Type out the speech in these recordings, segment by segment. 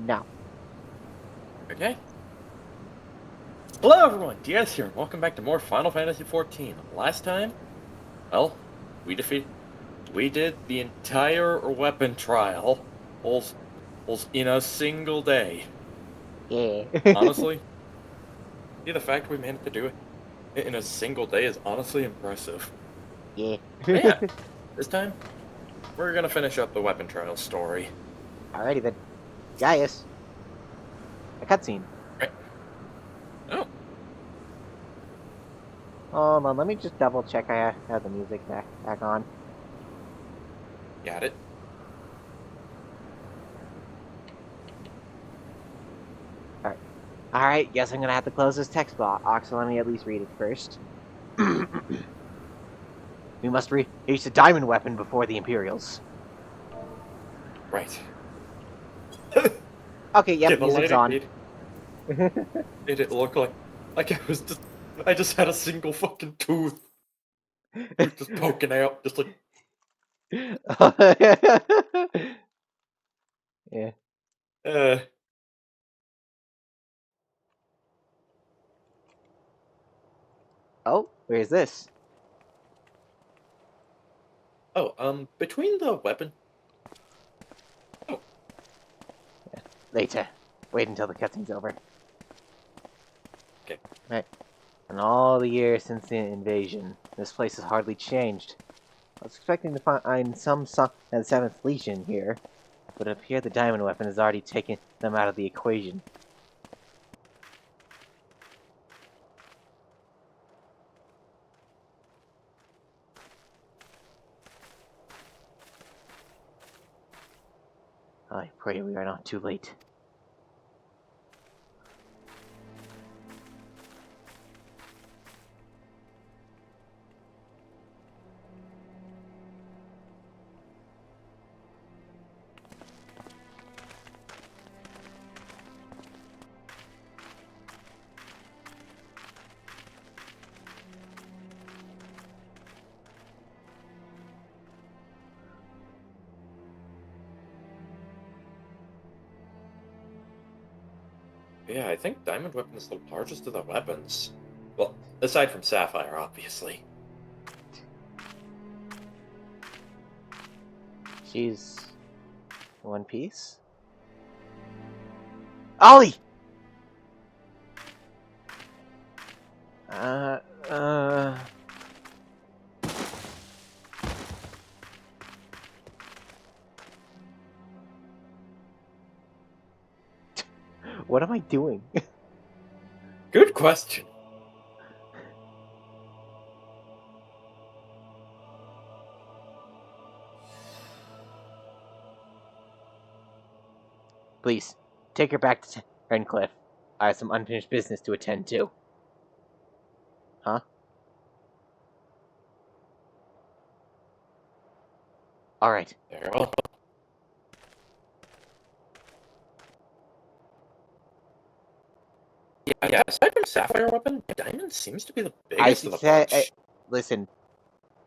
now. Okay. Hello everyone, DS here, and welcome back to more Final Fantasy XIV. Last time, well, we did the entire weapon trial, in a single day. Yeah. Honestly, the fact we managed to do it in a single day is honestly impressive. Yeah. But yeah, this time, we're gonna finish up the weapon trial story. Alrighty then. Gaius. A cutscene. Right. Oh, Hold on, let me just double check I have the music back on. got it. Alright, guess I'm gonna have to close this text box, so let me at least read it first. We must reach the diamond weapon before the Imperials. Right. Okay, yep, Yeah, the music's lighting on. made it look like I just had a single fucking tooth just poking out, just like. Yeah. Uh, Oh, where's this? between the weapon. Oh, Later. Wait until the cutscene's over. okay. Right. In all the years since the invasion, this place has hardly changed. I was expecting to find some of the 7th Legion here, but it appears the diamond weapon has already taken them out of the equation. I pray we are not too late. Yeah, I think Diamond Weapon is the largest of the weapons. Well, aside from Sapphire, obviously. She's one piece. Ollie! Uh, uh... What am I doing? Good question. Please, take her back to Ferncliff. I have some unfinished business to attend to. Huh? Alright. Very well. Yeah, aside from Sapphire Weapon, Diamond seems to be the biggest of the bunch. Listen,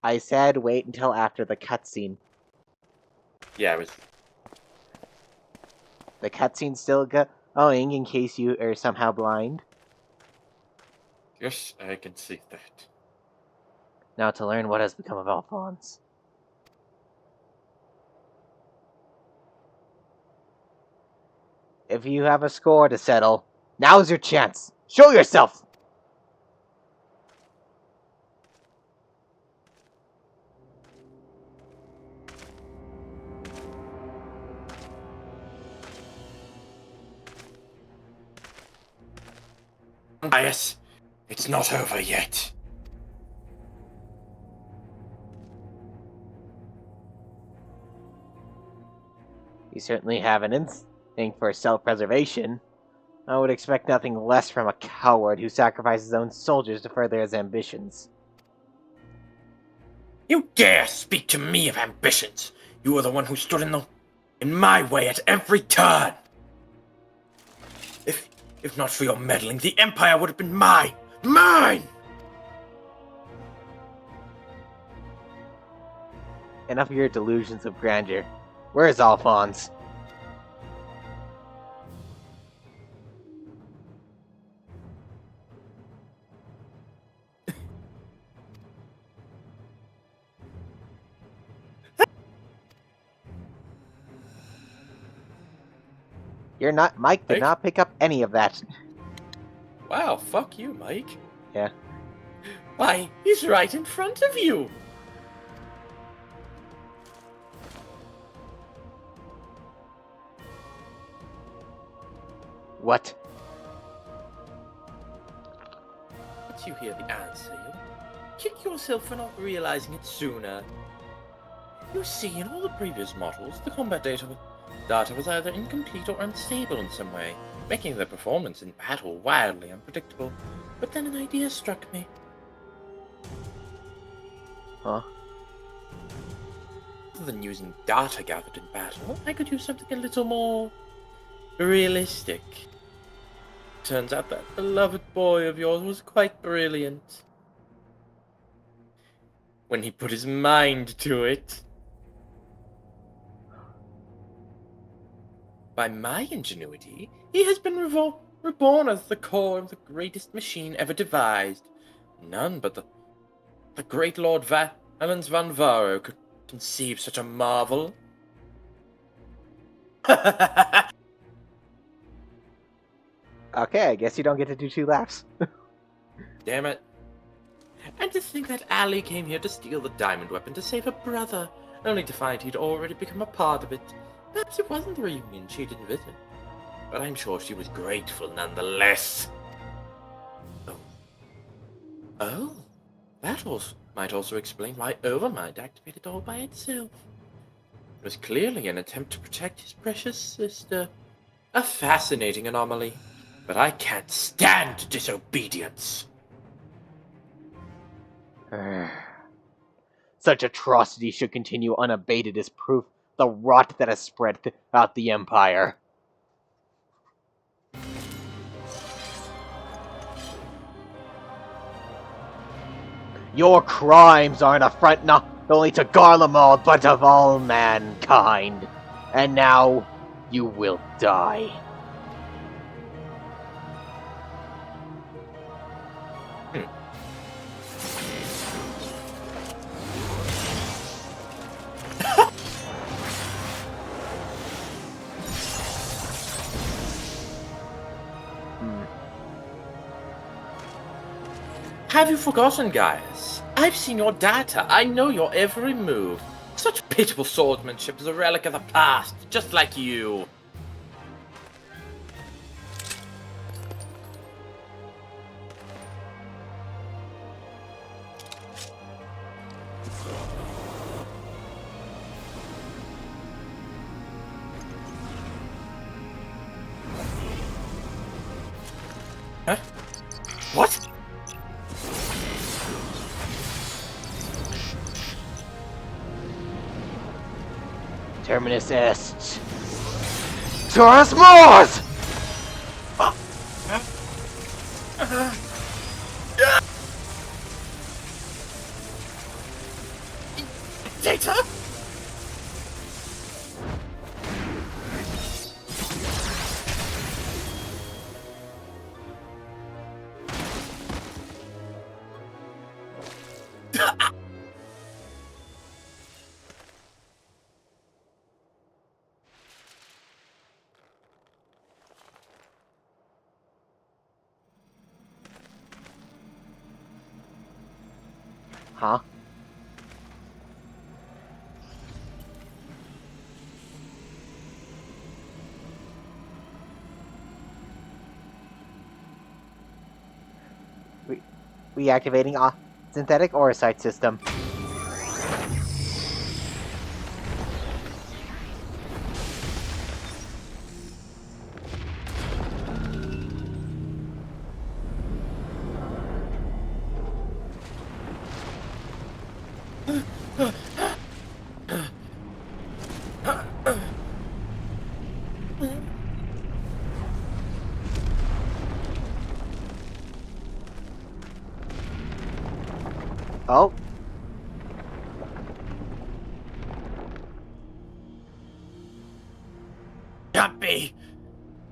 I said wait until after the cutscene. Yeah, it was. The cutscene's still going in case you are somehow blind. Yes, I can see that. Now to learn what has become of Alphonse. If you have a score to settle, now's your chance. Show yourself! Bias, it's not over yet. You certainly have an instinct for self-preservation. I would expect nothing less from a coward who sacrifices his own soldiers to further his ambitions. You dare speak to me of ambitions? You are the one who stood in my way at every turn. If not for your meddling, the Empire would have been mine! Mine! Enough of your delusions of grandeur. Where is Alphonse? You're not... Mike did Mike? not pick up any of that. Wow, fuck you, Mike. Yeah. Why, he's right in front of you! What? Did you hear the answer? You kick yourself for not realizing it sooner. You see, in all the previous models, the combat data was either incomplete or unstable in some way, making their performance in battle wildly unpredictable. But then an idea struck me. Huh? Rather than using data gathered in battle, I could use something a little more realistic. Turns out that beloved boy of yours was quite brilliant. When he put his mind to it. By my ingenuity, he has been reborn as the core of the greatest machine ever devised. None but the great Lord Valens van Varo could conceive such a marvel. Okay, I guess you don't get to do 2 laps. Damn it. And to think that Allie came here to steal the diamond weapon to save her brother, only to find he'd already become a part of it. Perhaps it wasn't the reunion she didn't visit, but I'm sure she was grateful nonetheless. Oh, that might also explain why Overmind activated all by itself. It was clearly an attempt to protect his precious sister. A fascinating anomaly, but I can't stand disobedience. Such atrocity should continue unabated as proof the rot that has spread throughout the Empire. Your crimes are an affront not only to Garlemald, but of all mankind. And now, you will die. Have you forgotten, Gaius? I've seen your data. I know your every move. Such pitiful swordsmanship is a relic of the past, just like you. Huh? What? Terminus est. Taurus Mors! Data? Huh? Reactivating synthetic Orosite system. Oh. Can't be.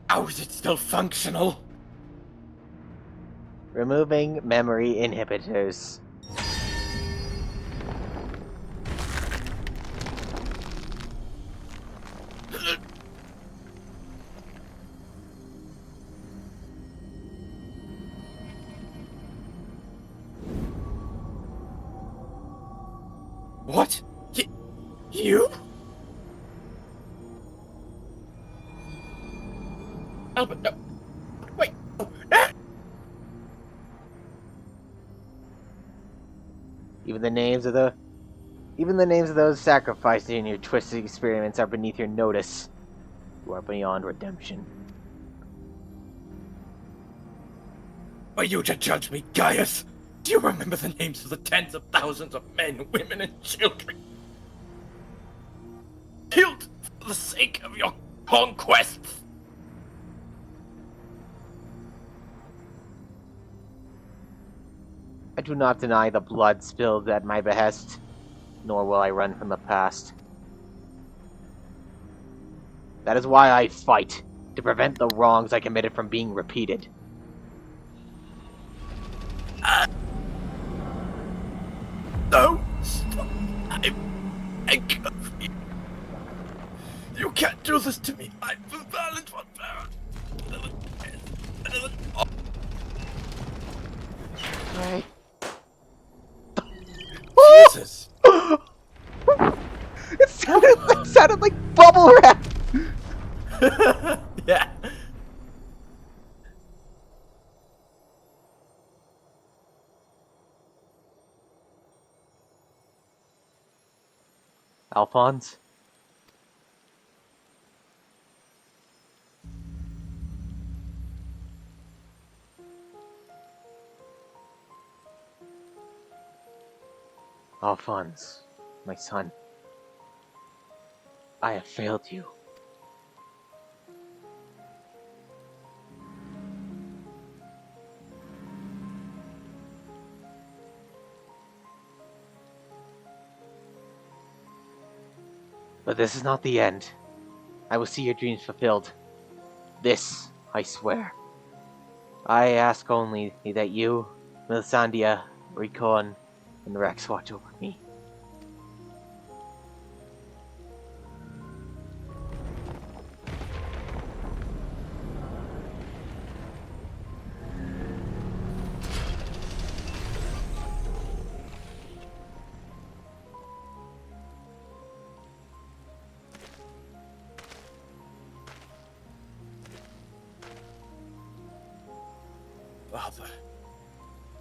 How is it still functional? Removing memory inhibitors. What? You? Albert, no. Wait. Oh, ah! Even the names of those sacrificed in your twisted experiments are beneath your notice. You are beyond redemption. Are you to judge me, Gaius? Do you remember the names of the tens of thousands of men, women, and children killed for the sake of your conquests? I do not deny the blood spilled at my behest, nor will I run from the past. That is why I fight, to prevent the wrongs I committed from being repeated. No! Stop! I beg of you. You can't do this to me. I'm the valiant one parent. Right. Jesus! It sounded like bubble wrap! Yeah. Alphonse? Alphonse, my son. I have failed you. But this is not the end. I will see your dreams fulfilled. This, I swear. I ask only that you, Melisandre, Rickon, and Rex watch over me. Father,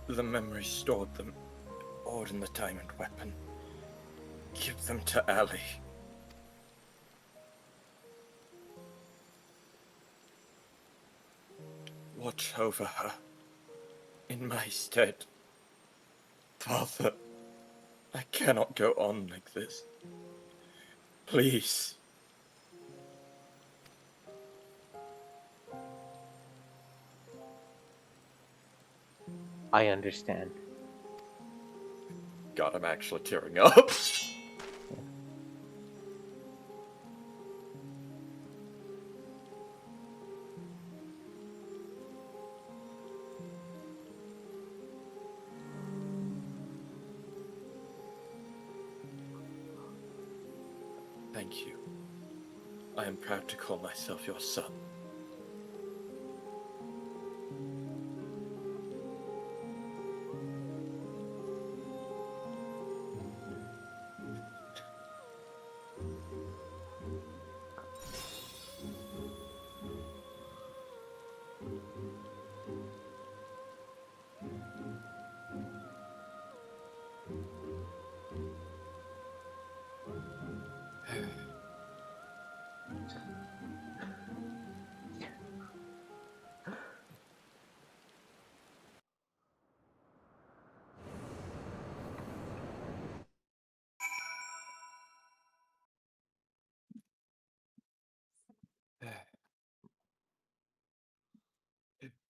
the memories stored in the diamond weapon. Give them to Allie. Watch over her. In my stead. Father, I cannot go on like this. Please. I understand. God, I'm actually tearing up. Thank you. I am proud to call myself your son.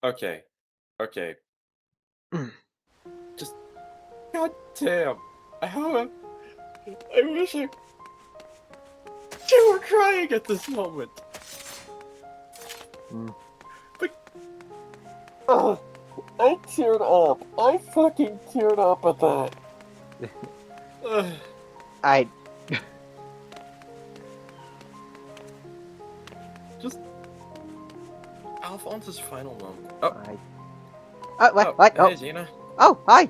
Okay. Just, god damn. I wish you were crying at this moment. But, oh, I teared up. I fucking teared up at that. I... Just Alphonse's final moment. What? Hey, Oh, Gina. oh, hi!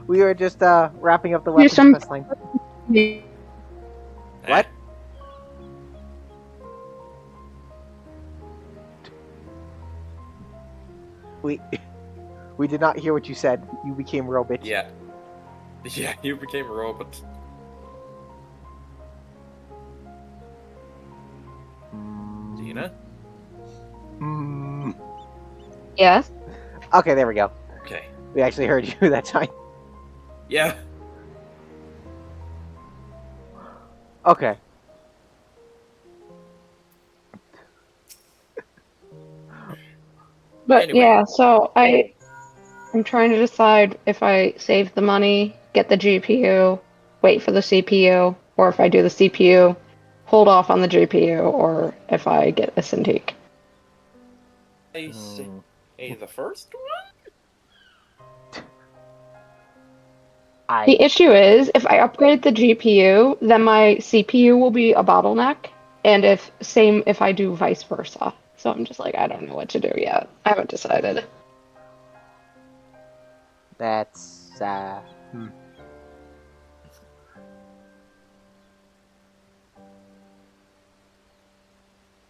We were just wrapping up the Do weapons some. quest line. What? We did not hear what you said. You became real bitch. Yeah. Yeah, you became a robot. Dina? Mm. Yes. Okay, there we go. Okay. We actually heard you that time. Yeah. Okay. But Anyway. yeah, so I'm trying to decide if I save the money, get the GPU, wait for the CPU, or if I do the CPU, hold off on the GPU, or if I get a Cintiq. I say the first one? The issue is, if I upgrade the GPU, then my CPU will be a bottleneck, and if I do vice versa. So I'm just like, I don't know what to do yet. I haven't decided. That's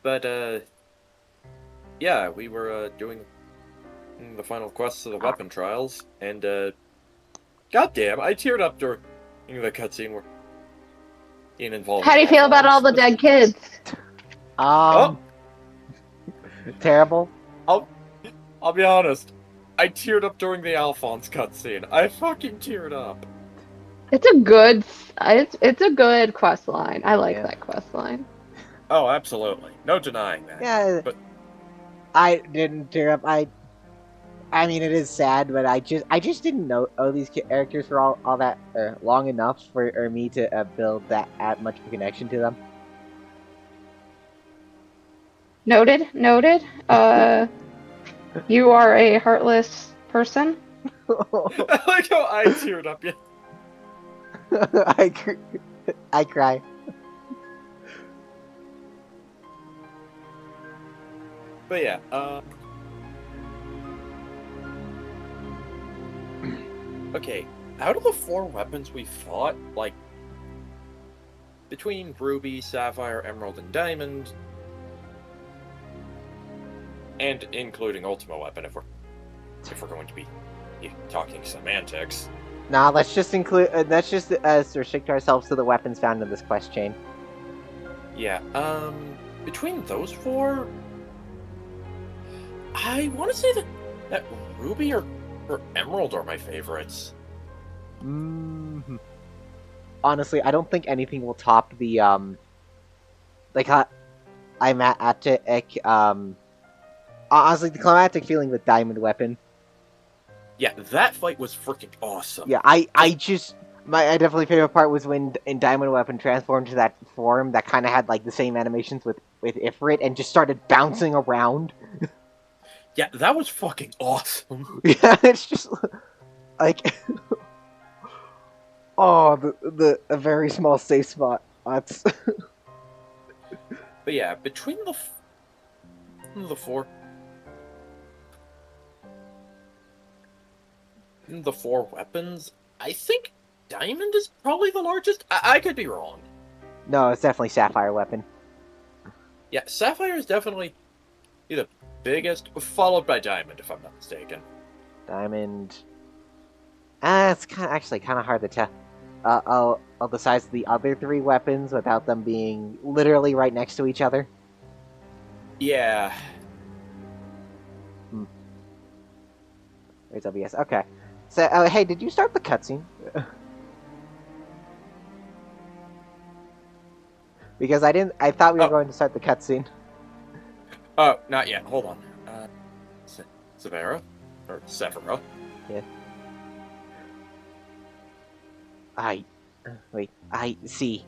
But, yeah, we were, doing the final quests of the weapon trials, and, goddamn, I teared up during the cutscene where Ian involved. How do you feel about all the dead kids? Oh! Terrible. I'll be honest. I teared up during the Alphonse cutscene. I fucking teared up. It's a good quest line. I like Yeah. that quest line. Oh, absolutely. No denying that. Yeah, But I didn't tear up. I mean, it is sad, but I just didn't know these characters for all that long enough for me to build that much of a connection to them. Noted. You are a heartless person. I like how I teared up. Yeah. I cry. But yeah, okay, out of the 4 weapons we fought, like, between Ruby, Sapphire, Emerald, and Diamond, and including Ultima Weapon if we're going to be talking semantics. Nah, let's just include. Let's just restrict ourselves to the weapons found in this quest chain. Yeah, between those 4, I want to say that Ruby or Emerald are my favorites. Mm-hmm. Honestly, I don't think anything will top the honestly, the climactic feeling with Diamond Weapon. Yeah, that fight was freaking awesome. Yeah, my definitely favorite part was when in Diamond Weapon transformed to that form that kind of had like the same animations with Ifrit and just started bouncing around. Yeah, that was fucking awesome. Yeah, it's just like the a very small safe spot. That's But yeah, between the 4 weapons, I think Diamond is probably the largest. I could be wrong. No, it's definitely Sapphire Weapon. Yeah, Sapphire is definitely the biggest, followed by Diamond, if I'm not mistaken. Diamond. It's actually kind of hard to tell. I'll the size of the other 3 weapons without them being literally right next to each other. Yeah. There's OBS. Okay. So, hey, did you start the cutscene? Because I didn't. I thought we were going to start the cutscene. Oh, not yet. Hold on. Severa? Or Severa? Yeah. Wait. I see.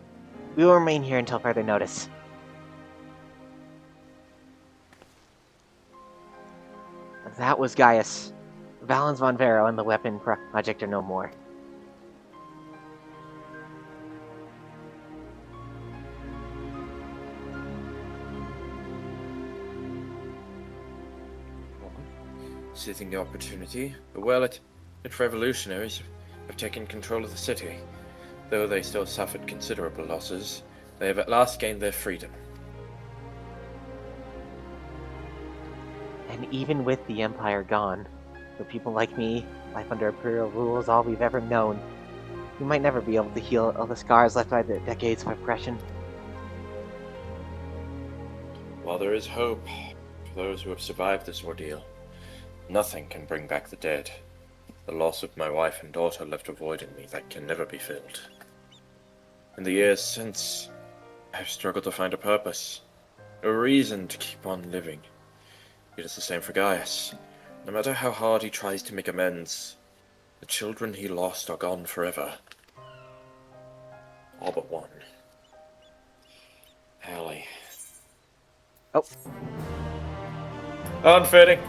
We will remain here until further notice. That was Gaius. Valens von Vero and the weapon project are no more. Seizing the opportunity. Well, its revolutionaries have taken control of the city. Though they still suffered considerable losses, they have at last gained their freedom. And even with the Empire gone, for people like me, life under Imperial rule is all we've ever known. We might never be able to heal all the scars left by the decades of oppression. While there is hope for those who have survived this ordeal, nothing can bring back the dead. The loss of my wife and daughter left a void in me that can never be filled. In the years since, I have struggled to find a purpose, a reason to keep on living. It is the same for Gaius. No matter how hard he tries to make amends, the children he lost are gone forever. All but one. Allie. Oh. Unfitting.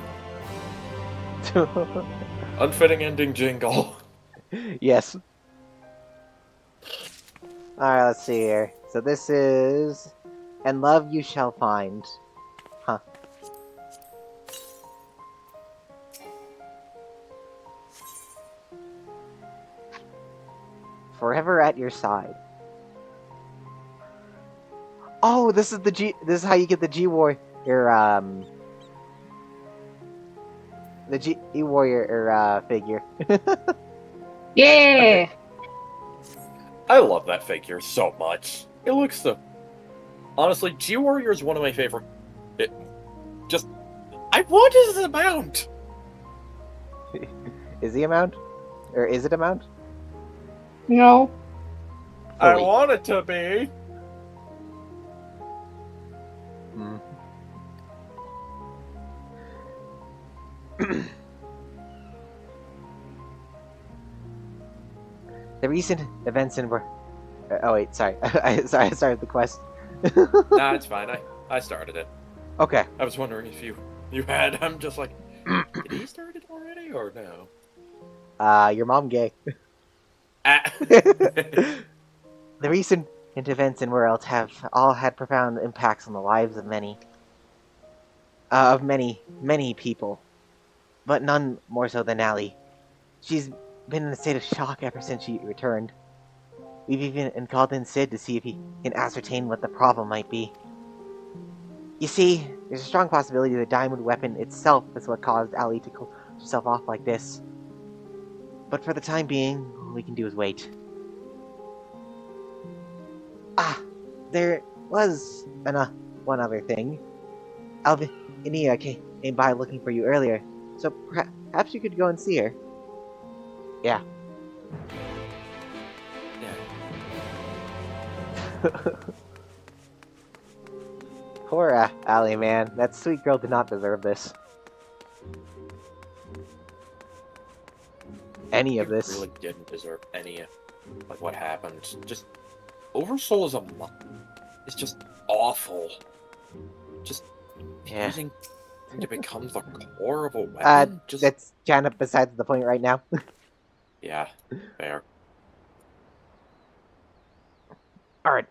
Unfitting ending jingle. Yes. Alright, let's see here. So this is... And love you shall find. Huh. Forever at your side. Oh, this is the G... This is how you get the G-Warrior, the G-Warrior, figure. Yeah! I love that figure so much. It looks so... Honestly, G-Warrior is one of my favorite... I want his amount! Is he a mount? Or is it a mount? No. I Fully. want it to be! Hmm. The recent events in were... oh wait, sorry. I started the quest. Nah, it's fine. I started it. Okay. I was wondering if you had. I'm just like, did he start it already or no? Your mom gay. Ah. The recent events in world have all had profound impacts on the lives of many people, but none more so than Allie. She's been in a state of shock ever since she returned. We've even called in Sid to see if he can ascertain what the problem might be. You see, there's a strong possibility the diamond weapon itself is what caused Allie to cool herself off like this. But for the time being, all we can do is wait. Ah, there was one other thing. Alvinia came by looking for you earlier, so perhaps you could go and see her. Yeah. Poor Allie, man. That sweet girl did not deserve this. Any of this. Really didn't deserve any of what happened. Just Oversoul is it's just awful. Just using to become the core of a weapon. That's kind of besides the point right now. Yeah, fair. Alright.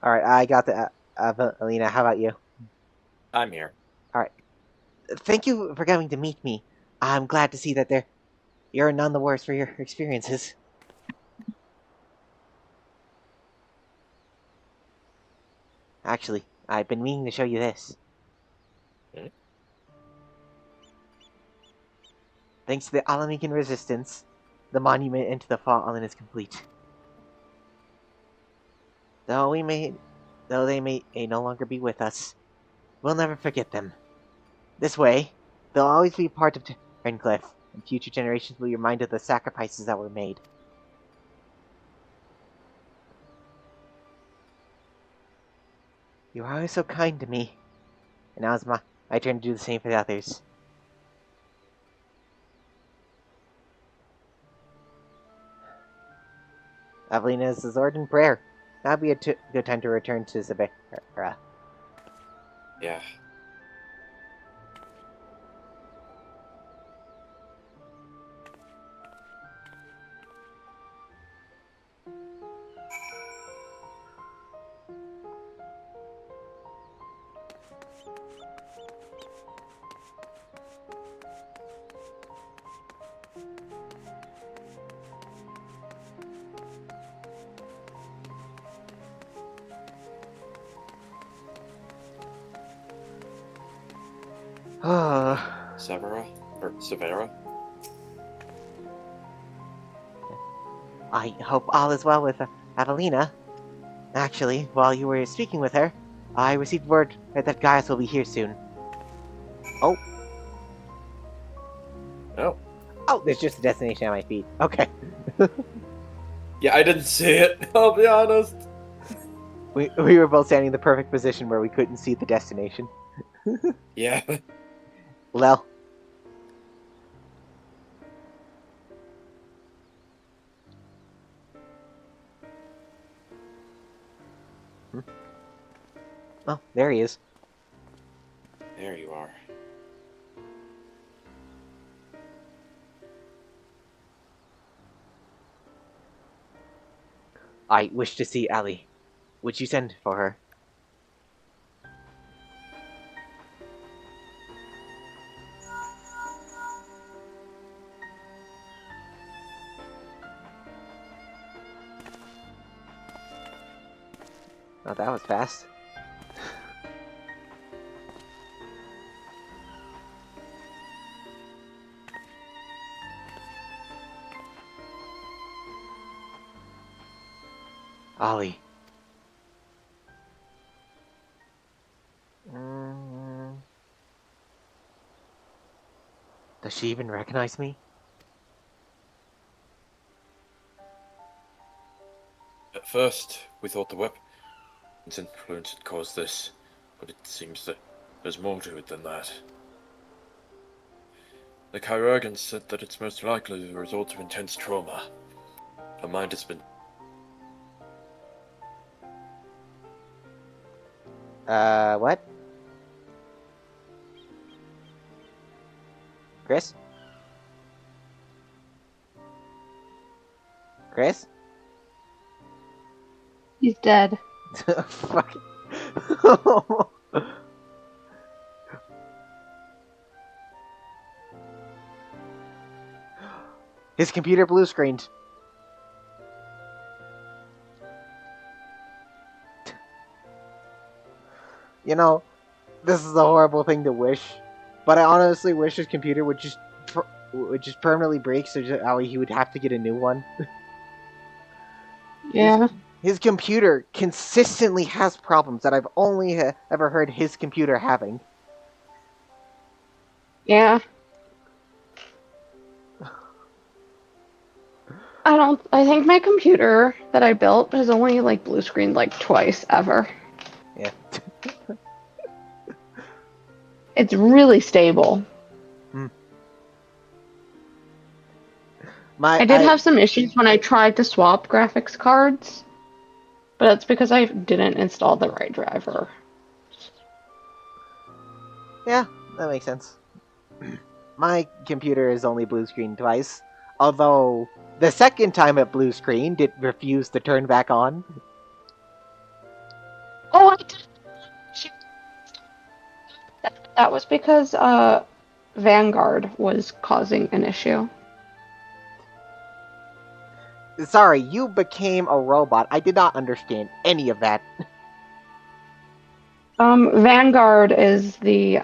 Alright, I got the Alina, how about you? I'm here. Alright. Thank you for coming to meet me. I'm glad to see that you're none the worse for your experiences. Actually, I've been meaning to show you this. Hmm? Thanks to the Alamican resistance, the monument into the Fallen is complete. Though they may no longer be with us, we'll never forget them. This way, they'll always be part of Turncliffe, and future generations will be reminded of the sacrifices that were made. You are always so kind to me, and now it's my turn to do the same for the others. Evelina's sword and prayer. That'd be a good time to return to Zabera. Yeah. Severa? Or Severa? I hope all is well with Avelina. Actually, while you were speaking with her, I received word that Gaius will be here soon. Oh. Oh. Oh, there's just a destination at my feet. Okay. Yeah, I didn't see it, I'll be honest. We were both standing in the perfect position where we couldn't see the destination. Yeah. Well. Oh, there he is. There you are. I wish to see Ali. Would you send for her? Oh, that was fast. Ali. Does she even recognize me? At first, we thought the weapon's influence had caused this, but it seems that there's more to it than that. The Chirurgeon said that it's most likely the result of intense trauma. Her mind has been... What? Chris? Chris? He's dead. Fuck. His computer blue screened. You know, this is a horrible thing to wish, but I honestly wish his computer would just permanently break, so he would have to get a new one. Yeah. His computer consistently has problems that I've only ever heard his computer having. Yeah. I think my computer that I built has only like blue screened like twice ever. Yeah. It's really stable. I did have some issues when I tried to swap graphics cards, but that's because I didn't install the right driver. Yeah, that makes sense. My computer is only blue screened twice, although the second time it blue screened, it refused to turn back on. Oh, I did. That was because Vanguard was causing an issue. Sorry, you became a robot. I did not understand any of that. Vanguard is the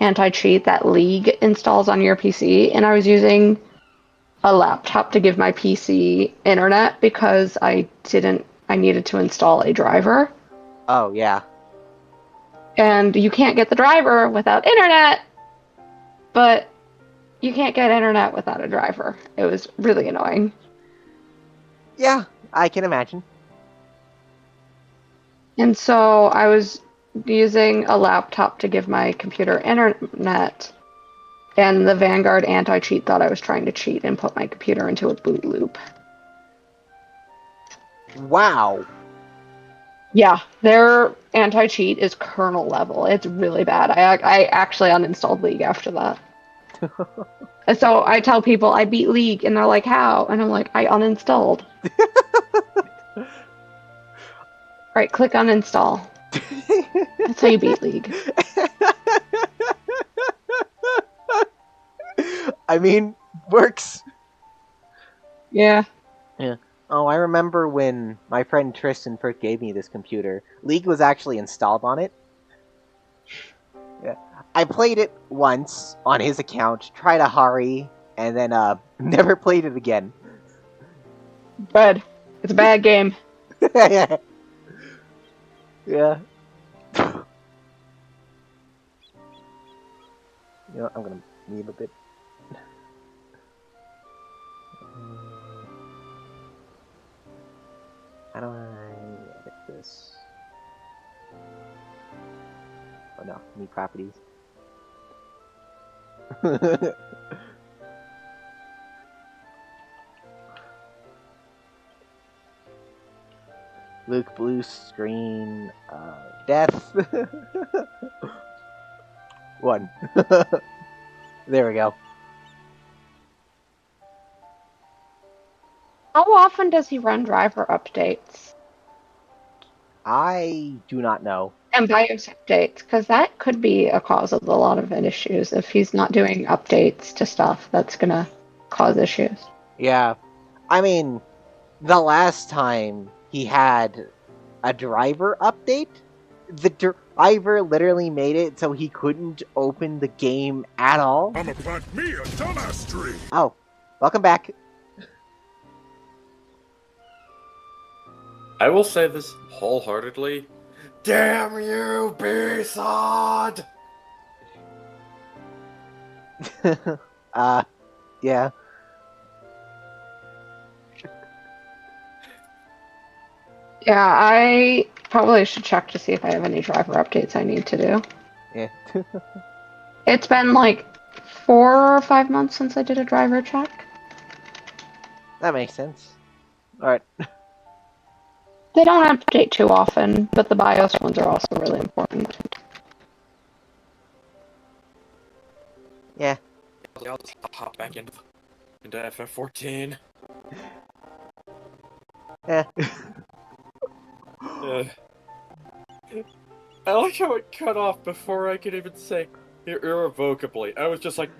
anti-cheat that League installs on your PC, and I was using a laptop to give my PC internet because I needed to install a driver. Oh, yeah. And you can't get the driver without internet, but you can't get internet without a driver. It was really annoying. Yeah, I can imagine. And so I was using a laptop to give my computer internet, and the Vanguard anti-cheat thought I was trying to cheat and put my computer into a boot loop. Wow. Yeah, their anti-cheat is kernel level. It's really bad. I actually uninstalled League after that. And so I tell people I beat League, and they're like, how? And I'm like, I uninstalled. Right, click uninstall. That's how you beat League. I mean, works. Yeah. Yeah. Oh, I remember when my friend Tristan first gave me this computer. League was actually installed on it. Yeah. I played it once on his account, tried a hurry, and then never played it again. Good. It's a bad game. Yeah. You know, I'm gonna mute a bit. How do I edit this? Oh no, new properties. Luke blue screen death. One. There we go. How often does he run driver updates I do not know. and BIOS updates? Because that could be a cause of a lot of issues. If he's not doing updates to stuff, that's gonna cause issues. Yeah. I mean, the last time he had a driver update, the driver literally made it so he couldn't open the game at all. I'ma plant me a dumbass tree. Oh, welcome back. I will say this wholeheartedly. Damn you, B-Sod! Yeah. Yeah, I probably should check to see if I have any driver updates I need to do. Yeah. It's been like 4 or 5 months since I did a driver check. That makes sense. Alright. They don't update too often, but the BIOS ones are also really important. Yeah. I'll just hop back into FF14. Yeah. I like how it cut off before I could even say irrevocably. I was just like,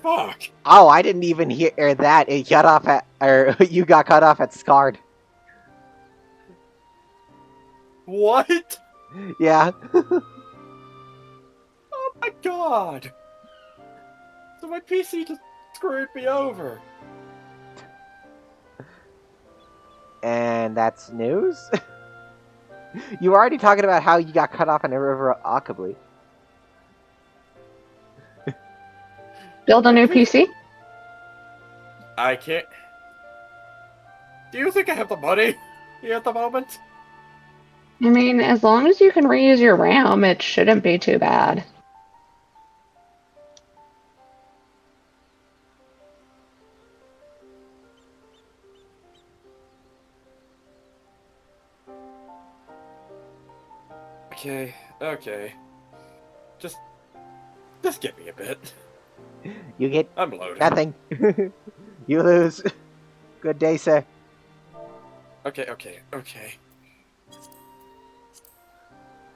fuck! Oh, I didn't even hear that. It cut off at, or you got cut off at Scarred. What? Yeah. Oh my god! So my PC just screwed me over. And that's news? You were already talking about how you got cut off on irrevocably. Build a new PC? I can't. Do you think I have the money here at the moment? I mean, as long as you can reuse your RAM, it shouldn't be too bad. Okay. Just give me a bit. You get I'm loaded. nothing. You lose. Good day, sir. Okay.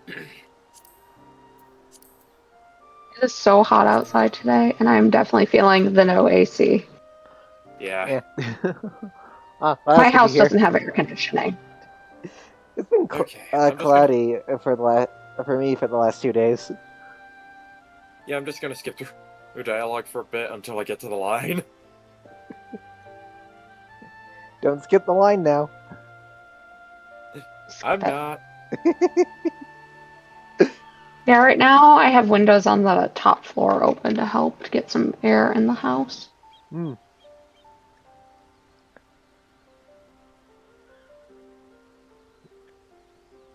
It is so hot outside today, and I'm definitely feeling the no AC. Yeah. Well, My that's good to house hear. doesn't have air conditioning. It's been Okay. I'm just cloudy for me for the last 2 days. I'm just gonna skip through dialogue for a bit until I get to the line. Don't skip the line now. I'm not. Yeah, right now I have windows on the top floor open to help to get some air in the house. Hmm.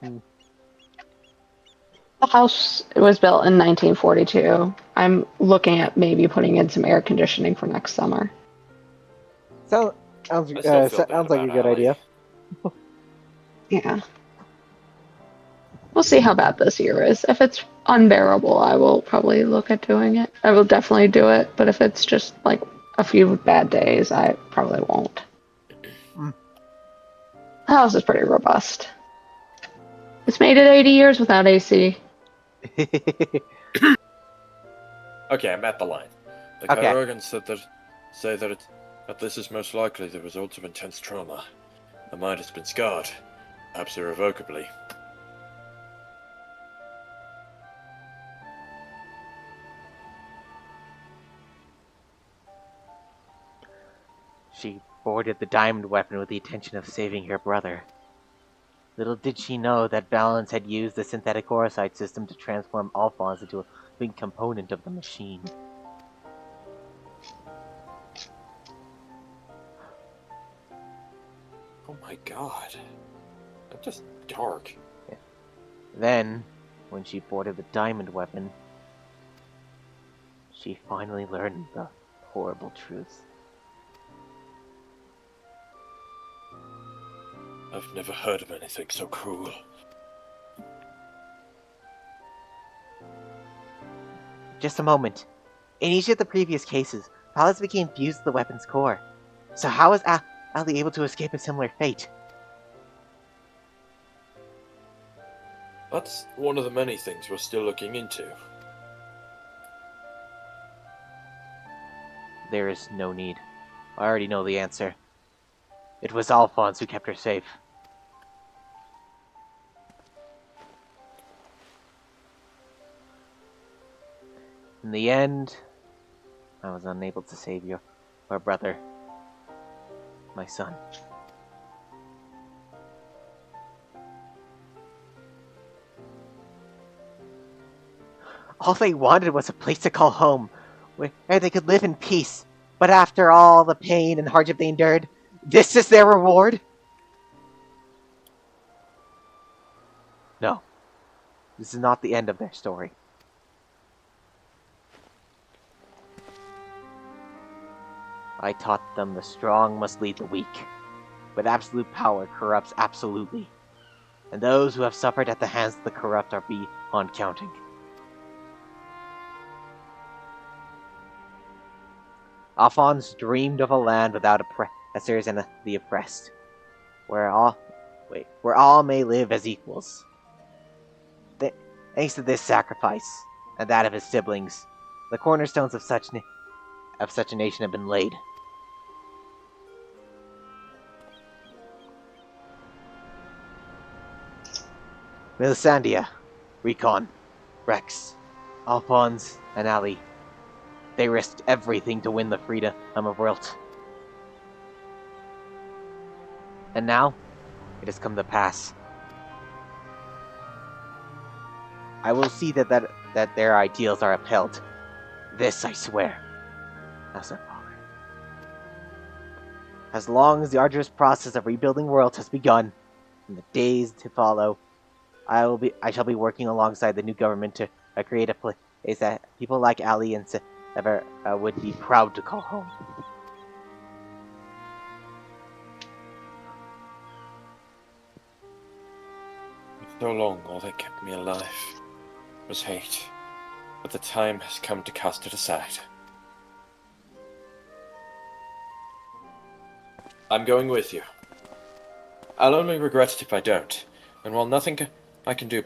The house was built in 1942. I'm looking at maybe putting in some air conditioning for next summer. Sounds I still feel bad sounds like a about good Allie. idea. Yeah. We'll see how bad this year is. If it's unbearable, I will probably look at doing it. I will definitely do it, but if it's just like a few bad days, I probably won't. Mm. The house is pretty robust. It's made it 80 years without AC. Okay, I'm at the line. The Okay. Chirurgeons say that this is most likely the result of intense trauma. The mind has been scarred, perhaps irrevocably. She boarded the diamond weapon with the intention of saving her brother. Little did she know that Balance had used the synthetic Horosite system to transform Alphonse into a big component of the machine. Oh my god. That's just dark. Then, when she boarded the diamond weapon, she finally learned the horrible truth. I've never heard of anything so cruel. Just a moment. In each of the previous cases, Palace became fused to the weapon's core. So how was Ali able to escape a similar fate? That's one of the many things we're still looking into. There is no need. I already know the answer. It was Alphonse who kept her safe. In the end, I was unable to save your brother, my son. All they wanted was a place to call home, where they could live in peace. But after all the pain and hardship they endured, this is their reward? No. This is not the end of their story. I taught them the strong must lead the weak, but absolute power corrupts absolutely, and those who have suffered at the hands of the corrupt are beyond counting. Alphonse dreamed of a land without oppressors and the oppressed, where all may live as equals. Thanks to this sacrifice, and that of his siblings, the cornerstones of such a nation have been laid. Melisandre, Recon, Rex, Alphonse, and Ali. They risked everything to win the freedom of Wilt. And now, it has come to pass. I will see that their ideals are upheld. This I swear, as their father. As long as the arduous process of rebuilding Wilt has begun, in the days to follow, I shall be working alongside the new government to create a place that people like Ali and Sever would be proud to call home. For so long, all that kept me alive was hate, but the time has come to cast it aside. I'm going with you. I'll only regret it if I don't, and while nothing I can do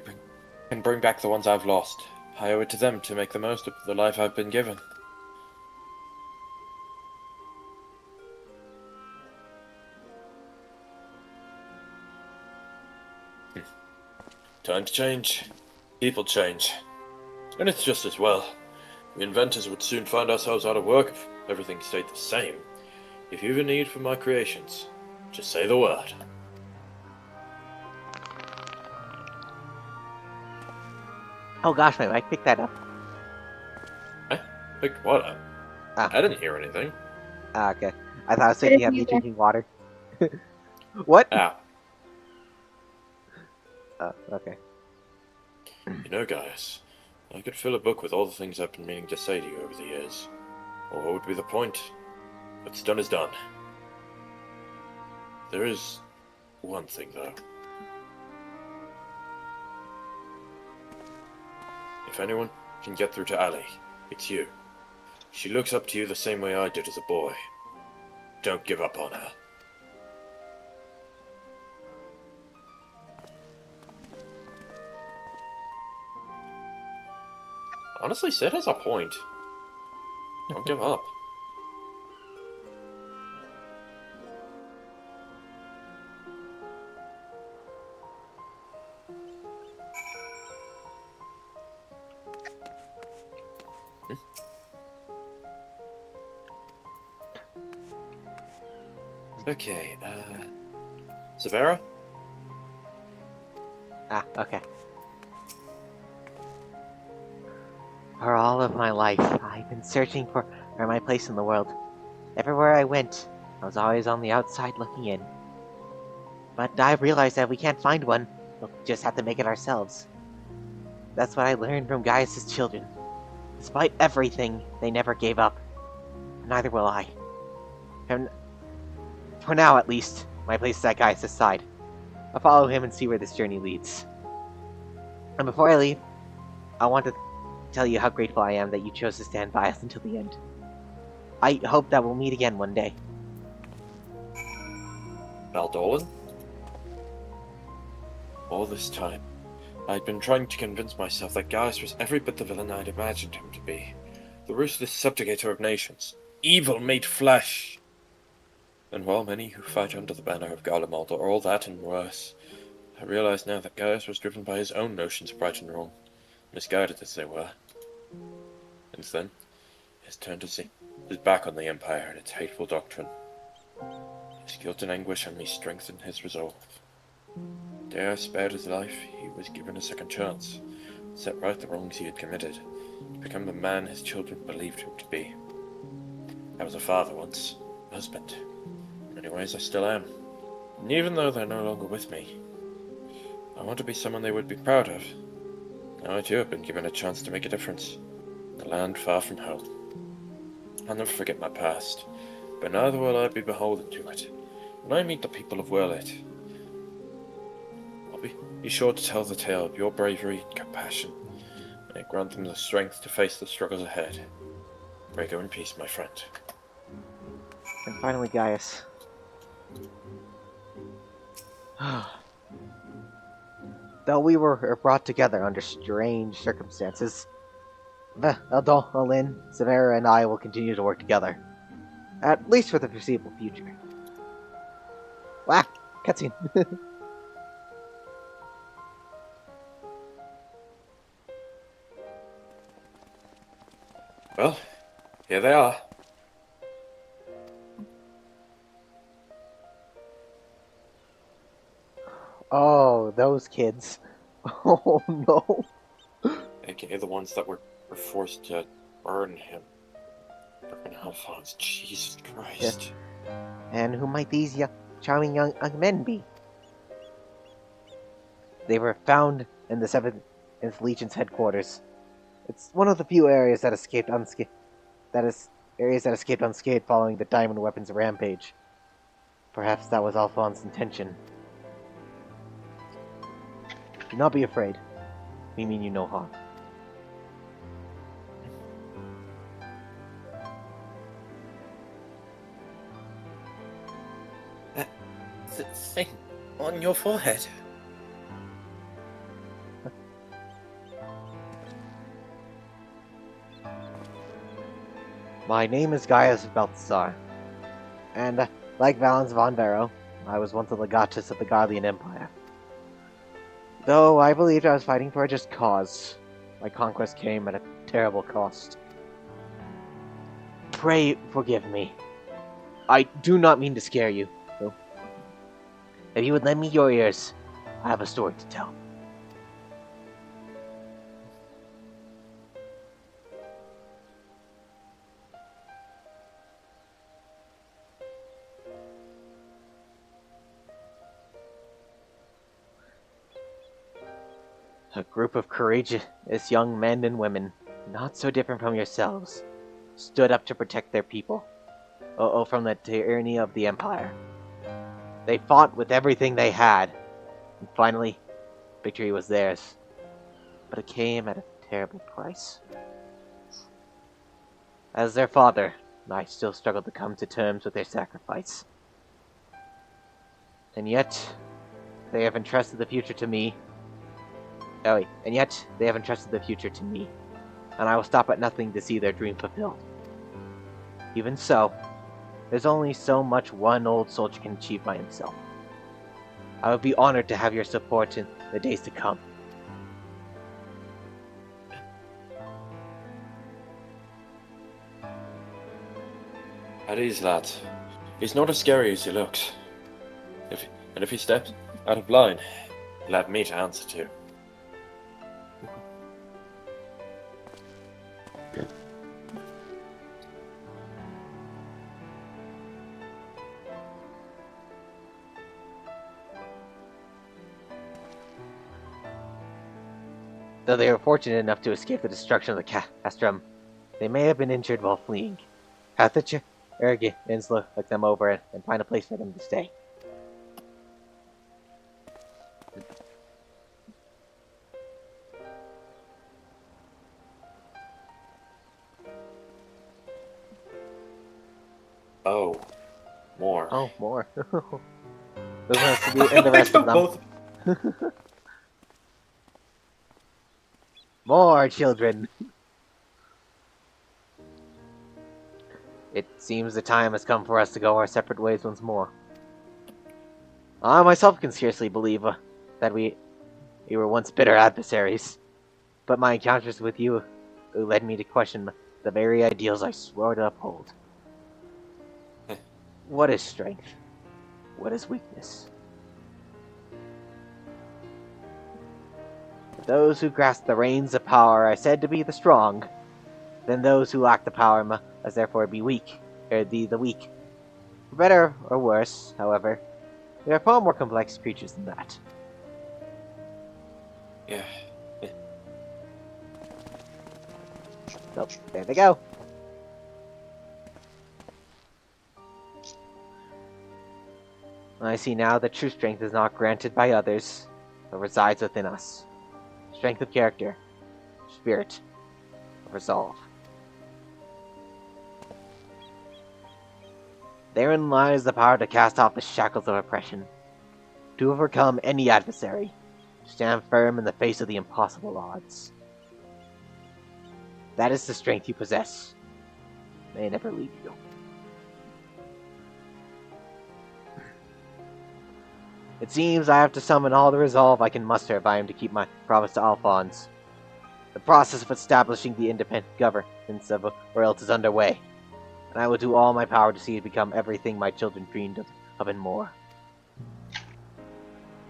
can bring back the ones I've lost, I owe it to them to make the most of the life I've been given. Times change, people change, and it's just as well. We inventors would soon find ourselves out of work if everything stayed the same. If you've a need for my creations, just say the word. Oh gosh, my mic picked that up. Pick what up? Ah. I didn't hear anything. Okay. I thought I was saying you have me drinking water. What? Ow. Oh, okay. You know, guys, I could fill a book with all the things I've been meaning to say to you over the years. Or what would be the point? What's done is done. There is one thing, though. If anyone can get through to Ali, it's you. She looks up to you the same way I did as a boy. Don't give up on her. Honestly, Sid has a point. Don't give up. Okay, Severa? Ah, okay. For all of my life, I've been searching for my place in the world. Everywhere I went, I was always on the outside looking in. But I realized that we can't find one. We'll just have to make it ourselves. That's what I learned from Gaius' children. Despite everything, they never gave up. Neither will I. For now, at least, my place is at Gaius' side. I'll follow him and see where this journey leads. And before I leave, I want to tell you how grateful I am that you chose to stand by us until the end. I hope that we'll meet again one day. Valdolan? All this time, I'd been trying to convince myself that Gaius was every bit the villain I'd imagined him to be. The ruthless subjugator of nations. Evil made flesh. And while many who fight under the banner of Garlemald are all that and worse, I realize now that Gaius was driven by his own notions of right and wrong, misguided as they were. Since then, he has turned his back on the Empire and its hateful doctrine. His guilt and anguish only strengthened his resolve. The day I spared his life, he was given a second chance, to set right the wrongs he had committed, to become the man his children believed him to be. I was a father once, a husband. In many ways I still am. And even though they're no longer with me, I want to be someone they would be proud of. Now I too have been given a chance to make a difference, in a land far from home. I'll never forget my past, but neither will I be beholden to it. When I meet the people of Werlit, I'll be sure to tell the tale of your bravery and compassion, and grant them the strength to face the struggles ahead. Pray go in peace, my friend. And finally, Gaius. Though we were brought together under strange circumstances, Eldol, Olin, Severa, and I will continue to work together. At least for the foreseeable future. Wow, cutscene. Well, here they are. Oh, those kids. Oh no. AKA the ones that were forced to burn him. Burn Alphonse, Jesus Christ. And who might these charming young men be? They were found in the 7th Legion's headquarters. It's one of the few areas that escaped unscathed. Following the Diamond Weapons rampage. Perhaps that was Alphonse's intention. Do not be afraid. We mean you no harm. That thing on your forehead. My name is Gaius Balthazar, and like Valens von Barrow, I was once a legatus of the Garlean Empire. Though I believed I was fighting for a just cause, my conquest came at a terrible cost. Pray forgive me. I do not mean to scare you, though. If you would lend me your ears, I have a story to tell. A group of courageous young men and women, not so different from yourselves, stood up to protect their people, from the tyranny of the Empire. They fought with everything they had, and finally, victory was theirs. But it came at a terrible price. As their father, I still struggle to come to terms with their sacrifice. And yet, they have entrusted the future to me. And I will stop at nothing to see their dream fulfilled. Even so, there's only so much one old soldier can achieve by himself. I would be honored to have your support in the days to come. At ease, lad. He's not as scary as he looks. If he steps out of line, he'll have me to answer to. Though they were fortunate enough to escape the destruction of the castrum, they may have been injured while fleeing. Have the Arrogans look them over and find a place for them to stay. Oh, more. Oh, more. Those are to be, and the rest of them. Both. More children! It seems the time has come for us to go our separate ways once more. I myself can scarcely believe that we were once bitter adversaries, but my encounters with you led me to question the very ideals I swore to uphold. What is strength? What is weakness? Those who grasp the reins of power are said to be the strong. Then those who lack the power must therefore be weak, or the weak. For better or worse, however, we are far more complex creatures than that. Yeah. So, there they go. I see now that true strength is not granted by others, but resides within us. Strength of character, spirit, of resolve. Therein lies the power to cast off the shackles of oppression, to overcome any adversary, to stand firm in the face of the impossible odds. That is the strength you possess. May it never leave you. It seems I have to summon all the resolve I can muster if I am to keep my promise to Alphonse. The process of establishing the independent governance of Orelt is underway, and I will do all my power to see it become everything my children dreamed of and more.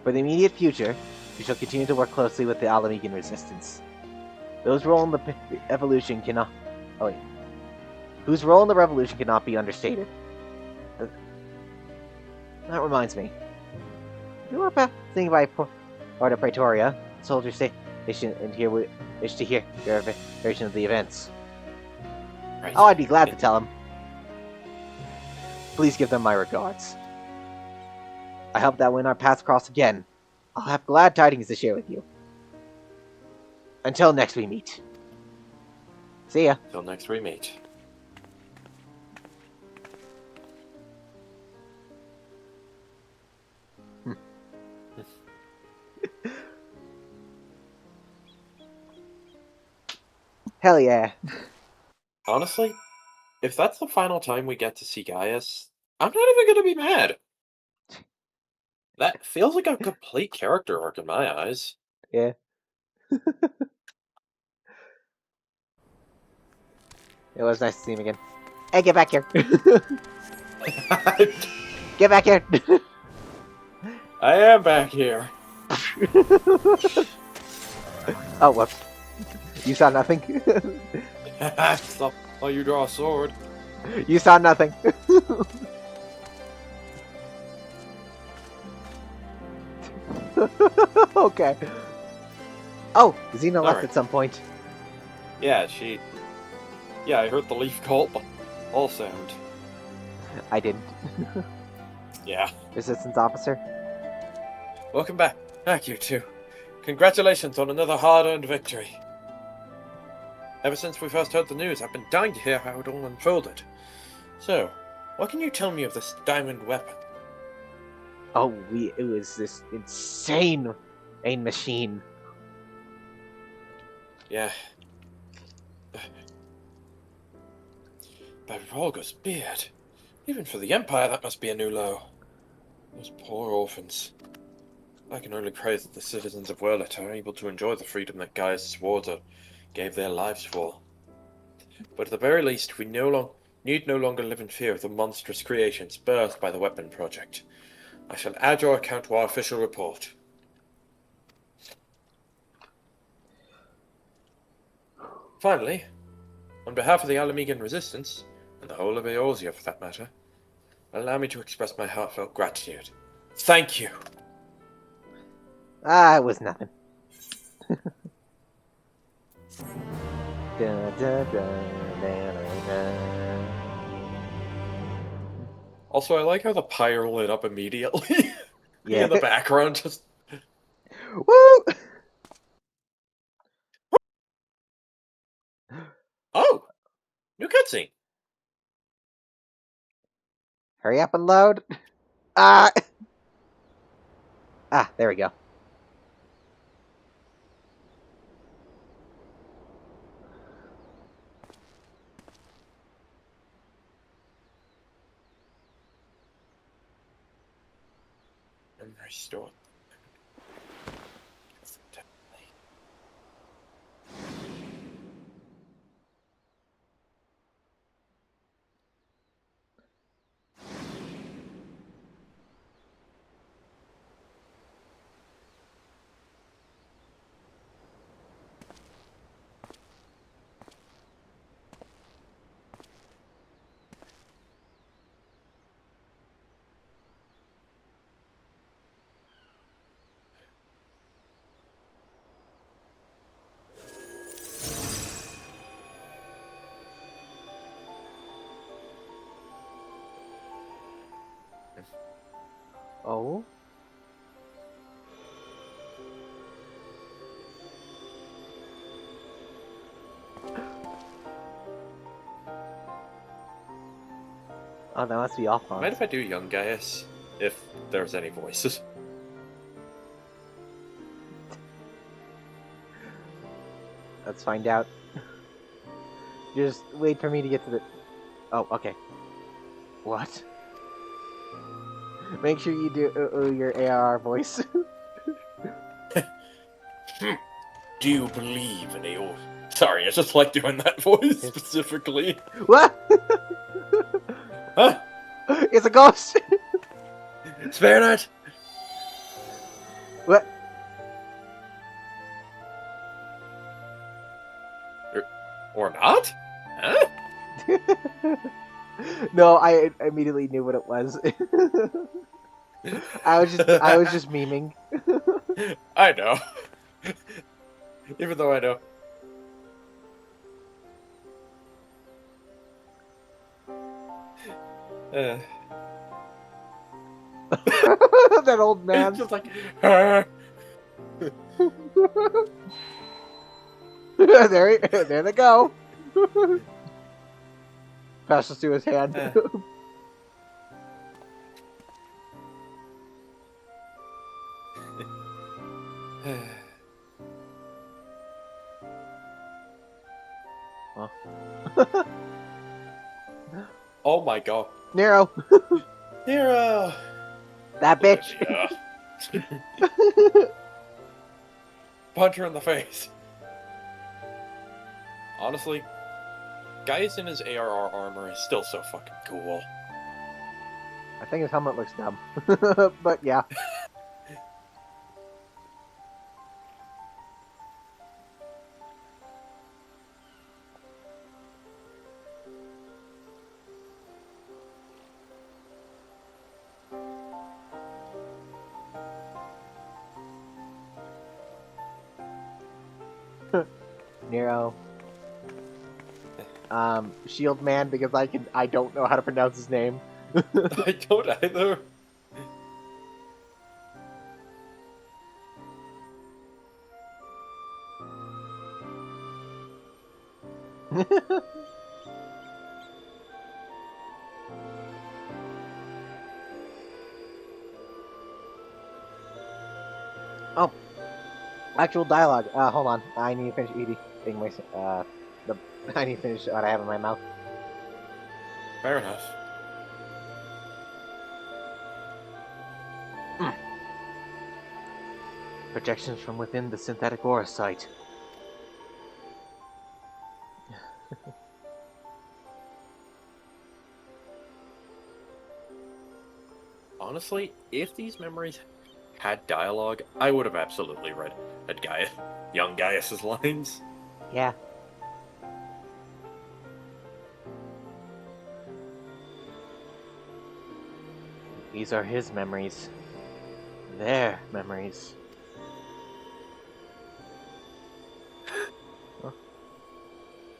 For the immediate future, we shall continue to work closely with the Alamegan resistance. Whose role in the revolution cannot be understated. That reminds me. You were passing by Porta Praetoria, soldier station, and here we wish to hear your version of the events. Right. Oh, I'd be glad to tell them. Please give them my regards. I hope that when our paths cross again, I'll have glad tidings to share with you. Until next we meet. See ya. Till next we meet. Hell yeah. Honestly, if that's the final time we get to see Gaius, I'm not even gonna be mad. That feels like a complete character arc in my eyes. Yeah. It was nice to see him again. Hey, get back here. Get back here. I am back here. Oh, whoops. You saw nothing. Stop while you draw a sword. You saw nothing. Okay. Oh, Xena left Alright. at some point. Yeah, I heard the leaf cult, but all sound. I didn't. Yeah. Resistance officer. Welcome back. Back, you two. Congratulations on another hard-earned victory. Ever since we first heard the news, I've been dying to hear how it all unfolded. So, what can you tell me of this diamond weapon? Oh, it was this insane machine. Yeah. By Volga's beard. Even for the Empire, that must be a new low. Those poor orphans. I can only pray that the citizens of Werlet are able to enjoy the freedom that Gaius Sworder gave their lives for. But at the very least, we no need no longer live in fear of the monstrous creations birthed by the weapon project. I shall add your account to our official report. Finally, on behalf of the Alamegan Resistance, and the whole of Eorzea for that matter, allow me to express my heartfelt gratitude. Thank you! Ah, it was nothing. Dun, dun, dun, dun, dun. Also, I like how the pyre lit up immediately. Yeah. In the background, just... Woo! Oh! New cutscene! Hurry up and load. Ah! Ah, there we go. And restored. Oh? Oh, that must be Mind Alphonse. if I do young Gaius? If there's any voices. Let's find out. Just wait for me to get to the... Oh, okay. What? Make sure you do your AR voice. Do you believe in Eorzea? Sorry, I just like doing that voice specifically. What? Huh? It's a ghost! Spare not! What? Or not? Huh? No, I immediately knew what it was. I was just memeing. I know. Even though I know. That old man. It's just like, there they go. Passes through his hand. Oh my god. Nero, Nero! that bitch. Yeah. Punch her in the face. Honestly, Gaius in his ARR armor is still so fucking cool. I think his helmet looks dumb, but yeah. Nero. Shield Man, because I don't know how to pronounce his name. I don't either. Oh, actual dialogue. Hold on. I need to finish eating my I need to finish what I have in my mouth. Fair enough. Projections from within the synthetic aura site. honestly, if these memories had dialogue, I would have absolutely read young Gaius's lines. Yeah. These are his memories. Their memories.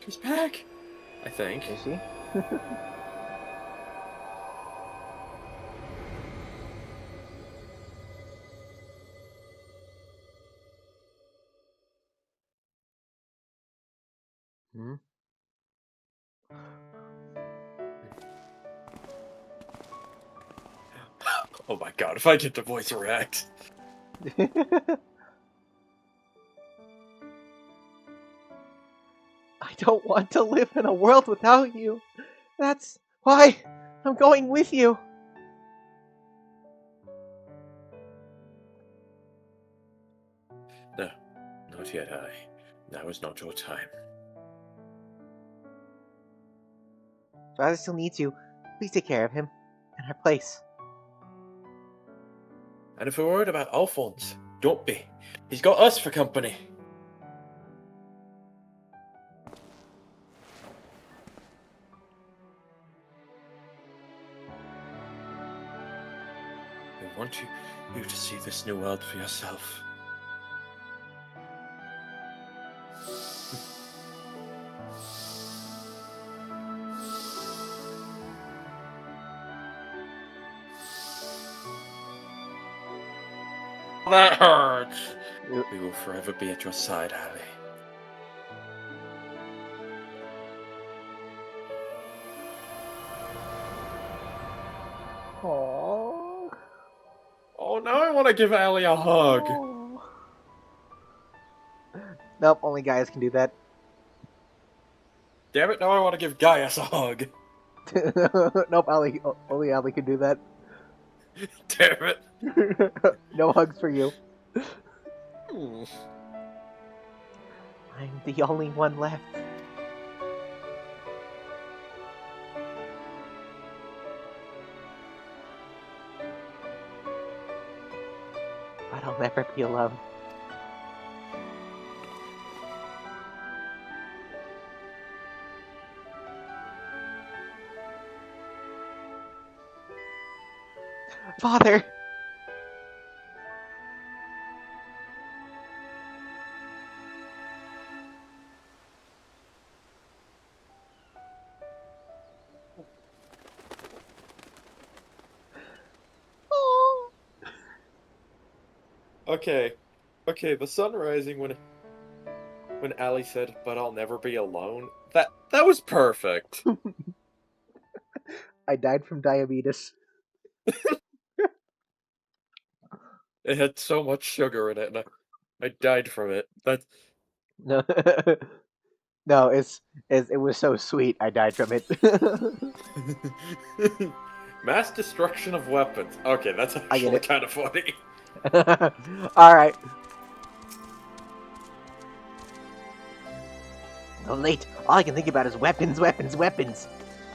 She's back, I think. Is she? Hmm? Oh my god, if I get the voice react. I don't want to live in a world without you. That's why I'm going with you. No, not yet, I. Now is not your time. Father still needs you. Please take care of him and our place. And if we're worried about Alphonse, don't be. He's got us for company. I want you to see this new world for yourself. That hurts. We will forever be at your side, Ali. Aww. Oh, now I want to give Ali a hug. Aww. Nope, only guys can do that. Damn it, now I want to give Gaius a hug. Nope, only Ali can do that. Damn it. No hugs for you. Hmm. I'm the only one left. But I'll never be alone. Father! Oh. Okay, the sun rising when Ali said, "But I'll never be alone." That was perfect. I died from diabetes. It had so much sugar in it, and I died from it. That's No, no, it was so sweet. I died from it. mass destruction of weapons. Okay, that's get actually it. kind of funny. All right. Well, late. All I can think about is weapons, weapons, weapons.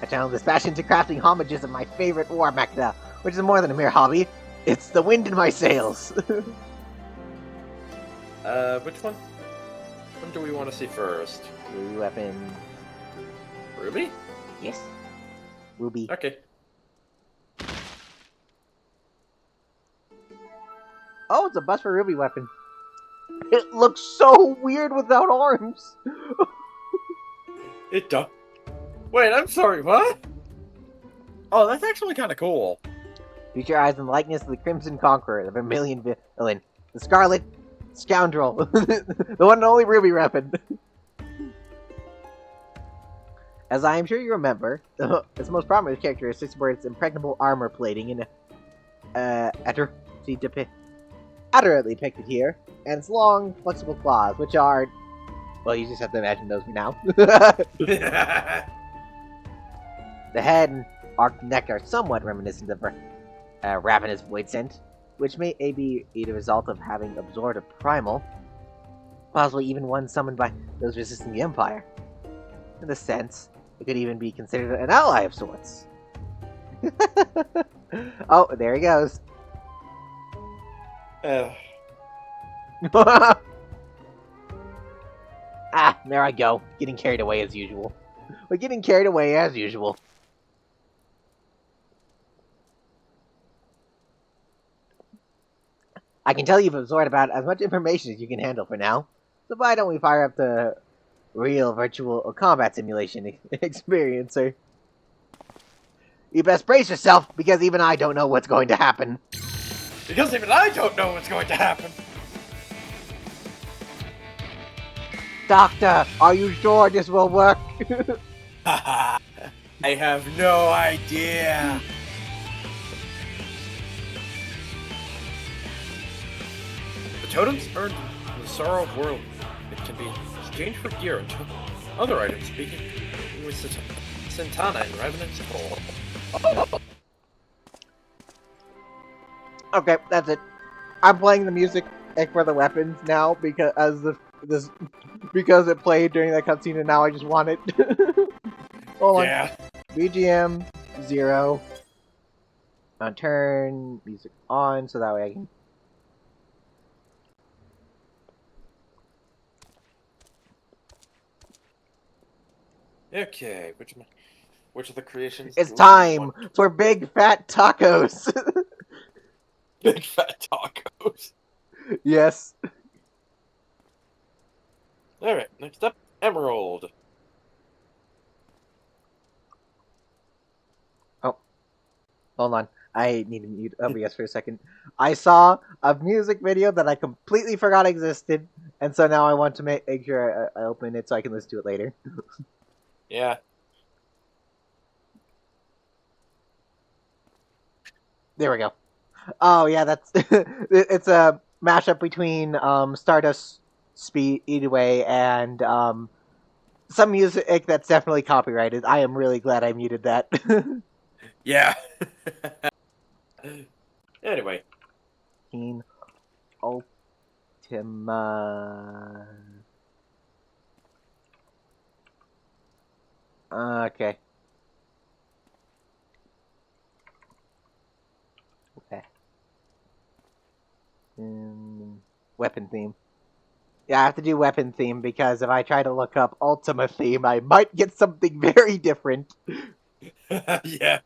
I channeled this passion to crafting homages of my favorite war mechna, which is more than a mere hobby. It's the wind in my sails. Which one? When do we want to see first? Ruby weapon. Ruby? Yes. Ruby. Okay. Oh, it's a bust for Ruby weapon. It looks so weird without arms. It does. Wait, I'm sorry, what? Oh, that's actually kind of cool. Feature eyes in the likeness of the Crimson Conqueror, the Vermilion villain, the Scarlet Scoundrel, the one and only Ruby weapon. As I am sure you remember, its most prominent characteristics were its impregnable armor plating and accurately depicted here, and its long, flexible claws, which are... Well, you just have to imagine those now. The head and arched neck are somewhat reminiscent of Ravenous Void Scent, which may be the result of having absorbed a primal, possibly even one summoned by those resisting the Empire. In a sense, it could even be considered an ally of sorts. Oh, there he goes. Uh, Ah, there I go. Getting carried away as usual. We're getting carried away as usual. I can tell you've absorbed about as much information as you can handle for now. So why don't we fire up the real virtual combat simulation experiencer? You best brace yourself, because even I don't know what's going to happen. because even I don't know what's going to happen. Doctor, are you sure this will work? I have no idea. The totems earned in the Sorrow world. It can be exchanged for gear and other items, speaking with Santana and Revenant's Toll. Okay, that's it. I'm playing the music for the weapons now because because it played during that cutscene, and now I just want it. Hold on. Yeah. BGM 0. Turn music on so that way I can. Okay, which of the creations? It's do we time want? for big fat tacos. Big fat tacos. Yes. Alright, next up, Emerald. Hold on. I need to mute OBS for a second. I saw a music video that I completely forgot existed, and so now I want to make sure I open it so I can listen to it later. Yeah. There we go. Oh yeah, that's it's a mashup between Stardust Speedway and some music that's definitely copyrighted. I am really glad I muted that. Yeah. Anyway. Teen Ultima. Okay. Okay. Weapon theme. Yeah, I have to do weapon theme because if I try to look up Ultima theme, I might get something very different. Yeah.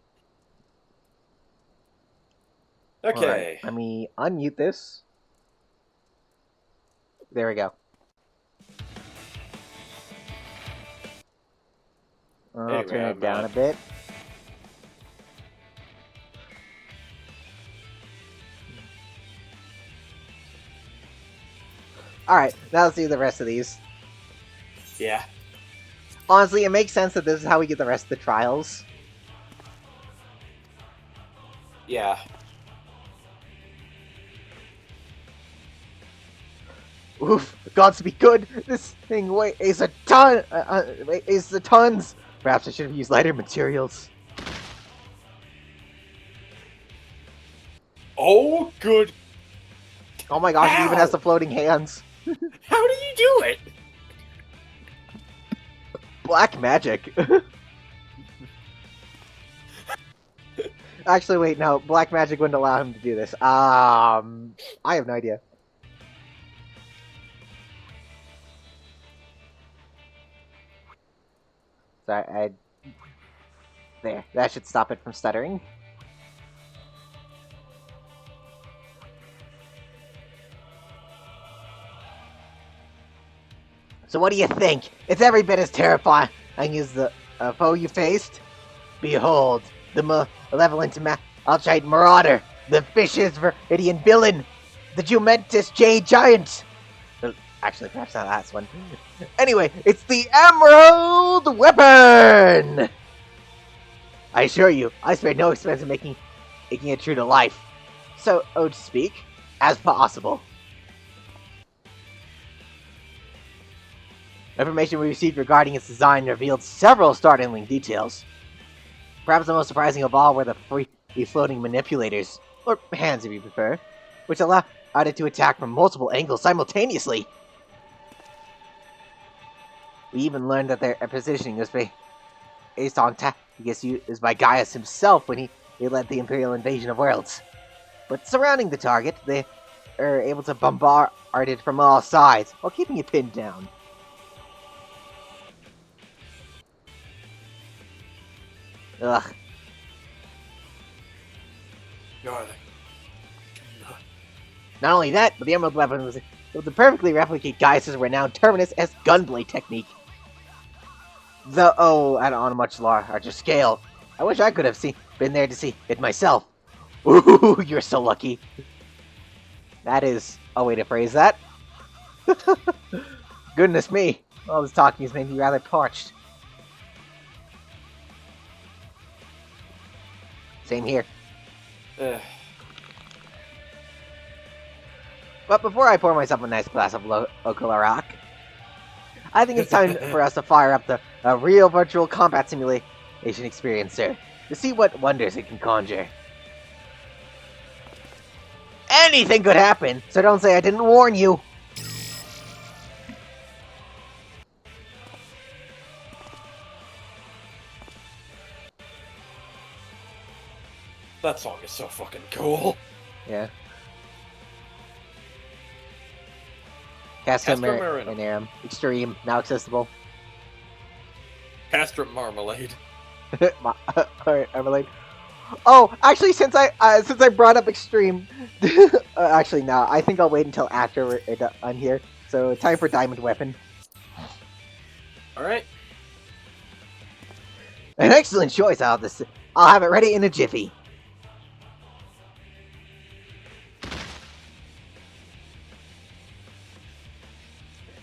Okay. Alright, let me unmute this. There we go. I'll Anyway, turn it I'm, down a bit. Alright, now let's do the rest of these. Yeah. Honestly, it makes sense that this is how we get the rest of the trials. Yeah. Oof, gods be good! This thing weighs a ton! Weighs the tons! Perhaps I should have used lighter materials. Oh, good. Oh my gosh, it even Ow! has the floating hands. How do you do it? Black magic. Actually, wait, no. Black magic wouldn't allow him to do this. I have no idea. Sorry, there. That should stop it from stuttering. So what do you think? It's every bit as terrifying as the foe you faced? Behold, the malevolent Alchite Marauder, the Fish's Viridian Villain, the Jumentus Jade Giant! Actually, perhaps not that one. Anyway, it's the Emerald Weapon! I assure you, I spared no expense in making it true to life. So to speak, as possible. Information we received regarding its design revealed several startling details. Perhaps the most surprising of all were the free-floating manipulators, or hands if you prefer, which allowed it to attack from multiple angles simultaneously. We even learned that their positioning was based on tactics used by Gaius himself when he they led the Imperial invasion of worlds. But surrounding the target, they are able to bombard it from all sides while keeping it pinned down. Ugh. God. Not only that, but the Emerald Weapon was able to perfectly replicate Gaius' renowned Terminus S gunblade technique. Though, on a much larger scale. I wish I could have been there to see it myself. Ooh, you're so lucky. That is a way to phrase that. Goodness me, all this talking has made me rather parched. Same here. But before I pour myself a nice glass of Okalarak, I think it's time for us to fire up the real virtual combat simulation experiencer to see what wonders it can conjure. Anything could happen, so don't say I didn't warn you. That song is so fucking cool. Yeah. Castrum Marinum. Extreme, now accessible. Castrum Marmalade. Marmalade. Oh, actually, since I brought up Extreme, actually no, I think I'll wait until after I'm here. So time for Diamond Weapon. All right. An excellent choice. I'll have it ready in a jiffy.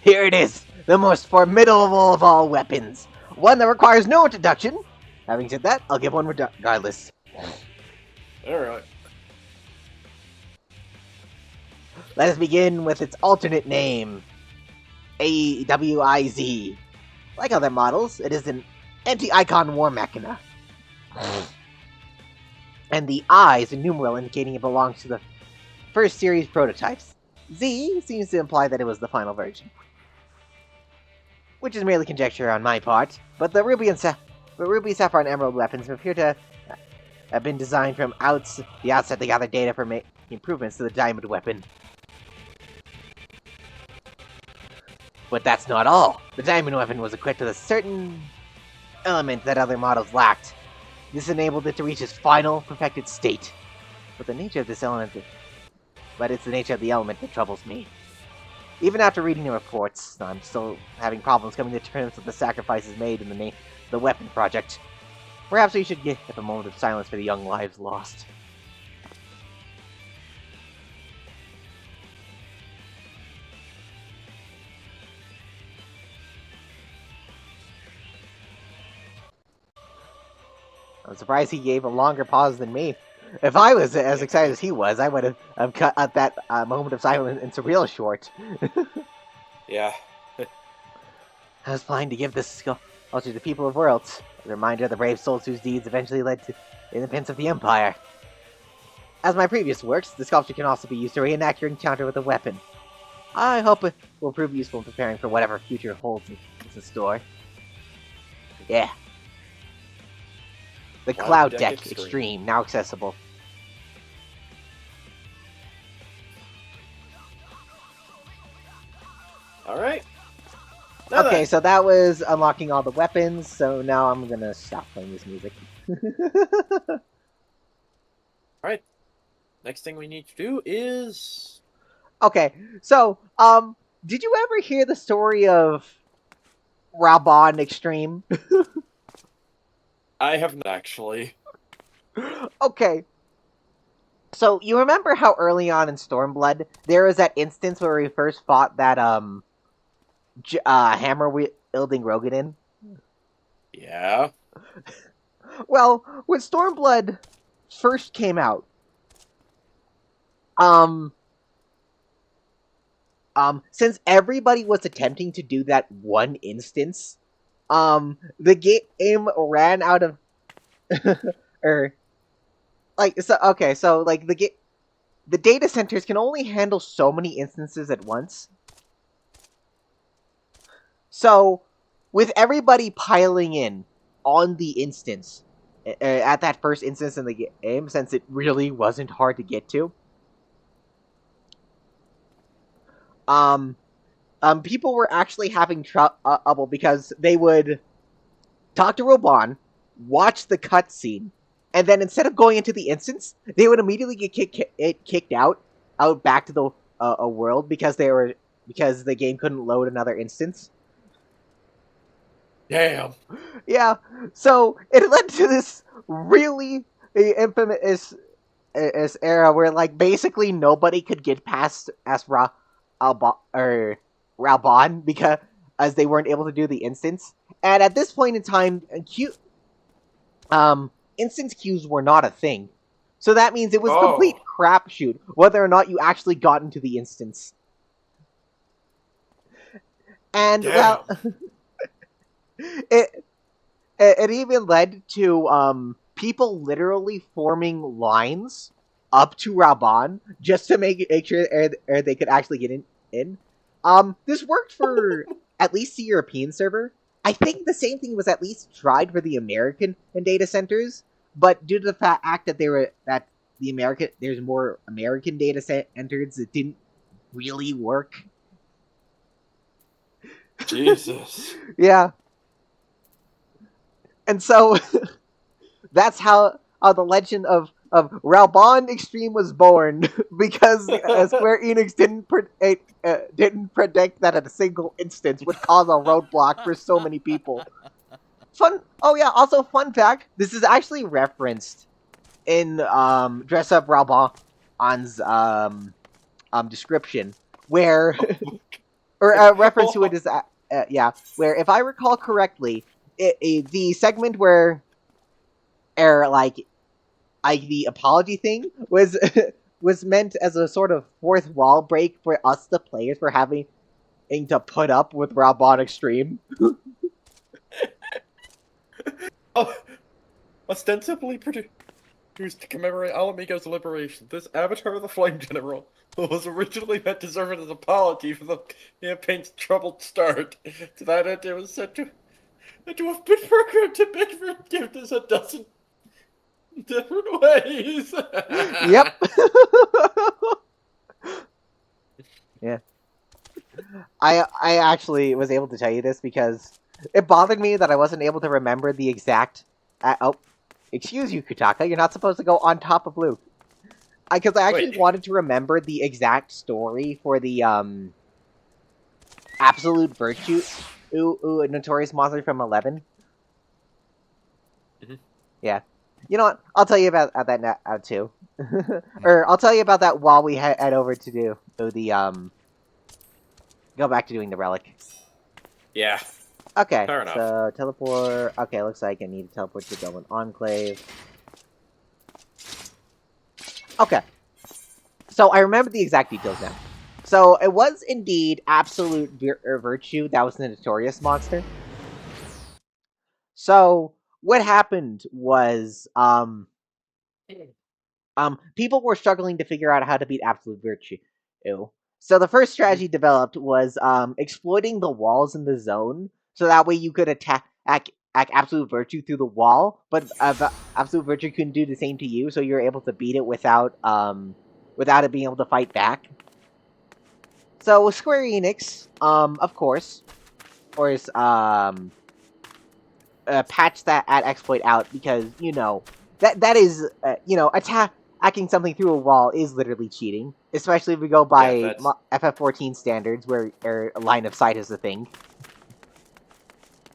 Here it is, the most formidable of all weapons. One that requires no introduction. Having said that, I'll give one regardless. Alright. Let us begin with its alternate name, AWIZ. Like other models, it is an anti-icon war machina. And the I is a numeral indicating it belongs to the first series prototypes. Z seems to imply that it was the final version. Which is merely conjecture on my part, but the Ruby, Sapphire, and Emerald weapons appear to have been designed from the outset to gather data for making improvements to the Diamond Weapon. But that's not all. The Diamond Weapon was equipped with a certain element that other models lacked. This enabled it to reach its final, perfected state. But it's the nature of the element that troubles me. Even after reading the reports, I'm still having problems coming to terms with the sacrifices made in the weapon project. Perhaps we should give a moment of silence for the young lives lost. I'm surprised he gave a longer pause than me. If I was as excited as he was, I would have cut out that moment of silence into real short. Yeah. I was planning to give this sculpture to the people of Worlds, a reminder of the brave souls whose deeds eventually led to the independence of the Empire. As my previous works, the sculpture can also be used to reenact your encounter with a weapon. I hope it will prove useful in preparing for whatever future holds in store. Yeah. The Cloud Deck Extreme, now accessible. Alright. Okay, so that was unlocking all the weapons, so now I'm gonna stop playing this music. Alright. Next thing we need to do is... Okay, so, did you ever hear the story of Raban Extreme? I haven't actually. Okay. So, you remember how early on in Stormblood, there was that instance where we first fought that, hammer-wielding Rogadin? Yeah. Well, when Stormblood first came out, since everybody was attempting to do that one instance, the game ran out of, the data centers can only handle so many instances at once. So, with everybody piling in on the instance, at that first instance in the game, since it really wasn't hard to get to. People were actually having trouble because they would talk to Robon, watch the cutscene, and then instead of going into the instance, they would immediately get kicked out back to the a world because the game couldn't load another instance. Damn. Yeah, so it led to this really infamous era where like basically nobody could get past Raubon because as they weren't able to do the instance. And at this point in time, instance queues were not a thing. So that means it was a complete crapshoot whether or not you actually got into the instance. And well, it even led to people literally forming lines up to Raubon just to make sure they could actually get in. This worked for at least the European server. I think the same thing was at least tried for the American data centers, but due to the fact that there's more American data centers, it didn't really work. Jesus. Yeah. And so that's how the legend of Raubon Extreme was born, because Square Enix didn't predict that a single instance would cause a roadblock for so many people. Also fun fact, this is actually referenced in Dress Up Raubon's description, where or a reference to it is where if I recall correctly, the segment where the apology thing was was meant as a sort of fourth wall break for us, the players, for having to put up with Raubon Extreme. Ostensibly produced to commemorate Alamigo's liberation, this Avatar of the Flame General was originally meant to serve as an apology for the campaign's troubled start. To that end, it was said to have been programmed to beg forgiveness a dozen different ways. Yep. Yeah. I actually was able to tell you this because it bothered me that I wasn't able to remember the exact... excuse you, Kutaka, you're not supposed to go on top of Luke. Because I actually wanted to remember the exact story for the, Absolute Virtue Notorious Monster from 11. Mm-hmm. Yeah. You know what? I'll tell you about that now, too. Or I'll tell you about that while we head over to do the, go back to doing the relic. Yeah. Okay, fair enough. So teleport... Okay, looks like I need to teleport to Goblin Enclave. Okay. So I remember the exact details now. So it was indeed Absolute Virtue that was the Notorious Monster. So what happened was, people were struggling to figure out how to beat Absolute Virtue. So the first strategy developed was exploiting the walls in the zone, so that way you could attack Absolute Virtue through the wall, but Absolute Virtue couldn't do the same to you, so you're able to beat it without it being able to fight back. So Square Enix, of course, patched that exploit out because that is attacking something through a wall is literally cheating, especially if we go by FF14 standards, where line of sight is a thing.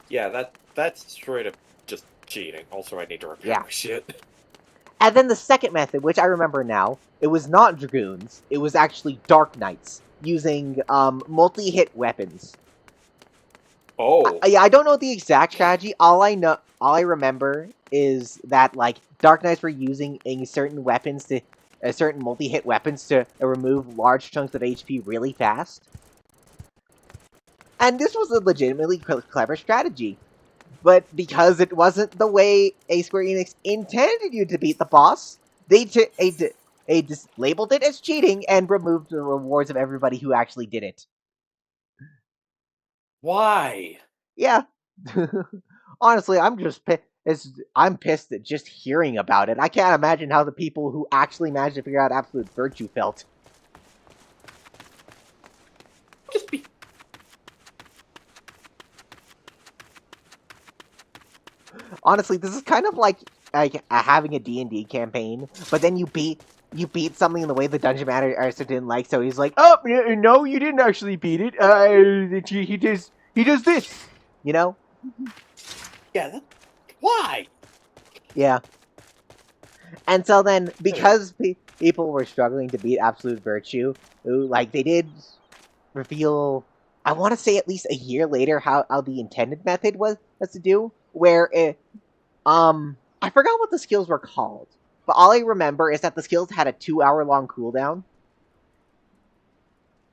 Yeah, that's straight up just cheating. Also, I need to repair my shit. And then the second method, which I remember now, it was not Dragoons, it was actually Dark Knights, using multi-hit weapons. Oh. I don't know the exact strategy. All I remember is that Dark Knights were using certain multi-hit weapons to remove large chunks of HP really fast. And this was a legitimately clever strategy. But because it wasn't the way Square Enix intended you to beat the boss, they just labeled it as cheating and removed the rewards of everybody who actually did it. Why? Yeah. Honestly, I'm just I'm pissed at just hearing about it. I can't imagine how the people who actually managed to figure out absolute virtue felt. Just be. Honestly, this is kind of like having a D&D campaign, but then you beat something in the way the dungeon master didn't like, so he's like, "Oh, no, you didn't actually beat it. He does this." You know? Yeah. Why? Yeah. And so then, because people were struggling to beat absolute virtue, like they did reveal, I want to say at least a year later, how the intended method was to do, where it, I forgot what the skills were called, but all I remember is that the skills had a 2-hour-long cooldown.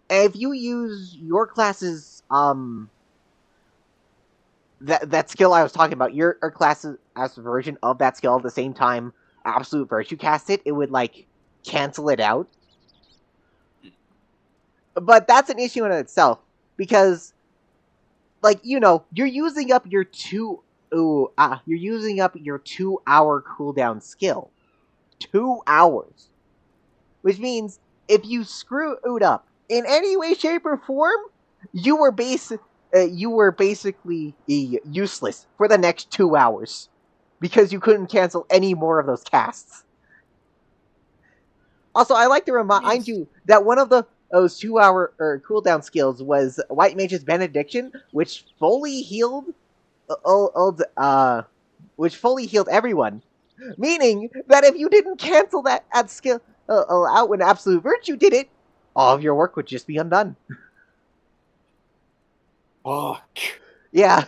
And if you use your class's, that skill I was talking about, your class's version of that skill at the same time Absolute Virtue cast it, it would, like, cancel it out. But that's an issue in itself, because, like, you know, you're using up your 2-hour cooldown skill. 2 hours. Which means, if you screw it up in any way, shape, or form, you were basically useless for the next 2 hours. Because you couldn't cancel any more of those casts. Also, I like to remind you that one of those 2-hour cooldown skills was White Mage's Benediction, which fully healed everyone. Meaning that if you didn't cancel that skill out when Absolute Virtue did it, all of your work would just be undone. Fuck. Yeah.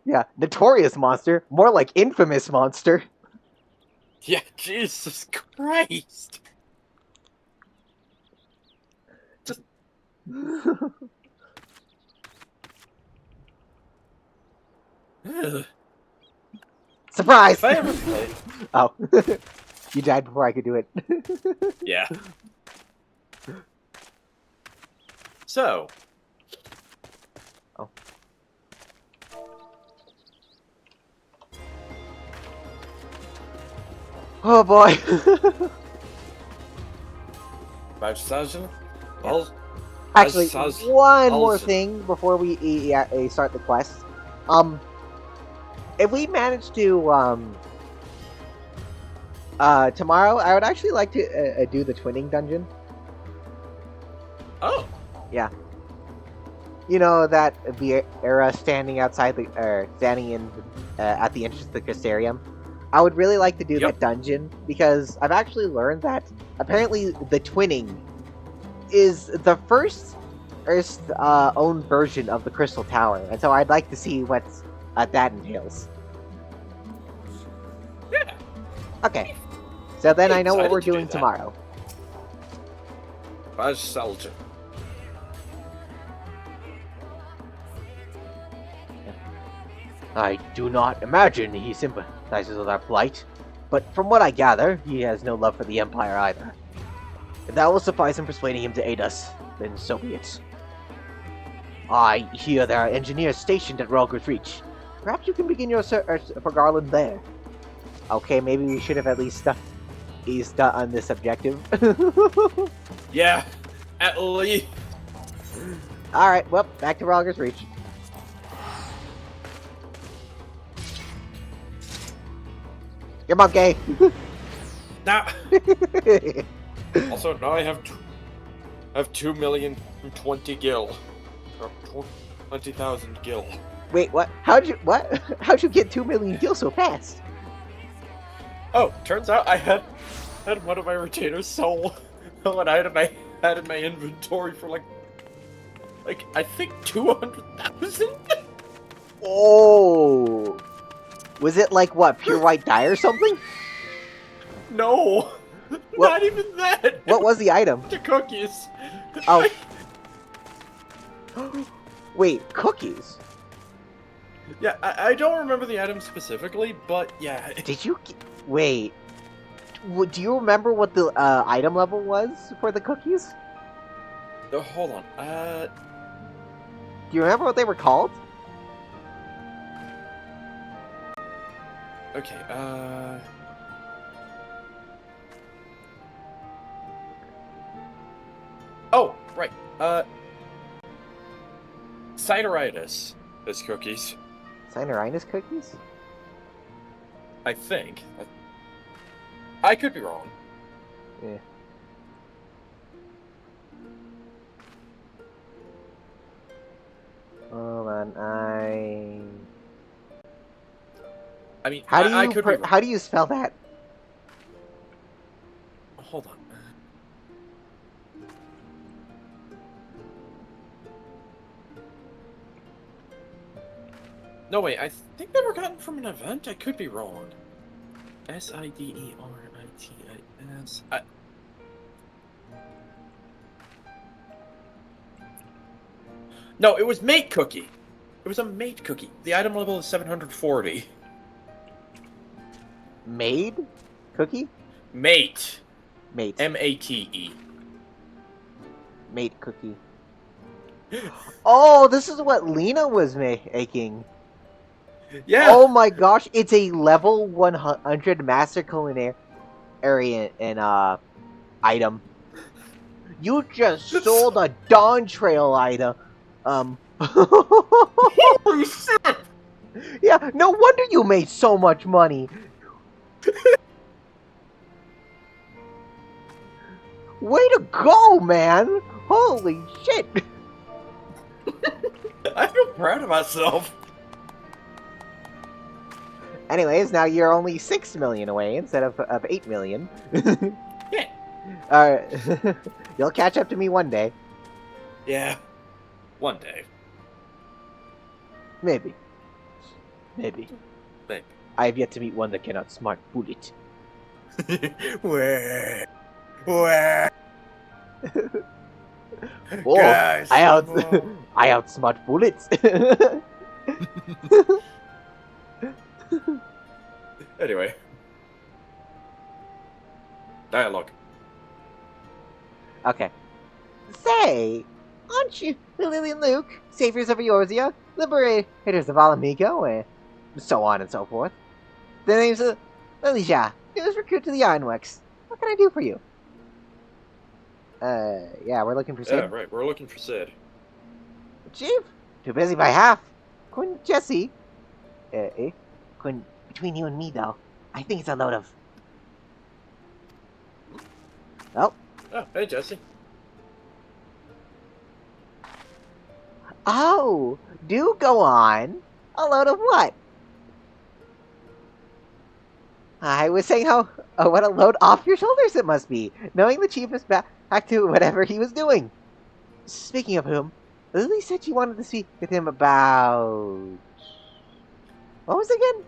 Yeah, notorious monster, more like infamous monster. Yeah, Jesus Christ. Just. Ugh. Surprise! If I ever play. Oh. You died before I could do it. Yeah. So. Oh. Oh boy. 5,000? Well, Actually, Sounds one more awesome. thing before we start the quest. If we manage to tomorrow, I would actually like to do the twinning dungeon. Oh. Yeah. You know that Viera standing outside standing in at the entrance to the Crystarium. I would really like to do that dungeon because I've actually learned that apparently the twinning is the first own version of the Crystal Tower, and so I'd like to see what that entails. Yeah. Okay, so then I know what Excited we're to do doing that. tomorrow. 5,000. I do not imagine he sympathizes with our plight, but from what I gather, he has no love for the Empire either. If that will suffice in persuading him to aid us, then so be it. I hear there are engineers stationed at Rhalgr's Reach. Perhaps you can begin your search for Garland there. Okay, maybe we should have at least eased on this objective. Yeah, at least. Alright, well, back to Rhalgr's Reach. Your mom gay! Now. Also, now I have 2,020 gil. Or 20,000 gil. Wait, what? How'd you get 2 million gil so fast? Oh, turns out I had one of my retainers sold an item I had in my inventory for like I think 200,000. Oh, was it like what, pure white dye or something? No, What- not even that. What was the item? The cookies. Oh, wait, cookies? Yeah, I don't remember the item specifically, but yeah. Did you wait? Do you remember what the item level was for the cookies? Oh, hold on. Do you remember what they were called? Okay, Oh, right. Cideritis is cookies. Sinerinus cookies? I think. I could be wrong. Yeah. Hold on, I mean, How do I you could be wrong. how do you spell that? Hold on. No, wait, I think they were gotten from an event? I could be wrong. Sideritis. No, it was mate cookie. It was a mate cookie. The item level is 740. Made? Cookie? Mate. Mate. M-A-T-E. Mate cookie. Oh, this is what Lena was making. Yeah. Oh my gosh, it's a level 100 Master Culinary and item. You just sold a Dawn Trail item. Holy shit! Yeah, no wonder you made so much money. Way to go, man! Holy shit! I feel proud of myself. Anyways, now you're only 6 million away instead of 8 million. Yeah. You'll catch up to me one day. Yeah. One day. Maybe. Maybe. Maybe. I have yet to meet one that cannot smart bullet. Where? Oh, Guys, I come outsmart bullets. Anyway. Dialogue. Okay. Say, aren't you Lily and Luke, saviors of Eorzea, liberators of Alamigo, and so on and so forth? The name's Lilia, newest recruit to the Ironworks. What can I do for you? Yeah, we're looking for Sid. Yeah, right. We're looking for Sid. Chief? Too busy by half. Couldn't Jesse? Couldn't, between you and me, though, I think it's a load of... Oh. Oh, hey, Jesse. Oh, do go on. A load of what? I was saying how what a load off your shoulders it must be, knowing the chief is back to whatever he was doing. Speaking of whom, Lily said she wanted to speak with him about... What was it again?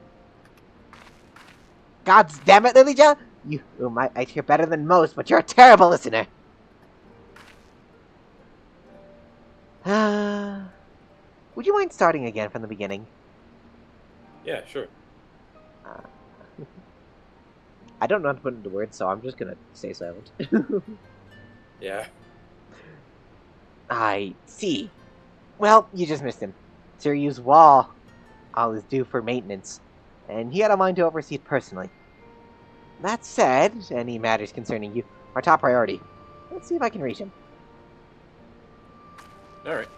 God damn it, Lilia! You might hear better than most, but you're a terrible listener. Would you mind starting again from the beginning? Yeah, sure. I don't know how to put into words, so I'm just gonna stay silent. Yeah. I see. Well, you just missed him. Sirius Wall all is due for maintenance, and he had a mind to oversee it personally. That said, any matters concerning you are top priority. Let's see if I can reach him. Alright.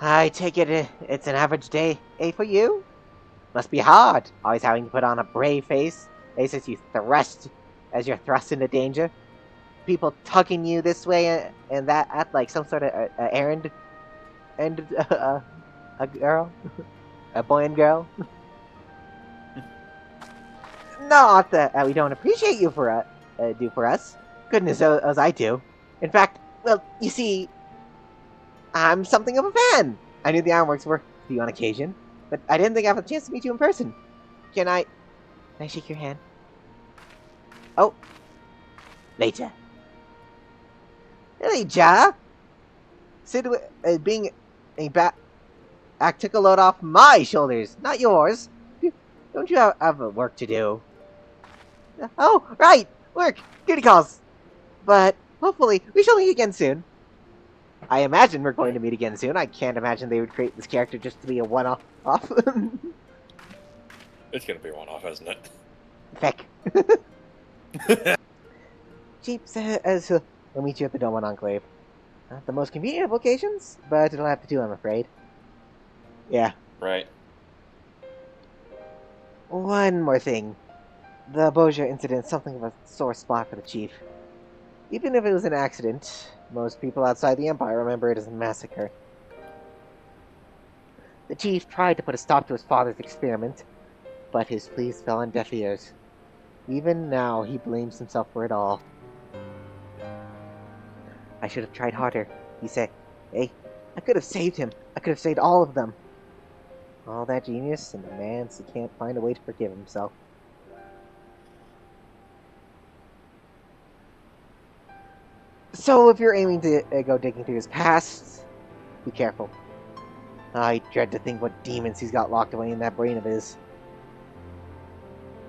I take it it's an average day, for you? Must be hard, always having to put on a brave face as you're thrust into danger. People tugging you this way and that at like some sort of errand, and a girl, a boy and girl. Not that we don't appreciate you for do for us. Goodness, as I do. In fact, well, you see, I'm something of a fan. I knew the Ironworks were with you on occasion, but I didn't think I'd have a chance to meet you in person. Can I shake your hand? Oh, later. Elijah! Sid being a back took a load off my shoulders, not yours. Don't you have work to do? Oh, right! Work! Duty calls! But hopefully we shall meet again soon. I imagine we're going to meet again soon. I can't imagine they would create this character just to be a one-off. It's gonna be one-off, isn't it? Feck. Chief says we'll meet you at the Doman Enclave. Not the most convenient of locations, but it'll have to do, I'm afraid. Yeah. Right. One more thing. The Boja incident is something of a sore spot for the Chief. Even if it was an accident, most people outside the Empire remember it as a massacre. The Chief tried to put a stop to his father's experiment, but his pleas fell on deaf ears. Even now, he blames himself for it all. I should have tried harder, he said. Hey, I could have saved him. I could have saved all of them. All that genius, and the man who can't find a way to forgive himself. So, if you're aiming to go digging through his past, be careful. I dread to think what demons he's got locked away in that brain of his.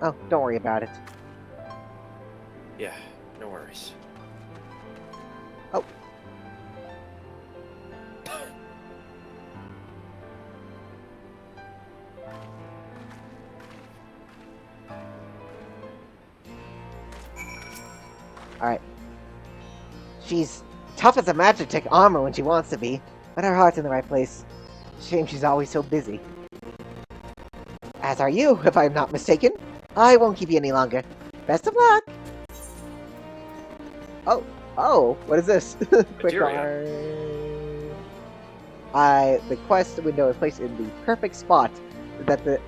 Oh, don't worry about it. Yeah, no worries. Oh. Alright. She's tough as a Magitech armor when she wants to be, but her heart's in the right place. Shame she's always so busy. As are you, if I'm not mistaken. I won't keep you any longer. Best of luck! Oh, what is this? Quick the quest window is placed in the perfect spot that the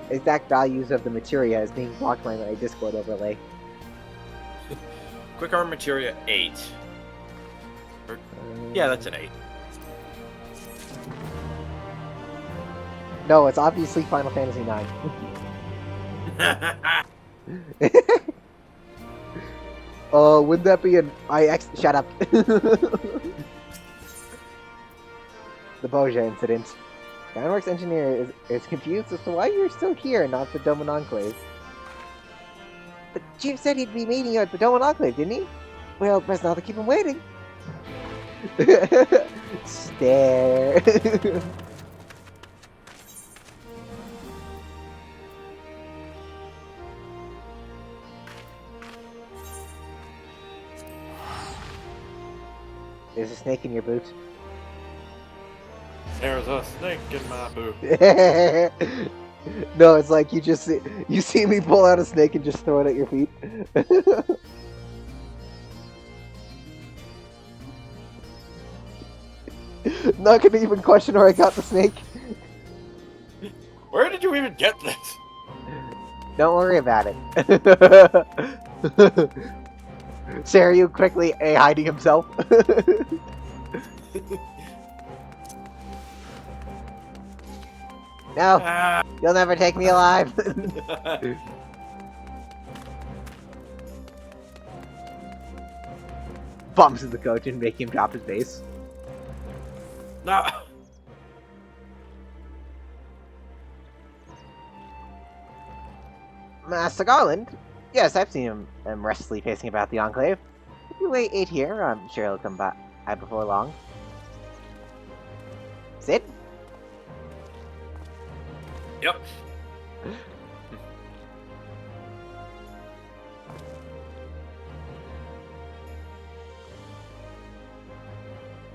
exact values of the materia is being blocked by my Discord overlay. Quick arm materia 8. Yeah, that's an 8. No, it's obviously Final Fantasy IX. Oh, wouldn't that be an IX? Shut up. The Boja incident. Ironworks engineer is confused as to why you're still here, not the Doman Enclave. The Chief said he'd be meeting you at the Doman Enclave, didn't he? Well, best not to keep him waiting. Stare. There's a snake in your boot. There's a snake in my boot. No, it's like you see me pull out a snake and just throw it at your feet. Not gonna even question where I got the snake. Where did you even get this? Don't worry about it. Saryu quickly hiding himself. No, you'll never take me alive. Bumps in the coach and make him drop his base. No. Master Garland? Yes, I've seen him restlessly pacing about the Enclave. If you wait here, I'm sure he'll come by before long. Sid? Yep.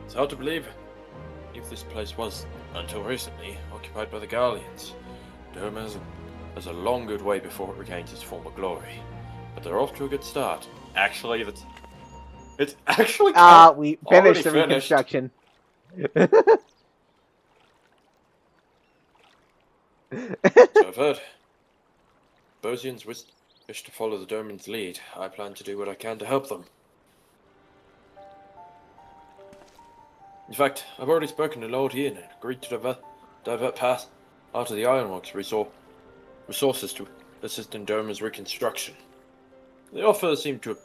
It's hard to believe. If this place was, until recently, occupied by the Garleans, Durham has a long good way before it regains its former glory. But they're off to a good start. Actually, it's actually we finished the finished. reconstruction. So I've heard. Bosians wish to follow the Doman's lead. I plan to do what I can to help them. In fact, I've already spoken to Lord Ian and agreed to divert path out of the Ironworks resources to assist in Doman's reconstruction. The offer seemed to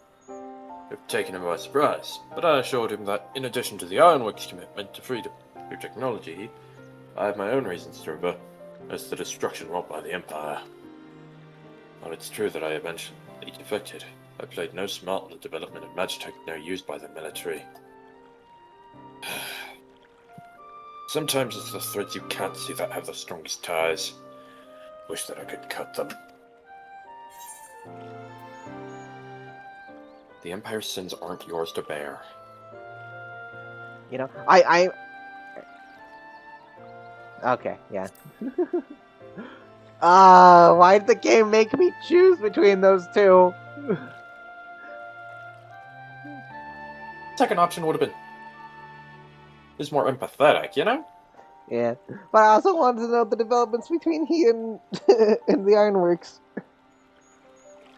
have taken him by surprise, but I assured him that in addition to the Ironworks' commitment to freedom through technology, I have my own reasons to revert as the destruction wrought by the Empire. While it's true that I eventually defected, I played no smart in the development of Magitech now used by the military. Sometimes it's the threads you can't see that have the strongest ties. Wish that I could cut them. The Empire's sins aren't yours to bear. You know, I... Okay, yeah. Why did the game make me choose between those two? Second option would have been... is more empathetic, you know? Yeah, but I also wanted to know the developments between he and, and the Ironworks.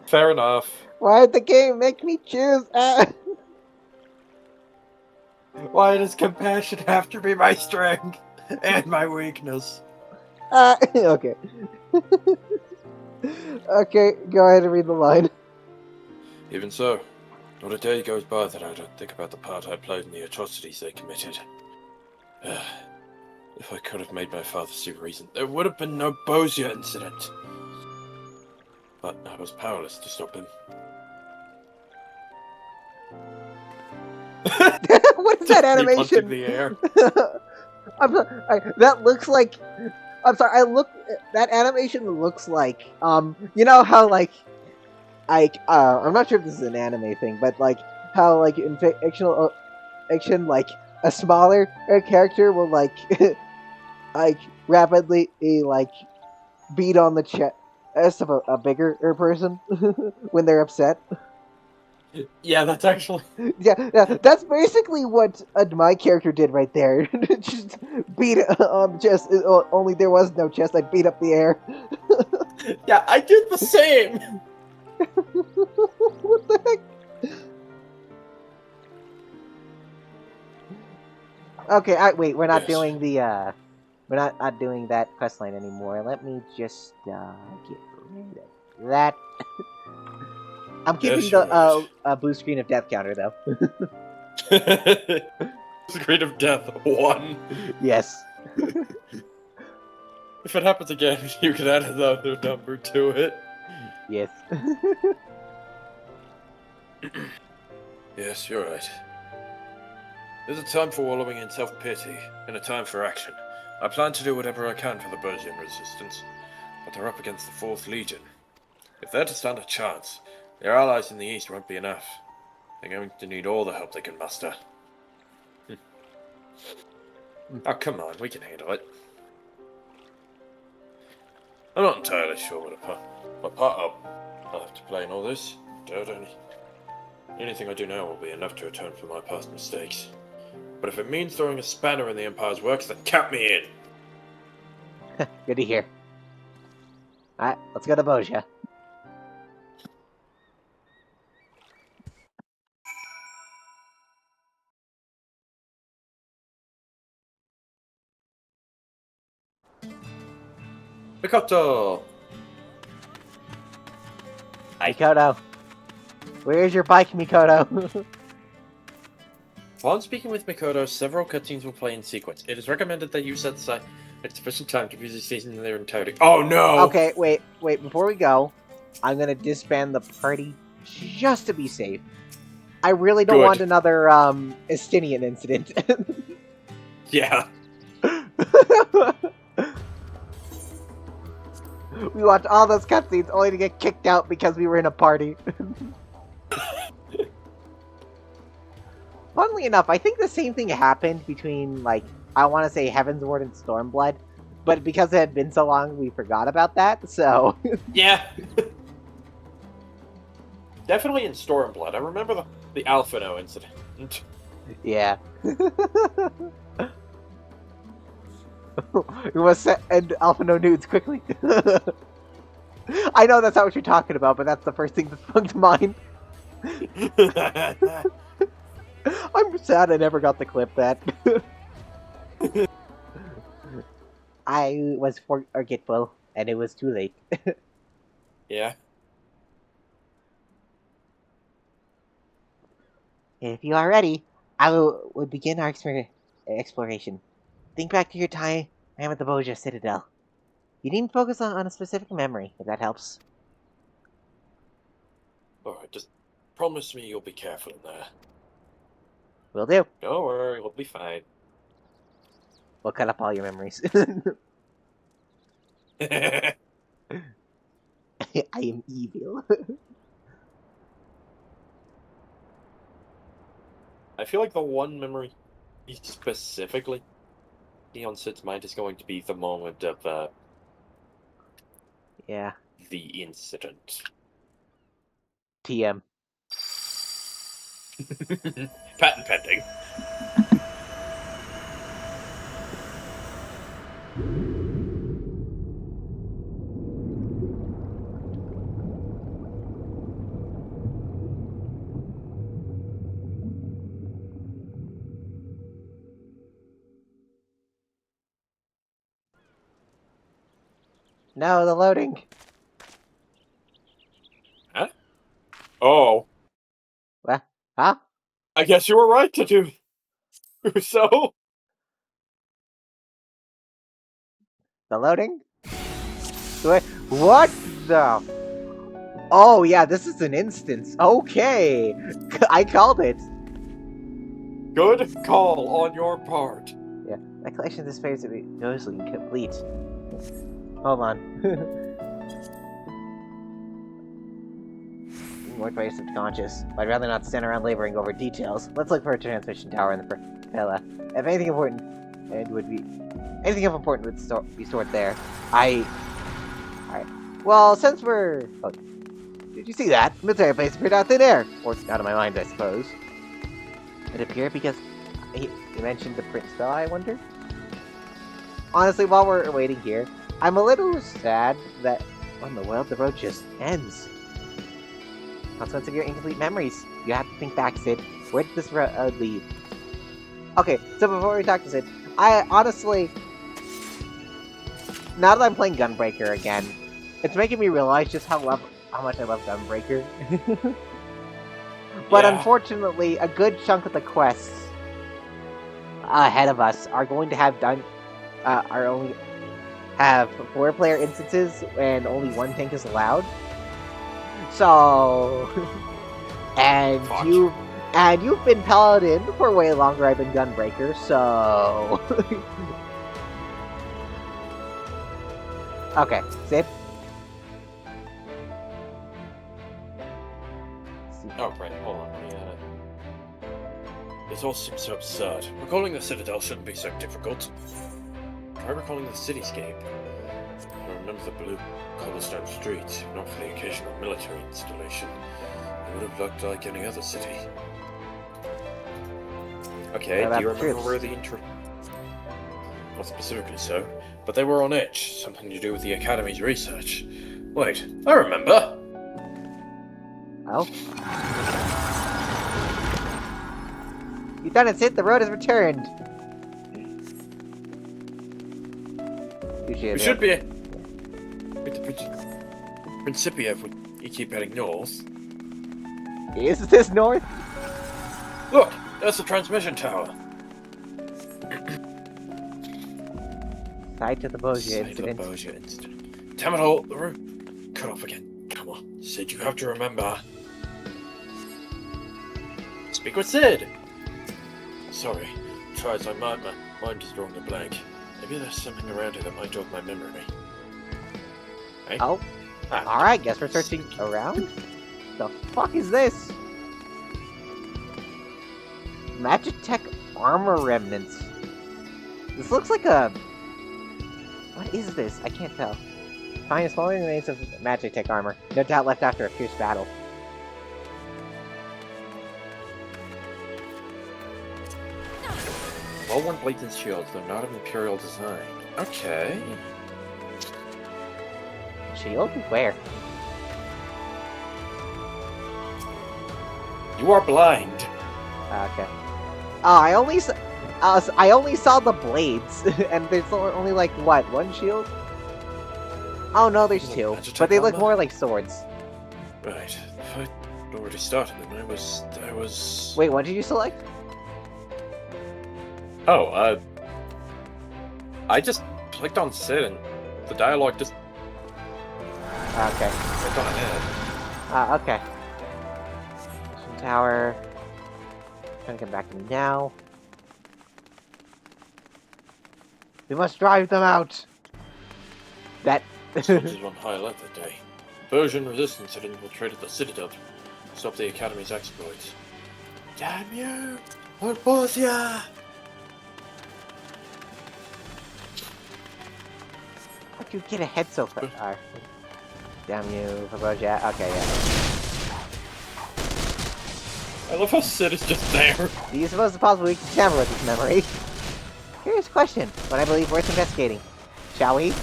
Fair enough. Why did the game make me choose? Why does compassion have to be my strength and my weakness? Okay. Okay, go ahead and read the line. Even so, not a day goes by that I don't think about the part I played in the atrocities they committed. If I could have made my father see reason, there would have been no Bozia incident. But I was powerless to stop him. What is that Me punching animation? the air. That looks like. I'm sorry. That animation looks like. You know how like. I'm not sure if this is an anime thing, but like how like in fictional fiction, like a smaller character will like like rapidly like beat on the chest of a bigger person when they're upset. Yeah, that's actually... Yeah, that's basically what my character did right there. Just beat on the chest. Only there was no chest. I beat up the air. Yeah, I did the same! What the heck? Okay, wait. We're not Yes. doing the. We're not doing that quest line anymore. Let me just get rid of that. I'm keeping Yes, you're right. blue screen of death counter though. Screen of death 1. Yes. If it happens again, you can add another number to it. Yes. Yes, you're right. There's a time for wallowing in self-pity, and a time for action. I plan to do whatever I can for the Bersian resistance, but they're up against the 4th Legion. If they're to stand a chance, their allies in the east won't be enough. They're going to need all the help they can muster. Oh, come on, we can handle it. I'm not entirely sure what part I'll have to play in all this. Don't anything I do now will be enough to atone for my past mistakes. But if it means throwing a spanner in the Empire's works, then count me in! Good to hear. Alright, let's go to Bozia. Mikoto! Mikoto. Where's your bike, Mikoto? While speaking with Mikoto, several cutscenes will play in sequence. It is recommended that you set aside sufficient time to view the season in their entirety. Oh no! Okay, wait. Before we go, I'm gonna disband the party just to be safe. I really don't Good. want another Estinian incident. Yeah. We watched all those cutscenes only to get kicked out because we were in a party. Funnily enough, I think the same thing happened between, like, I want to say Heavensward and Stormblood, but because it had been so long, we forgot about that, so... Yeah. Definitely in Stormblood. I remember the Alphino incident. Yeah. We must end Alphino nudes quickly. I know that's not what you're talking about, but that's the first thing that sprung to mind. I'm sad I never got to clip that. I was forgetful, and it was too late. Yeah. If you are ready, I will begin our exploration. Think back to your time at the Bozia Citadel. You needn't focus on a specific memory, if that helps. Alright, just promise me you'll be careful in there. Will do. Don't worry, we'll be fine. We'll cut up all your memories. I am evil. I feel like the one memory specifically on Sid's mind is going to be the moment of Yeah. the incident. TM. Patent pending. No, the loading. Huh? Oh, What? Huh? I guess you were right to do so. The loading? Wait, what the? Oh, yeah, this is an instance. Okay. I called it. Good call on your part. Yeah, that collection of this appears to be noticeably incomplete. Hold on. More by your subconscious. I'd rather not stand around laboring over details. Let's look for a transmission tower in the propeller. If anything important, it would be anything of importance would be stored there. Alright. Well, since we're... Oh, did you see that? Military base appeared out of thin air. Or out of my mind, I suppose. It appeared because he mentioned the print spell, I wonder? Honestly, while we're waiting here, I'm a little sad that, what in the world, the road just ends. Consequence of your incomplete memories. You have to think back, Sid. Where did this road lead? Okay, so before we talk to Sid, I honestly... Now that I'm playing Gunbreaker again, it's making me realize just how much I love Gunbreaker. But Yeah. unfortunately, a good chunk of the quests ahead of us are going to have only have 4-player instances and only 1 tank is allowed. So, and Fuck. you've been Paladin for way longer. I've been Gunbreaker, so. Okay, Sid. Oh, right, hold on. This all seems so absurd. Recalling the Citadel shouldn't be so difficult. Try recalling the cityscape. I remember the blue cobblestone streets, not for the occasional military installation. It would have looked like any other city. Okay, What about do you the remember troops? where the Not specifically so, but they were on edge. Something to do with the Academy's research. Wait, I remember! Oh. You done it, Sid. The road has returned. We should be at the Principia if we keep heading north. Is this north? Look, that's the transmission tower. Side to the Bosia Site of incident. Bosia incident. Damn it all, the route cut off again. Come on, Sid, you have to remember. Speak with Sid! Sorry, try as I might, my mind is drawing a blank. Maybe there's something around here that might jog my memory. Hey? Oh. Alright, guess we're searching around? The fuck is this? Magitech armor remnants. This looks like a... What is this? I can't tell. Find a small remains of Magitech armor. No doubt left after a fierce battle. All one blades and shields, though not of Imperial design. Okay. Shield? Where? You are blind. Okay. Oh, I only saw the blades, and there's only like what, 1 shield? Oh no, there's 2, but they look more like swords. Right. The fight had already started, and I was... Wait, what did you select? Oh, I just clicked on Sid, and the dialogue just Okay. went on ahead. Okay. Mission tower. Trying to come back to me now. We must drive them out! That... Soldiers on high alert that day. Persian resistance had infiltrated the Citadel to stop the Academy's exploits. Damn you! Orbosia! How'd you get ahead so far? Damn you, Faboja. Okay, yeah. I love how Sid is just there. Do you suppose it's possible we can tamper with this memory? Curious question, but I believe worth investigating. Shall we?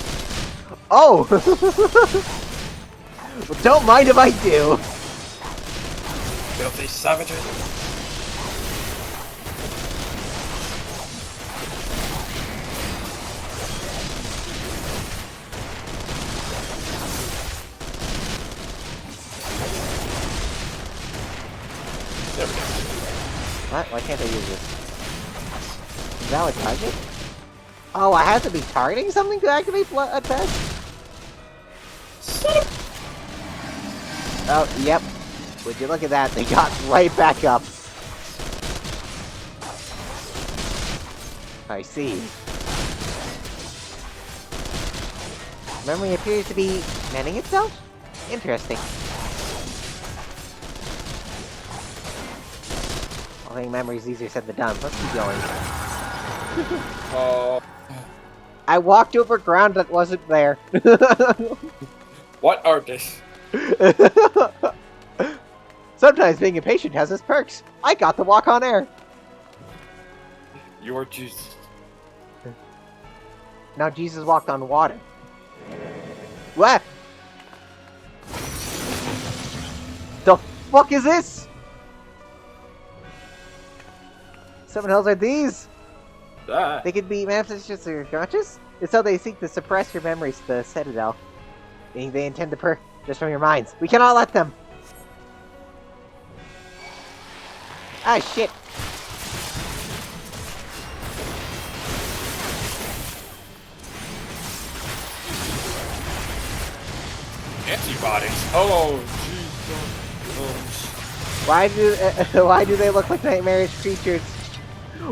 Oh! Well, don't mind if I do! Filthy savages. There we go. What? Why can't I use this? Is that a target? Oh, I have to be targeting something to activate blood attack? Son of... Oh, yep. Would you look at that? They got right back up. I see. Memory appears to be mending itself? Interesting. I think memory's easier said than done. Let's keep going. I walked over ground that wasn't there. What are this? Sometimes being impatient has its perks. I got to walk on air. You are Jesus. Now Jesus walked on water. What? The fuck is this? What else are these? Ah. They could be manifestations of your conscious? It's how they seek to suppress your memories to the Citadel. They intend to just from your minds. We cannot let them! Ah, shit! Antibodies. Oh, Jesus. Why do they look like nightmarish creatures?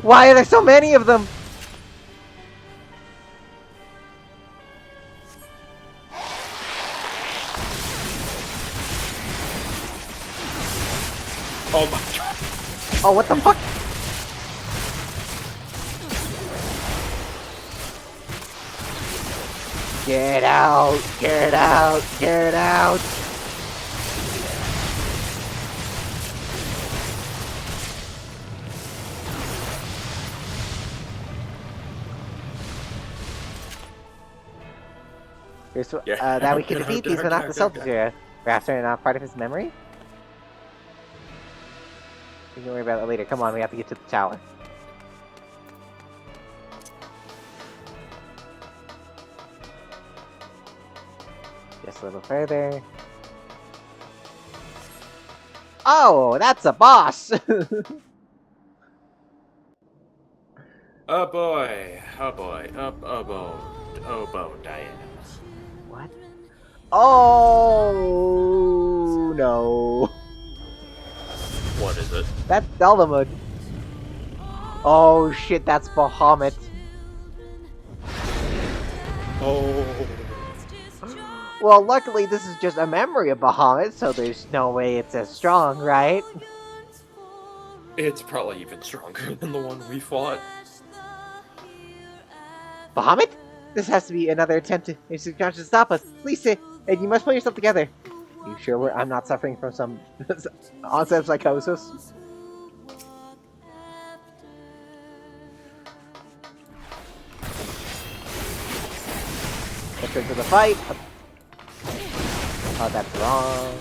Why are there so many of them? Oh my god. Oh, what the fuck? Get out! Get out! Get out! That we can defeat these, but not the Celtics area. Perhaps they're not part of his memory? We can worry about it later. Come on, we have to get to the tower. Just a little further. Oh, that's a boss! Oh boy. Oh boy. Oh boy, Diana. What? Oh no! What is it? That's Dalamud. Oh shit, that's Bahamut. Oh. Well, luckily this is just a memory of Bahamut, so there's no way it's as strong, right? It's probably even stronger than the one we fought. Bahamut? This has to be another attempt to stop us. Please say, and you must pull yourself together. You sure I'm not suffering from some onset of psychosis? Let's go to the fight. Oh, that's wrong.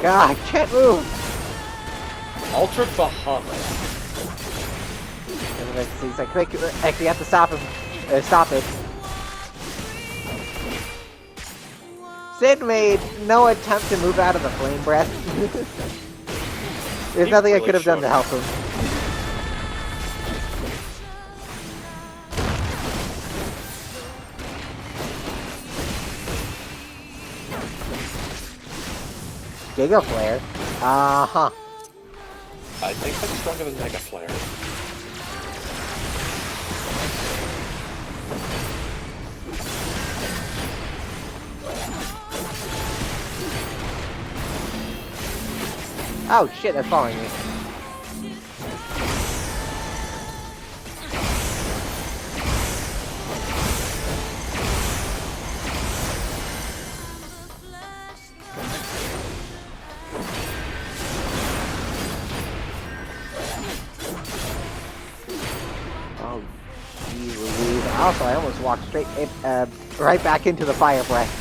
God, I can't move! Altered Bahamut. He's like, quick, actually, you have to stop him. Stop it. Sid made no attempt to move out of the flame breath. There's nothing I could have done to help him. Giga Flare? Uh-huh. I think that's stronger than Mega Flare. Oh shit, that's following me. Oh, geez Louise. Also, I almost walked straight right back into the fire breath.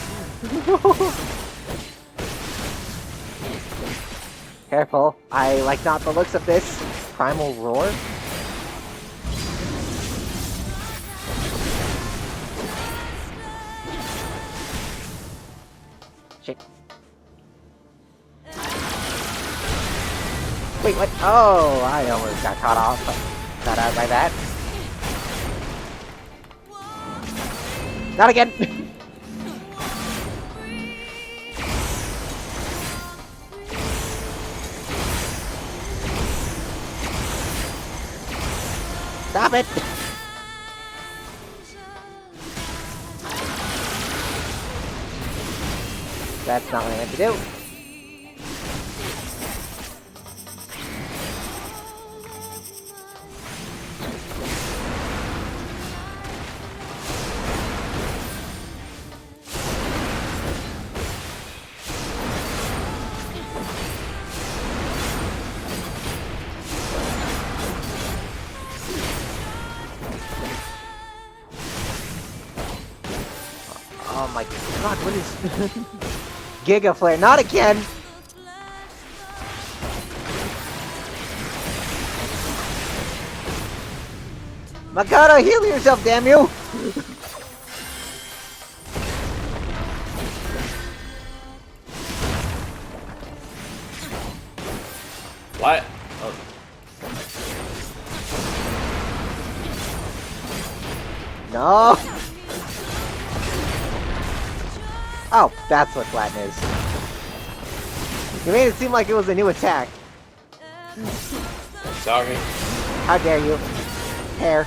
Careful. I like not the looks of this. Primal Roar? Shit. Wait, what? Oh, I almost got caught out by that. Not again! Stop it! That's not what I meant to do. Oh my god, what is... Giga Flare, not again! Makata, heal yourself, damn you! What? Oh, No! Oh, that's what Flatten is. You made it seem like it was a new attack. sorry. How dare you? Hair.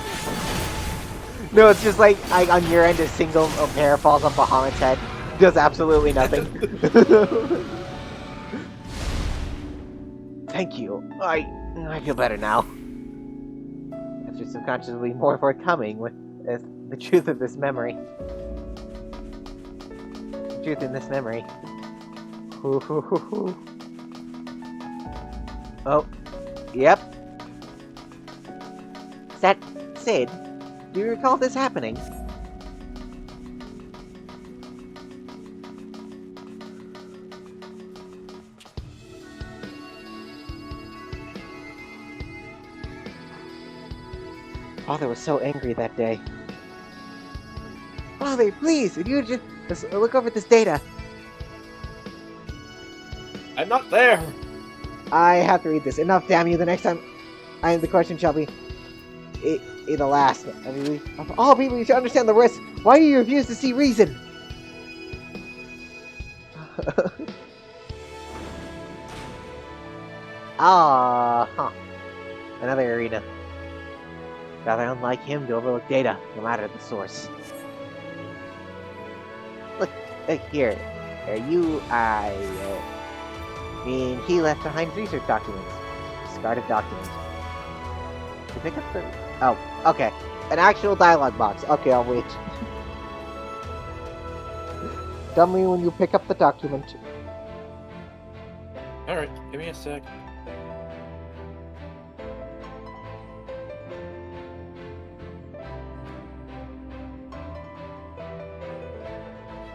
No, it's just like on your end, a single hair falls on Bahamut's head. Does absolutely nothing. Thank you. I feel better now. After subconsciously more forthcoming with the truth of this memory. The truth in this memory. Oh. Yep. Sid, do you recall this happening? Father was so angry that day. Father, please, would you just look over this data? I'm not there! I have to read this. Enough, damn you. The next time the question shall be... the last. Of all people, you should understand the risk. Why do you refuse to see reason? Another arena. Rather unlike him to overlook data, no matter the source. Look here. He left behind research documents. Discarded documents. To pick up the... Oh, okay. An actual dialogue box. Okay, I'll wait. Tell me when you pick up the document. Alright, give me a sec.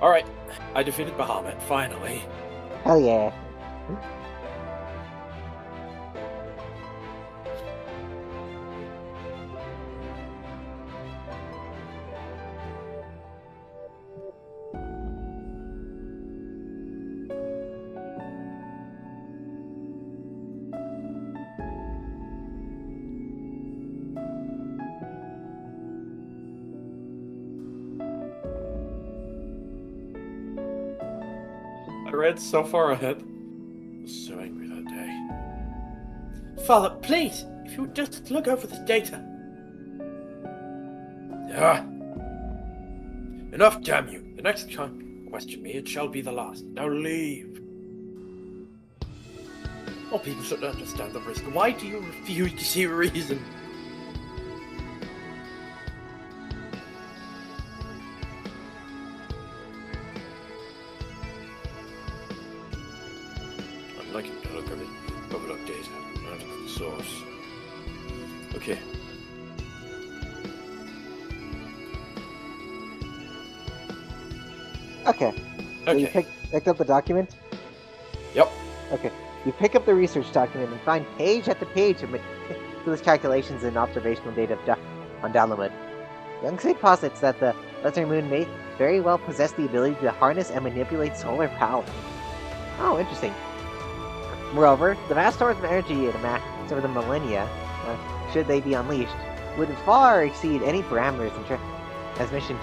Alright, I defeated Bahamut, finally. Hell yeah. I read so far ahead. Father, please, if you would just look over this data. Ah. Enough, damn you. The next time you question me, it shall be the last. Now leave. All people should understand the risk. Why do you refuse to see reason? I'm liking to look at it. Overlook data. Not the source. Okay. Okay. So you Okay. picked up the document? Yep. Okay. You pick up the research document and find page after page of meticulous calculations and observational data on Dalamud. Young Sid posits that the Lesser Moon may very well possess the ability to harness and manipulate solar power. Oh, interesting. Moreover, the vast stores of energy it amassed over the millennia, should they be unleashed, would far exceed any parameters the transmission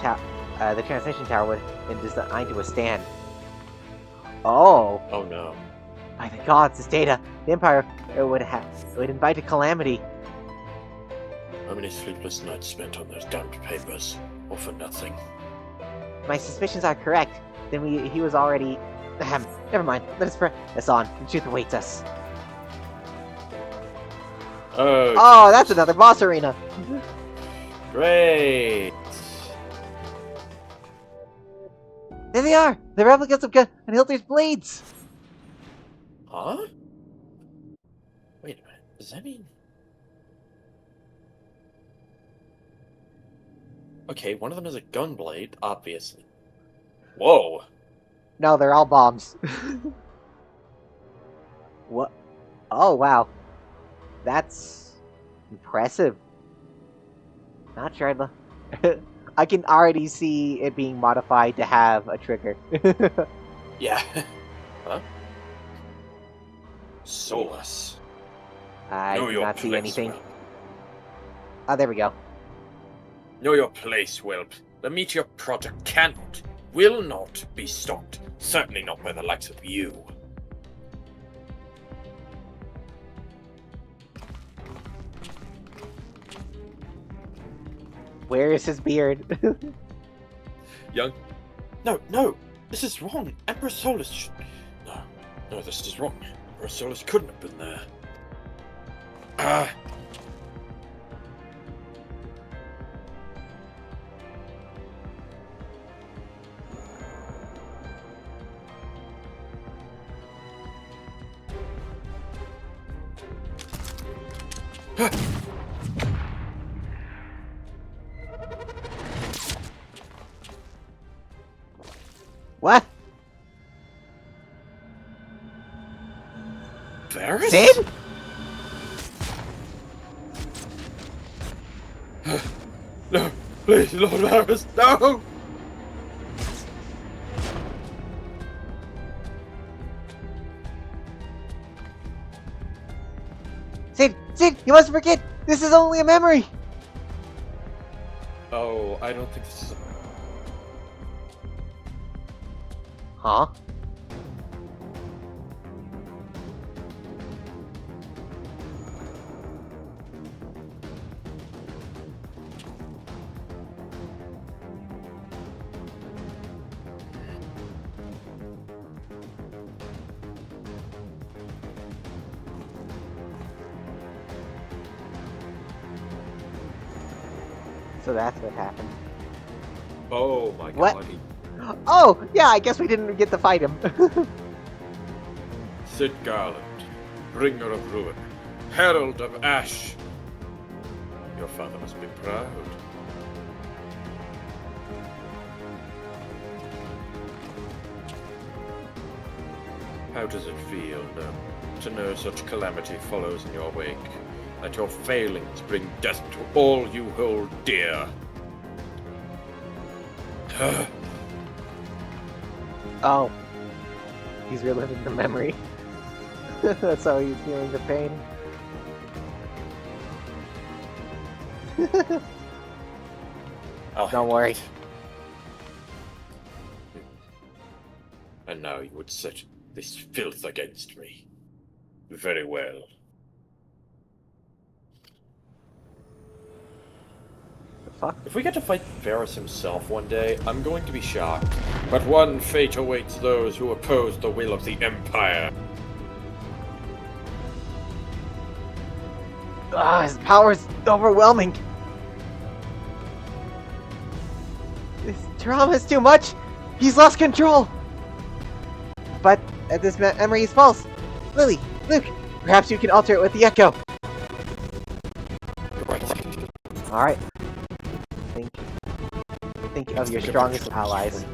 tower would have been designed to withstand. Oh. Oh no. By the gods, this data, the Empire would invite a calamity. How many sleepless nights spent on those damned papers, all for nothing? My suspicions are correct. Then he was already... never mind. Let us press on. The truth awaits us. Oh, that's another boss arena. Great. There they are! The replicas of Gun and Hilter's blades! Huh? Wait a minute. Does that mean... Okay, one of them is a gun blade, obviously. Whoa! No, they're all bombs. What? Oh, wow. That's... impressive. Not sure I can already see it being modified to have a trigger. Yeah. Huh? Solus. I Know do your not see place, anything. whelp. Oh, there we go. Know your place, whelp. The meteor project cannot, will not be stopped. Certainly not by the likes of you. Where is his beard? Young? No, no! This is wrong! Emperor Solus should... No, this is wrong. Emperor Solus couldn't have been there. Ah! What? Varys? Sid? No, please, Lord Varys, no! Sid, you must forget! This is only a memory! Oh, I don't think this is... Huh? So that's what happened. Oh my What? god. Oh, yeah, I guess we didn't get to fight him. Sid Garland, bringer of ruin, herald of ash. Your father must be proud. How does it feel, to know such calamity follows in your wake? That your failings bring death to all you hold dear? Oh. He's reliving the memory. That's how he's feeling the pain. I'll Don't handle worry. it. And now you would set this filth against me. Very well. fuck? If we get to fight Varus himself one day, I'm going to be shocked. But one fate awaits those who oppose the will of the Empire. His power's overwhelming. This drama is too much. He's lost control. But this memory is false. Lily, Luke, perhaps you can alter it with the echo. You're right. All right. Think of your strongest allies.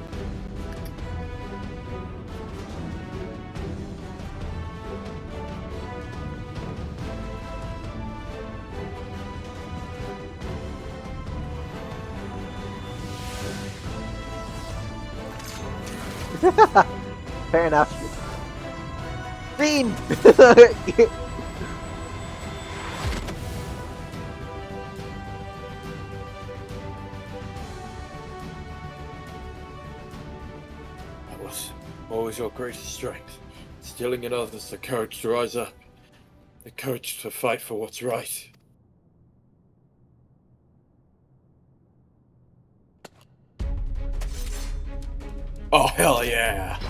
Fair enough. Fiend! What was your greatest strength? Instilling in others the courage to rise up. The courage to fight for what's right. Oh, hell yeah!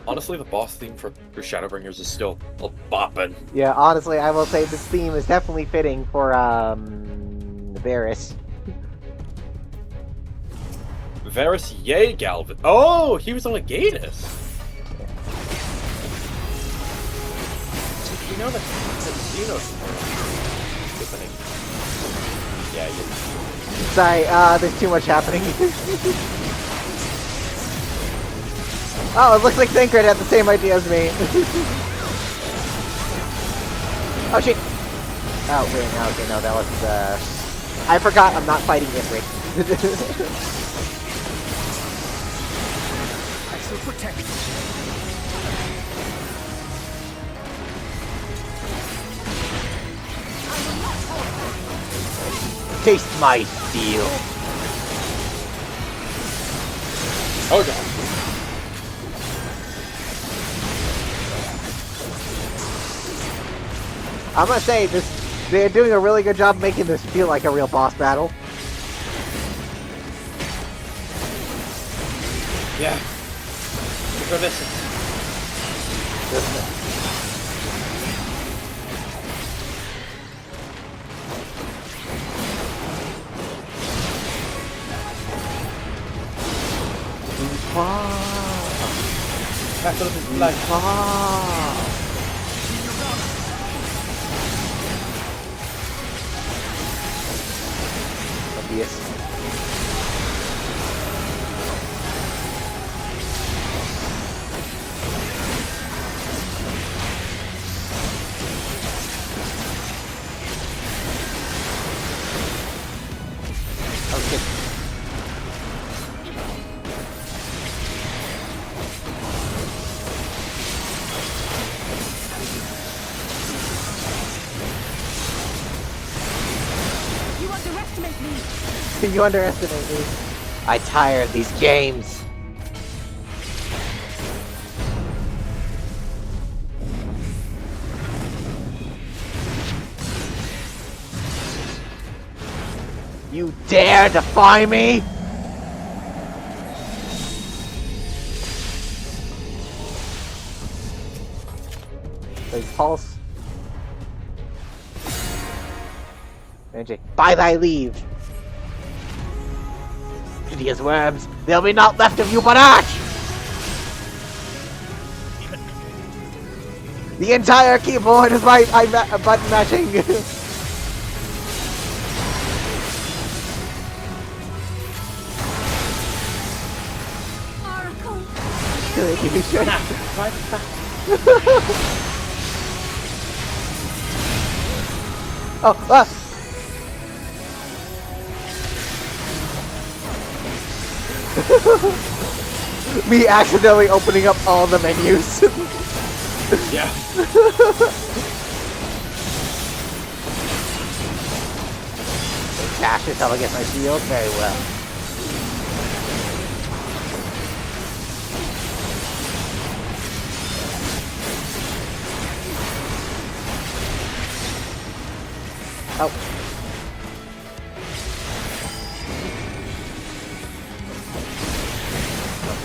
Honestly, the boss theme for Shadowbringers is still a boppin'. Yeah, honestly, I will say this theme is definitely fitting for, Varus. Varus Yay Galvin. Oh, he was on a Gatus. You know that Xenos. Yeah, you. Sorry, there's too much happening. Oh, it looks like Thancred had the same idea as me. Oh shit! Oh wait, no, okay, no, that was, I forgot I'm not fighting Ifrit. I shall protect you. Taste my steel. Oh god. I'm gonna say they're doing a really good job making this feel like a real boss battle. Yeah. For this. Battle of his blood. Obvious. Okay. You underestimate me. You underestimate me. I tire of these games. You dare defy me? There's Pulse. NJ, by thy leave. Hideous worms, there'll be naught left of you but ash! The entire keyboard is my button mashing. Oracle. You should. Oh, ah! Me accidentally opening up all the menus. Yeah. Dash is how I get my shield very well. Oh.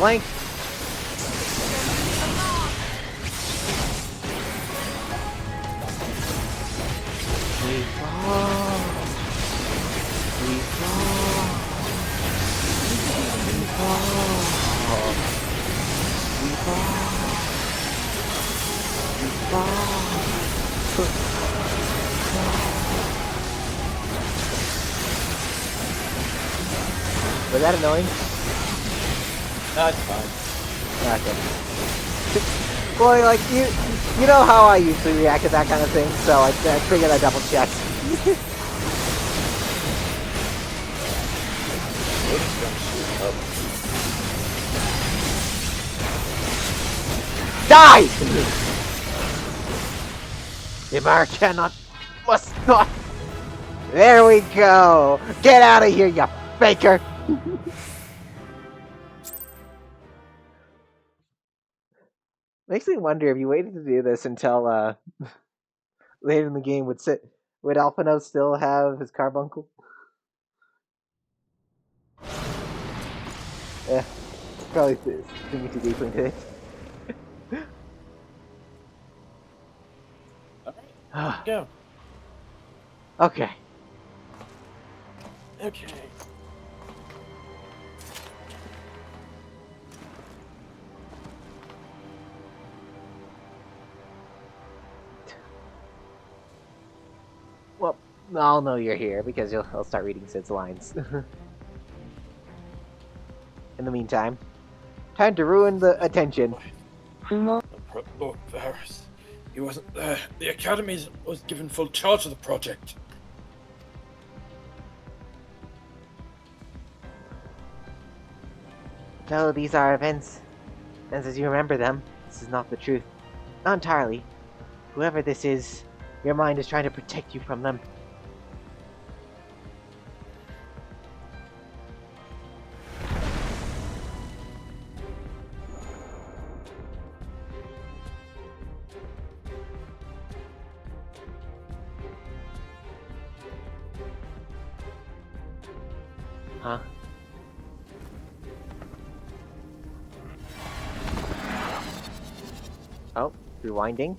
Flank! We fall! We fall! We fall! We fall! We fall! Was that annoying? No, it's fine. Okay. Boy, like, you know how I usually react to that kind of thing, so I figured I'd double check. We're just gonna shoot up. Die! Imar cannot, must not. There we go. Get out of here, you faker. Makes me wonder if you waited to do this until later in the game, would Alphino still have his carbuncle? Yeah, probably thinking too deeply into it. Alright, go. Okay. Okay. Well, I'll know you're here because I'll start reading Sid's lines. In the meantime, time to ruin the attention. Lord Varys. He wasn't there. The Academy was given full charge of the project. No, these are events. And as you remember them, this is not the truth. Not entirely. Whoever this is, your mind is trying to protect you from them. Huh? Oh, rewinding.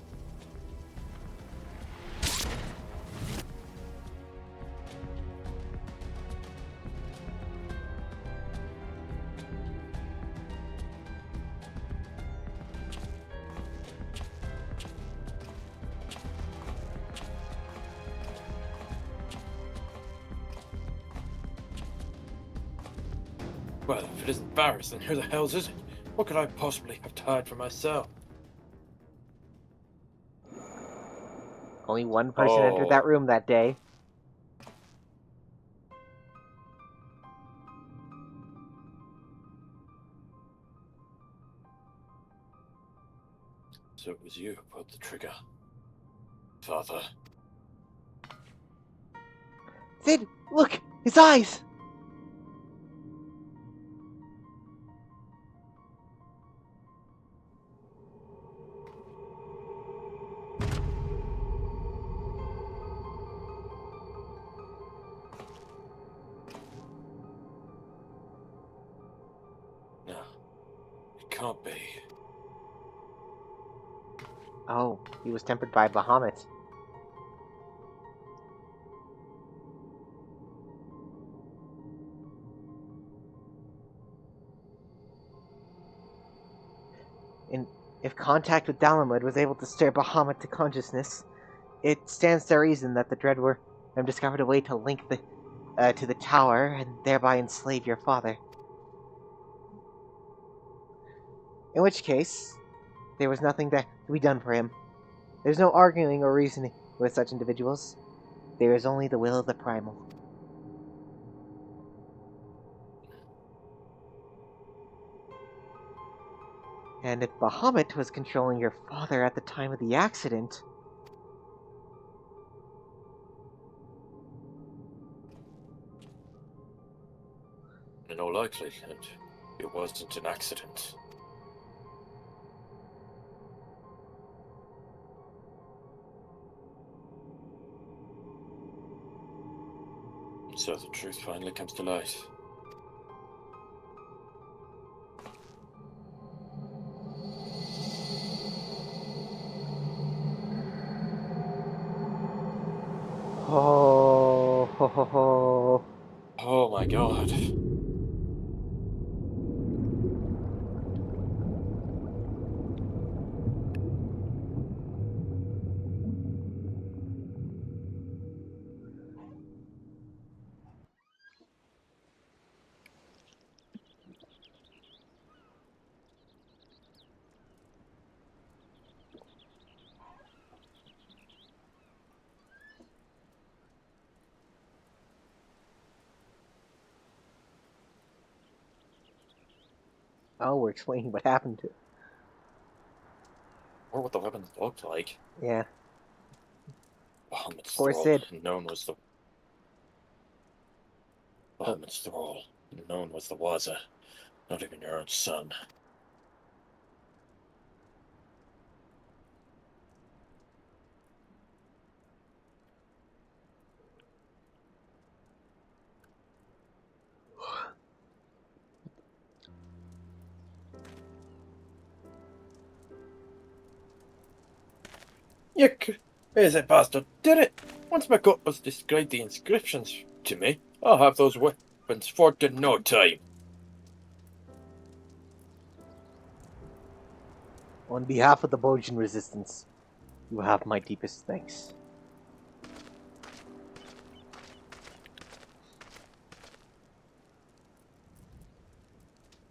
Well, if it isn't Varys, then who the hell's is it? What could I possibly have tied for myself? Only one person entered that room that day. So it was you who pulled the trigger, Father. Sid, look! His eyes! No, it can't be. Oh, he was tempered by Bahamut. And if contact with Dalamud was able to stir Bahamut to consciousness, it stands to reason that the Dreadwar have discovered a way to link to the tower and thereby enslave your father. In which case, there was nothing that could be done for him. There's no arguing or reasoning with such individuals. There is only the will of the primal. And if Bahamut was controlling your father at the time of the accident... In all likelihood, it wasn't an accident. So the truth finally comes to light. Oh, ho, ho, ho. Oh my god. Oh, we're explaining what happened to. Or what the weapons looked like. Yeah. Bahamut's Poor thrall, Sid. known was the Bahamut's thrall, known was the Waza. Not even your own son. You crazy bastard did it! Once McCutlass described the inscriptions to me, I'll have those weapons forged in no time. On behalf of the Bojan resistance, you have my deepest thanks.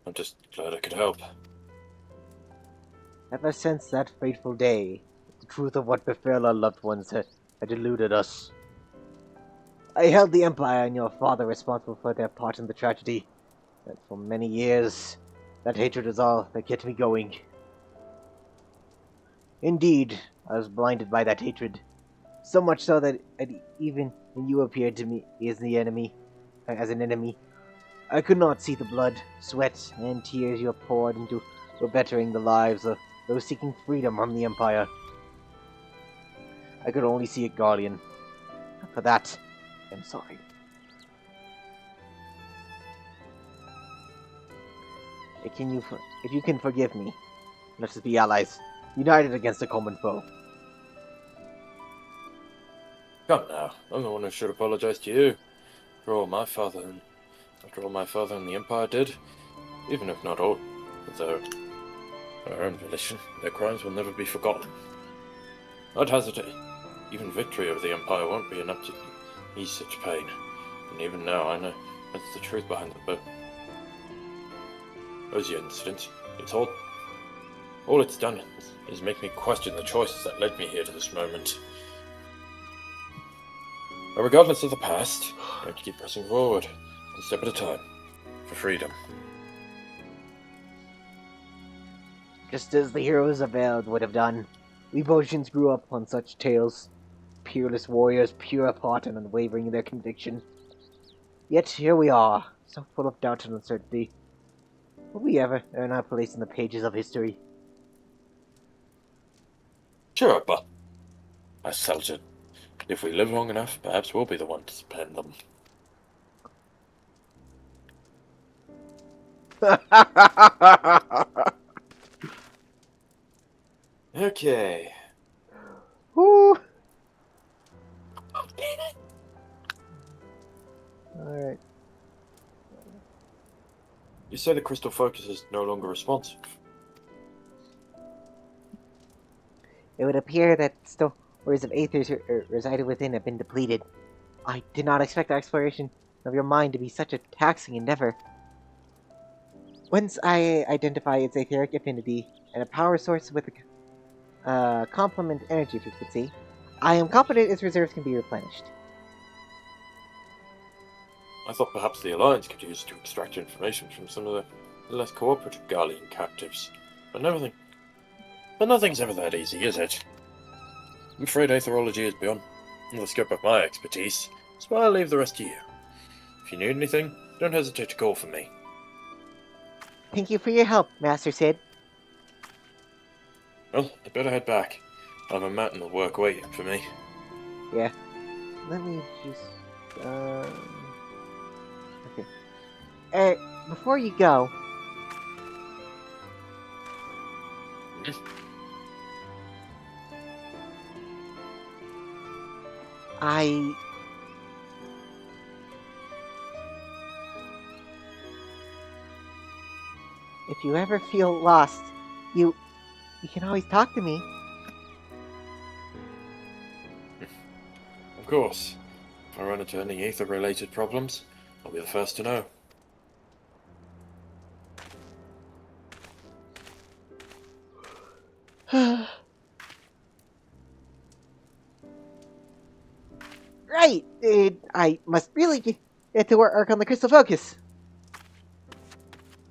I'm just glad I could help. Ever since that fateful day, the truth of what befell our loved ones had eluded us. I held the Empire and your father responsible for their part in the tragedy, and for many years, that hatred is all that kept me going. Indeed, I was blinded by that hatred, so much so that even when you appeared to me as an enemy, I could not see the blood, sweat, and tears you have poured into bettering the lives of those seeking freedom from the Empire. I could only see it, Guardian. For that, I'm sorry. If you can forgive me, let us be allies, united against a common foe. Come now, I'm the one who should apologize to you for all my father and after all my father and the Empire did, even if not all of their own volition, their crimes will never be forgotten. I'd hazard even victory over the Empire won't be enough to ease such pain. And even now, I know that's the truth behind it, but those incidents, all it's done is make me question the choices that led me here to this moment. But regardless of the past, I have to keep pressing forward, one step at a time, for freedom. Just as the heroes of Eld would have done, we Bojans grew up on such tales. Peerless warriors, pure of heart and unwavering in their conviction. Yet here we are, so full of doubt and uncertainty. Will we ever earn our place in the pages of history? Sure, but I felt it. If we live long enough, perhaps we'll be the ones to pen them. Okay. Woo! Alright. You say the crystal focus is no longer responsive. It would appear that stores of aethers residing within have been depleted. I did not expect the exploration of your mind to be such a taxing endeavor. Once I identify its etheric affinity and a power source with a complement energy frequency, I am confident its reserves can be replenished. I thought perhaps the Alliance could use it to extract information from some of the less cooperative Garlean captives. But nothing's ever that easy, is it? I'm afraid aetherology is beyond the scope of my expertise, so I'll leave the rest to you. If you need anything, don't hesitate to call for me. Thank you for your help, Master Sid. Well, I'd better head back. I have a mountain of work waiting for me. Yeah. Let me just... Okay. Before you go... I... If you ever feel lost, you can always talk to me. Of course. If I run into any Aether-related problems, I'll be the first to know. Right! I must really get to work on the Crystal Focus.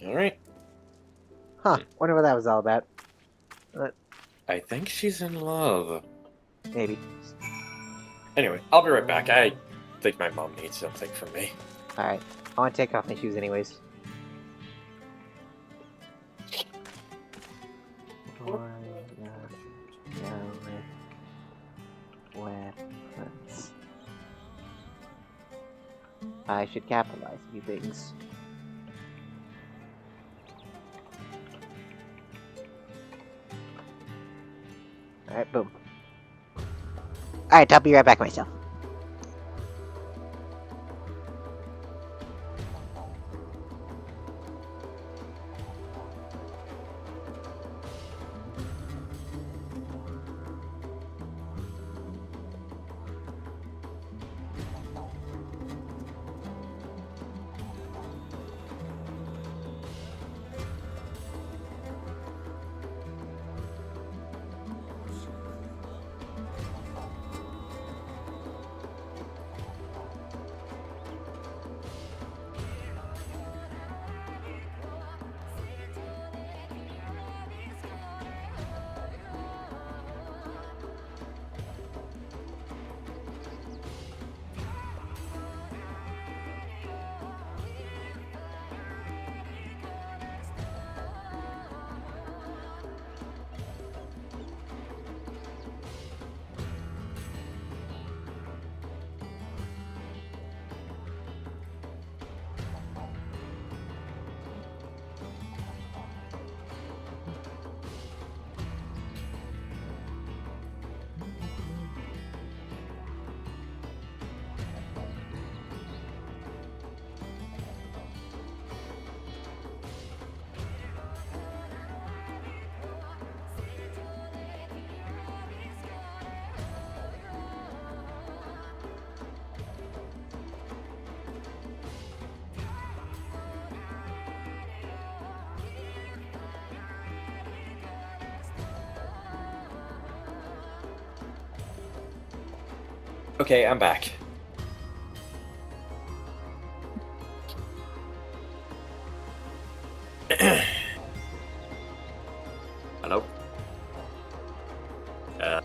Alright. Huh, wonder what that was all about. I think she's in love. Maybe. Anyway, I'll be right back. I think my mom needs something from me. Alright, I want to take off my shoes anyways. Weapons. I should capitalize a few things. Alright, boom. Alright, I'll be right back myself. Okay, I'm back. Hello? Huh.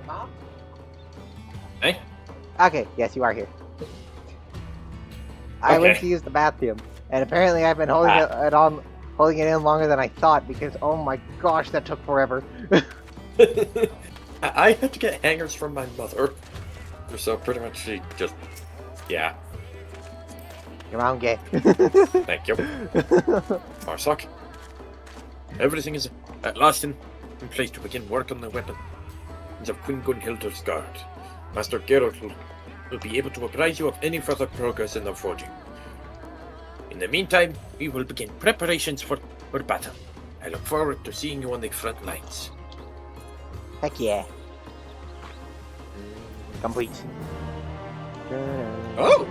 Mom? Hey? Okay, yes, you are here. I went Okay. to use the bathroom, and apparently I've been holding holding it in longer than I thought because oh my gosh, that took forever. I had to get hangers from my mother. So pretty much she just... Yeah, Your mom gay. thank you. Marsock. Everything is at last in in place to begin work on the weapons of Queen Gunhilda's guard. Master Geralt will be able to apprise you of any further progress in the forging. In the meantime, we will begin preparations for battle. I look forward to seeing you on the front lines. Heck yeah. Complete. Oh!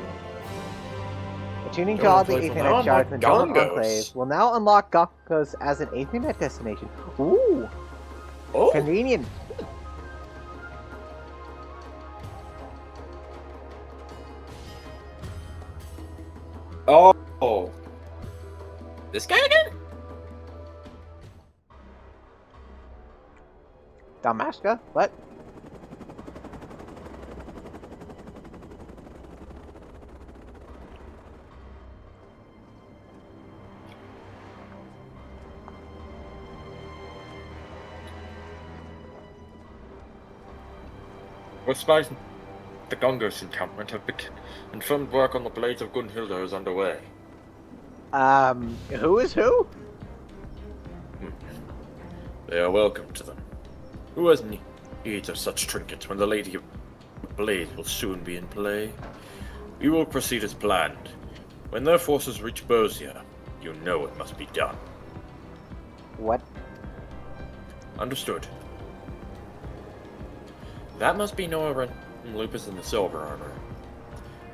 Tuning to Don't all the play for now, Aethernet shards in Dawn Gongos. Enclave will now unlock Gongos as an Aethernet destination. Ooh, Oh! convenient. Oh! This guy again? Damaska? What? We're spies. The Gongos encampment have confirmed work on the Blades of Gunhilda is underway. Who is who? They are welcome to them. Who has need of such trinkets when the Lady of Blades will soon be in play? We will proceed as planned. When their forces reach Bosia, you know what must be done. What? Understood. That must be Nora and Lupus in the silver armor.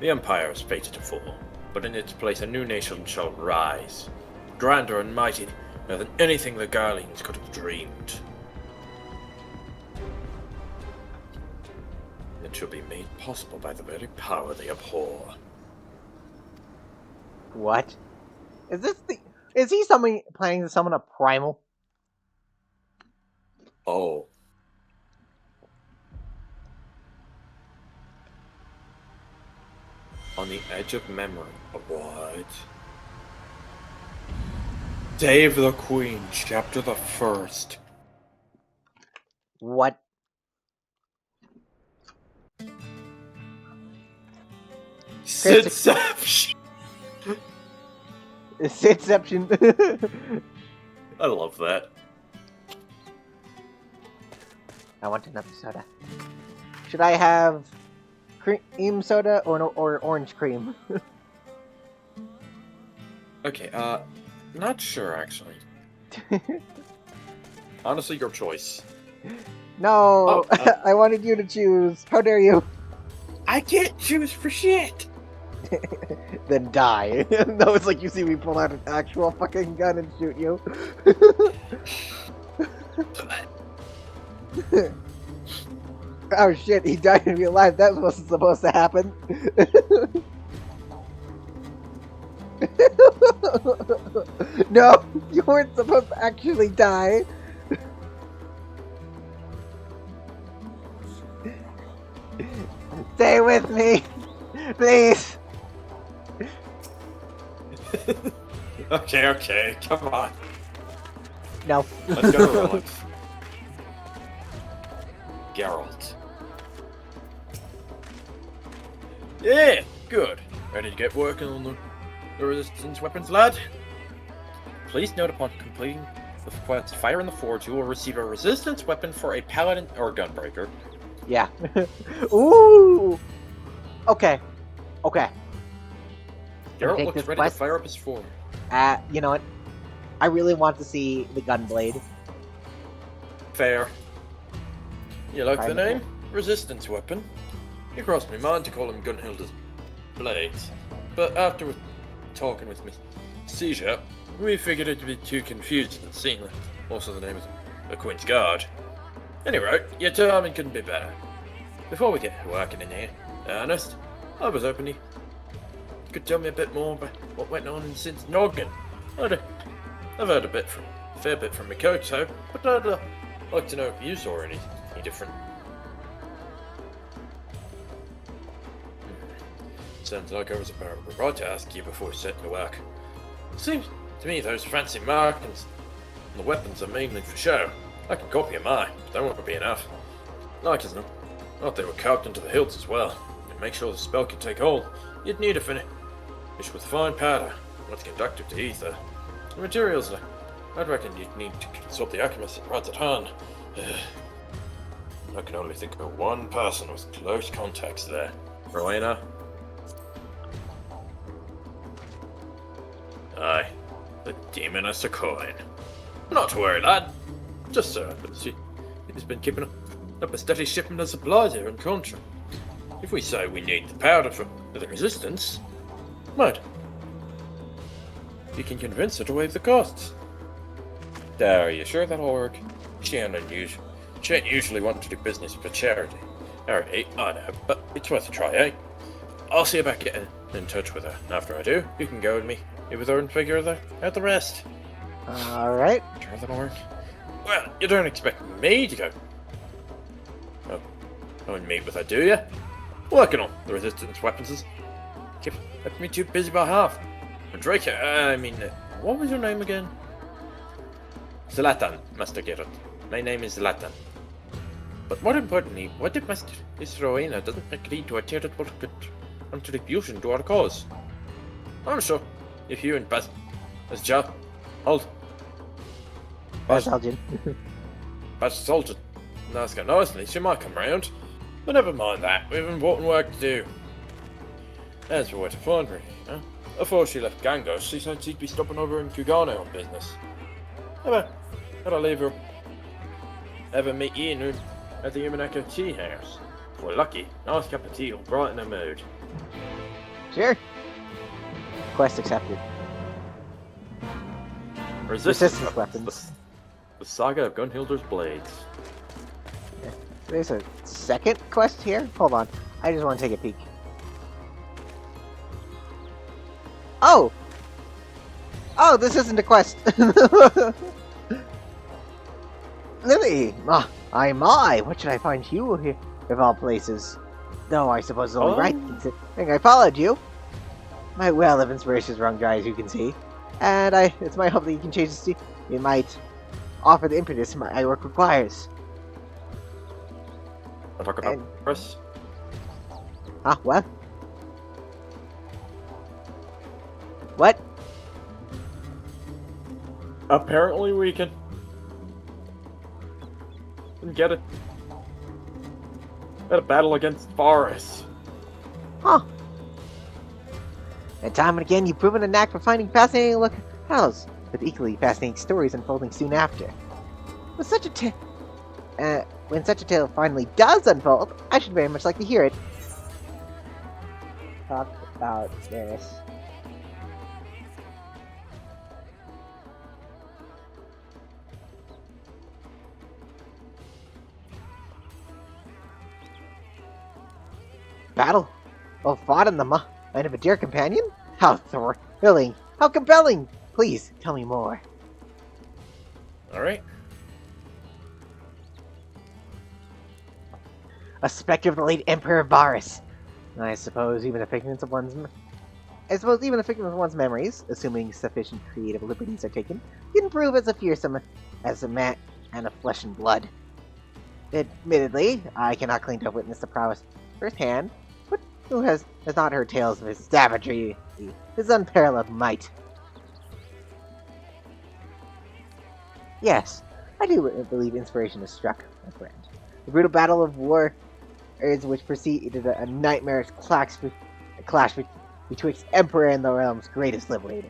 The Empire is fated to fall, but in its place a new nation shall rise, grander and mightier than anything the Garleans could have dreamed. It shall be made possible by the very power they abhor. What? Is he planning to summon a primal? Oh. On the edge of memory. What? Dave the Queen, chapter the 1st. What? Sidception! Sidception. I love that. I want another soda. Should I have cream soda or orange cream? Okay, not sure actually. Honestly, your choice. No, Oh, I wanted you to choose. How dare you? I can't choose for shit! Then die. No, it's like you see me pull out an actual fucking gun and shoot you. Oh shit, he died in real life. That wasn't supposed to happen. No, you weren't supposed to actually die. Stay with me, please. Okay, come on. No. Let's go to relax. Geralt. Yeah, good. Ready to get working on the resistance weapons, lad? Please note upon completing the quest Fire in the Forge, you will receive a resistance weapon for a paladin or gunbreaker. Yeah. Ooh. Okay. Okay. Geralt take looks this ready quest? to fire up his forge. You know what? I really want to see the gunblade. Fair. You like the Kinda name? Resistance weapon. It crossed my mind to call him Gunhilda's Blades, but after talking with me, Seizure, we figured it'd be too confusing and seeing also the name of the Queen's Guard. Anyway, your timing couldn't be better. Before we get working in here, Ernest, I was hoping you could tell me a bit more about what went on since Noggin. I've heard a fair bit from Mikoto, but I'd like to know if you saw any different. Sounds like I was about to ask you before setting to work. Seems to me those fancy markings on the weapons are mainly for show. I can copy mine, but that won't be enough. Like as not, thought they were carved into the hilts as well. To make sure the spell could take hold, you'd need a finish with fine powder, not conductive to ether. The materials I reckon you'd need to consult the alchemist at Radz-at-Han. I can only think of one person with close contacts there. Rowena? Aye, the Demoness of Coin. Not to worry, lad. Just so happens he's been keeping up a steady shipment of supplies here in country. If we say we need the powder for the resistance, might you can convince her to waive the costs. There, are you sure that'll work? She ain't unusual. She ain't usually wanting to do business for charity. Alright, I know, but it's worth a try, eh? I'll see about getting in touch with her. And after I do, you can go with me with her and figure out the rest. Alright. Sure that'll work? Well, you don't expect me to go and meet with her, do you? Working on the resistance weapons. Keep me too busy by half. Drake, what was your name again? Zlatan, Master Geralt. My name is Zlatan. But more importantly, what if Master Rowena doesn't agree to a charitable contribution to our cause? I'm sure if you and Joe, hold. Elgin. Soldier, ask her nicely, she might come round. But never mind that, we have important work to do. As for where to find her, before she left Gangos, she said she'd be stopping over in Kugano on business. I'll leave her. Ever meet you at the Umaneko Tea House? If we're lucky, nice cup of tea will brighten her mood. Sure. Quest accepted. Resistance weapons. The Saga of Gunhilder's Blades. There's a second quest here? Hold on. I just want to take a peek. Oh! Oh, this isn't a quest. Lily! My, what should I find you here, of all places? Though I suppose it's only right, considering I followed you. My well of inspiration is run dry, as you can see. And it's my hope that you can change the steam. You might offer the impetus my work requires. I'll talk about Chris. What? What? Apparently we can get it. At a battle against Varus. Huh. And time and again, you've proven a knack for finding fascinating locales, with equally fascinating stories unfolding soon after. When such a tale finally does unfold, I should very much like to hear it. Talk about this. Battle? Well fought in the mind of a dear companion? How thrilling! How compelling! Please, tell me more. Alright. A spectre of the late Emperor Varus. I suppose even a figment of one's memories, assuming sufficient creative liberties are taken, can prove as fearsome as a man and of flesh and blood. Admittedly, I cannot claim to have witnessed the prowess firsthand, but who has not heard tales of his savagery, his unparalleled might? Yes, I do believe inspiration has struck, my friend. The brutal battle of war which preceded a nightmarish clash betwixt Emperor and the realm's greatest liberator.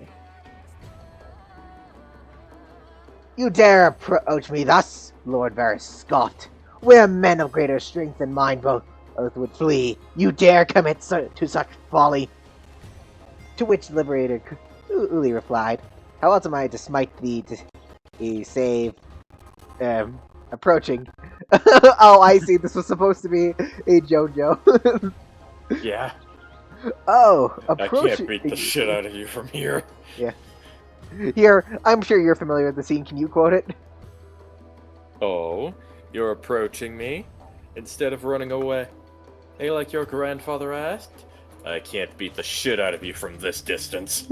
You dare approach me thus? Lord Varus scoffed. Where men of greater strength than mine both would flee, you dare commit to such folly? To which the liberator coolly replied, how else am I to smite thee to save approaching? Oh, I see. This was supposed to be a JoJo. Yeah. Oh, I can't beat the shit out of you from here. Yeah. Here, I'm sure you're familiar with the scene. Can you quote it? Oh, you're approaching me instead of running away. Hey, like your grandfather asked? I can't beat the shit out of you from this distance.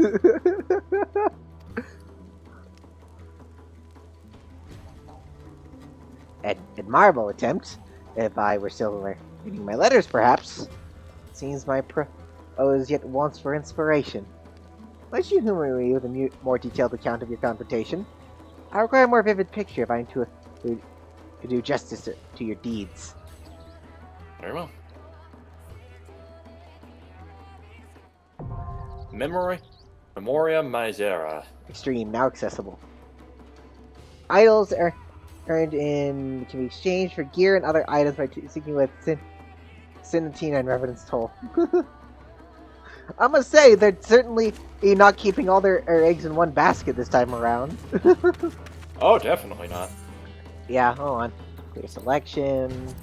Admirable attempt. If I were still reading my letters, perhaps. Seems my prose yet wants for inspiration. Might you humor me with a more detailed account of your confrontation? I require a more vivid picture if I'm to do justice to your deeds. Very well. Memoria Misera. Extreme, now accessible. Idols are earned can be exchanged for gear and other items by seeking with Sinatina and Reverence Toll. I must say, they're certainly not keeping all their eggs in one basket this time around. Oh, definitely not. Yeah, hold on. Clear selection,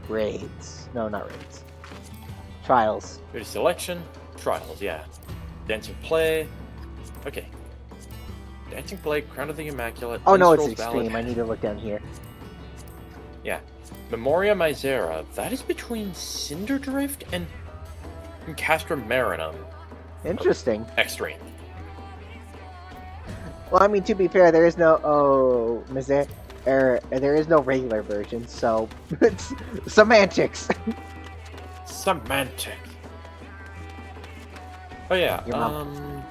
raids. No, not raids. Trials. Beauty selection, trials, yeah. Dancing play. Okay. Dancing play, Crown of the Immaculate. Oh no, it's Minstrel's extreme. Ballad. I need to look down here. Yeah. Memoria Misera. That is between Cinderdrift and Castrum Marinum. Interesting. Extreme. Well, I mean, to be fair, there is no there is no regular version, so it's semantics. Semantic. Oh yeah. Your mom.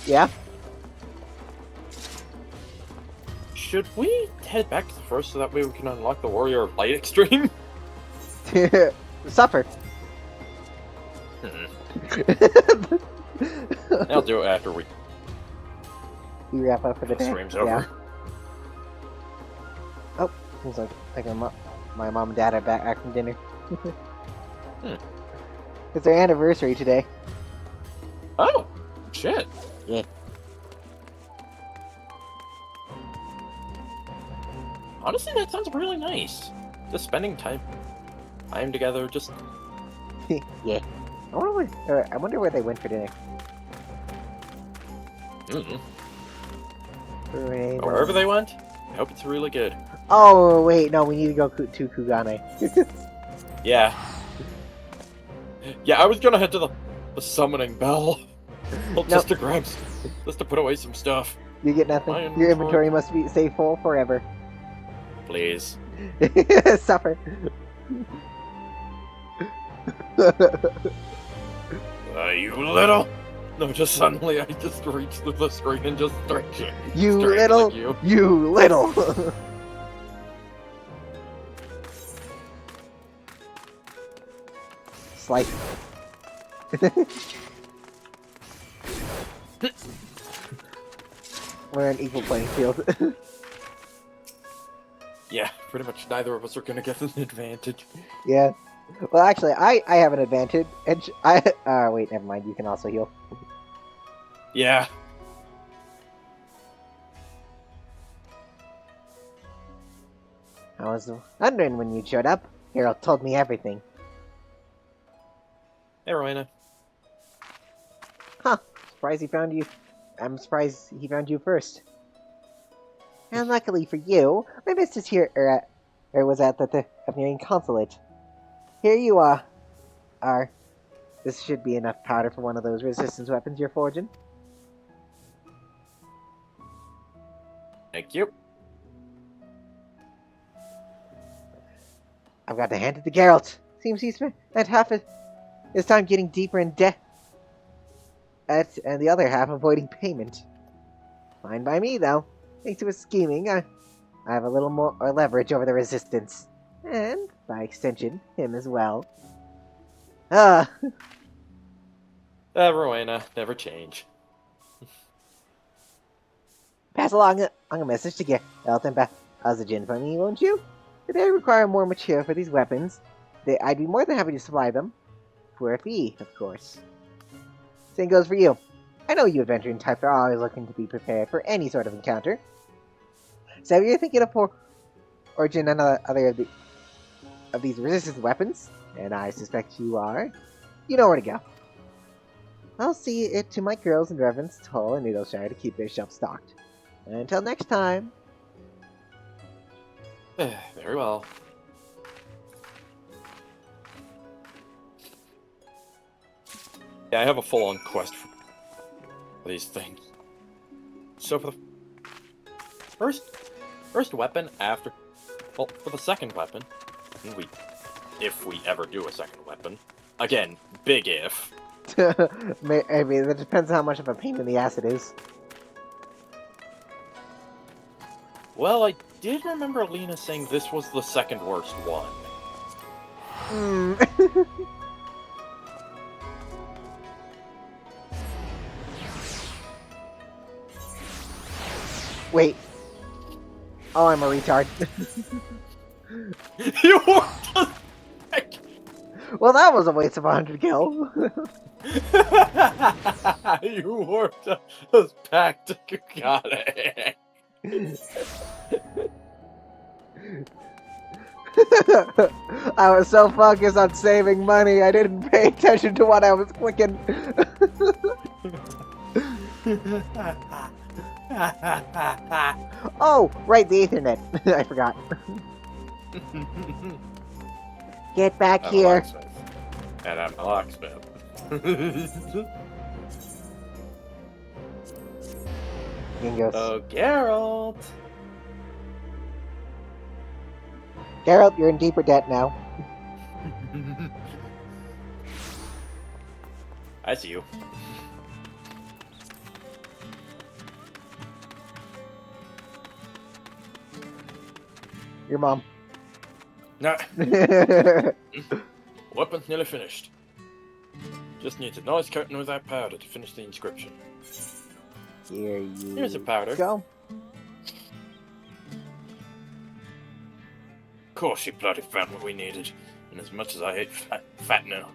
Yeah. Should we head back to the first so that way we can unlock the Warrior of Light Extreme? Supper. I'll do it after we You wrap up for the day. stream's over. Yeah. Oh, seems like my mom and dad are back from dinner. It's their anniversary today. Oh, shit. Yeah. Honestly, that sounds really nice. Just spending time together, just... Yeah. I wonder where they went for dinner. Wherever they went, I hope it's really good. Oh wait, no, we need to go to Kugane. Yeah. Yeah, I was gonna head to the summoning bell. Well, just to just to put away some stuff. You get nothing. My Your inventory must be stay full forever. Please. Suffer. You little... No, just suddenly I just reached through the screen and just started... You strangling little. You little. Slice. We're an equal playing field. Yeah, pretty much neither of us are gonna get an advantage. Yeah. Well, actually, I have an advantage. And wait, never mind. You can also heal. Yeah. I was wondering when you showed up. Harold told me everything. Hey, Rowena. Huh. Surprised he found you. I'm surprised he found you first. And luckily for you, my mistress here was at the Epnerian consulate. Here you are. This should be enough powder for one of those resistance weapons you're forging. Thank you. I've got to hand it to Geralt. Seems he spent half his time getting deeper in debt, and the other half avoiding payment. Fine by me, though. Thanks to his scheming, I have a little more leverage over the resistance. And, by extension, him as well. Rowena, never change. Pass along a message to Geralt and Bazajin for me, won't you? If they require more material for these weapons, I'd be more than happy to supply them. For a fee, of course. Same goes for you. I know you adventuring types are always looking to be prepared for any sort of encounter. So if you're thinking of forging another of these resistance weapons, and I suspect you are, you know where to go. I'll see it to my girls in Reverence Toll and Needleshire to keep their shelves stocked. And until next time. Very well. Yeah, I have a full-on quest for these things. So for the first weapon after... Well, for the second weapon, if we ever do a second weapon, again, big if. I mean, that depends on how much of a pain in the ass it is. Well, I did remember Lena saying this was the second worst one. Hmm. Wait. Oh, I'm a retard. You warped us back! Well, that was a waste of 100 kills. You warped us back to Kukade. I was so focused on saving money, I didn't pay attention to what I was clicking. Oh, right, the Ethernet. I forgot. Get back I'm a here. locksmith. And I'm a locksmith. Gingos. Oh, Geralt! Geralt, you're in deeper debt now. I see you. Your mom. Nah, weapon's nearly finished. Just needs a nice coating with that powder to finish the inscription. Here you Here's a powder. go. Of course she bloody found what we needed, and as much as I hate fat now.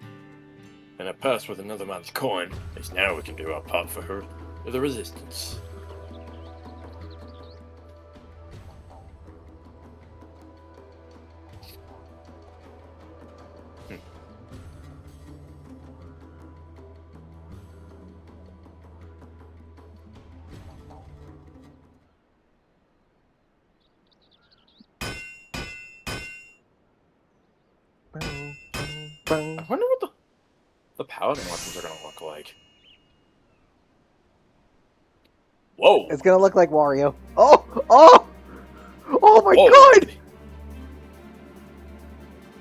And a purse with another man's coin, at least now we can do our part for her, with the resistance. I wonder what the paladin weapons are gonna look like. Whoa! It's gonna look like Wario. Oh! Oh! Oh my Whoa. god!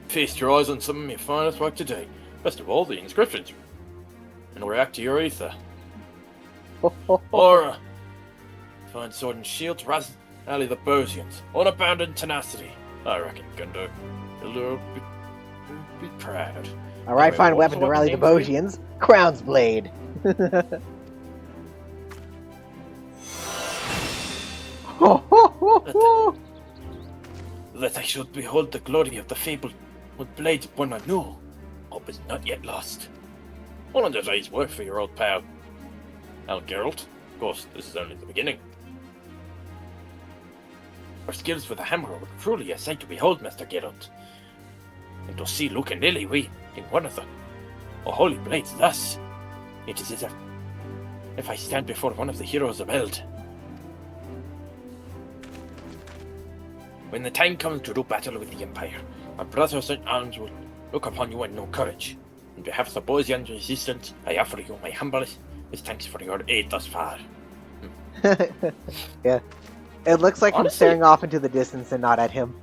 Feast your eyes on some of my finest work today. Best of all, the inscriptions. And react to your ether. Aura. Find sword and shield, Raz, ally the Bosians. Unabandoned tenacity. I reckon Gundo. You'll be proud. Alright, Anyway, find a what was weapon the to rally the weapon name Bosians. Crown's Blade. That I should behold the glory of the fabled with blades upon anew. Hope is not yet lost. All under day's work for your old pal. Al Geralt. Of course, this is only the beginning. Our skills with the hammer were truly a sight to behold, Master Geralt. And to see Luke and Lily wielding one of the holy blades thus, it is as if I stand before one of the heroes of Eld. When the time comes to do battle with the Empire, my brothers in arms will look upon you and know courage. On behalf of the Bosian resistance, I offer you my humblest thanks for your aid thus far. Yeah. It looks like I'm Honestly- staring off into the distance and not at him.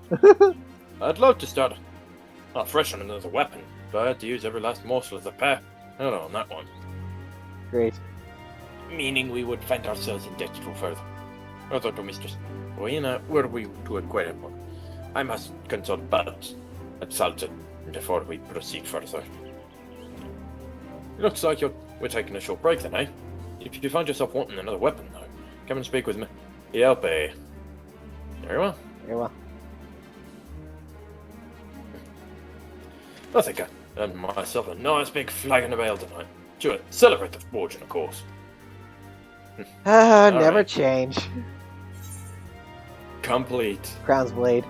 I'd love to start fresh on another weapon, but I had to use every last morsel of the pair. Not on that one. Great. Meaning we would find ourselves in debt to further. Further to Mistress Rowena, were we to acquire more. I must consult Bud at Salton before we proceed further. It looks like we're taking a short break then, eh? If you find yourself wanting another weapon, though, come and speak with me. Yelp, eh? Very well. Very well. I think I earned myself a nice big flagon of ale tonight. To celebrate the fortune, of course. Never Alright. change. Complete. Crown's Blade.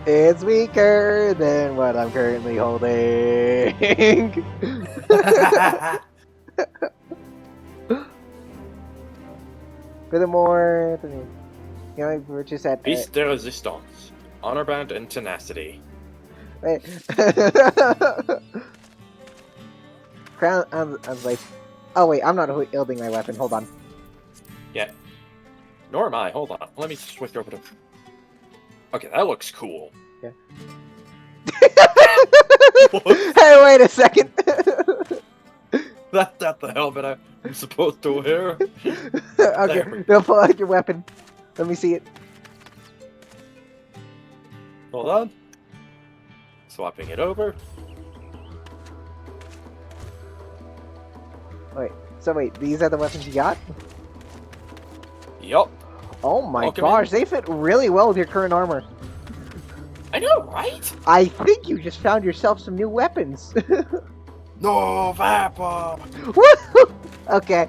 It's weaker than what I'm currently holding. Furthermore, you know, we're just at. Piece de resistance. Honor bound and tenacity. Wait. Crown. I was like, oh wait, I'm not wielding my weapon. Hold on. Yeah. Nor am I. Hold on. Let me switch over to. Okay, that looks cool. Yeah. What? Hey, wait a second. That's not the helmet I'm supposed to wear. Okay, now pull out your weapon. Let me see it. Hold on. Swapping it over. Wait, these are the weapons you got? Yup. Oh my Welcome gosh, in. they fit really well with your current armor. I know, right? I think you just found yourself some new weapons. No Vapor! Woo! Okay.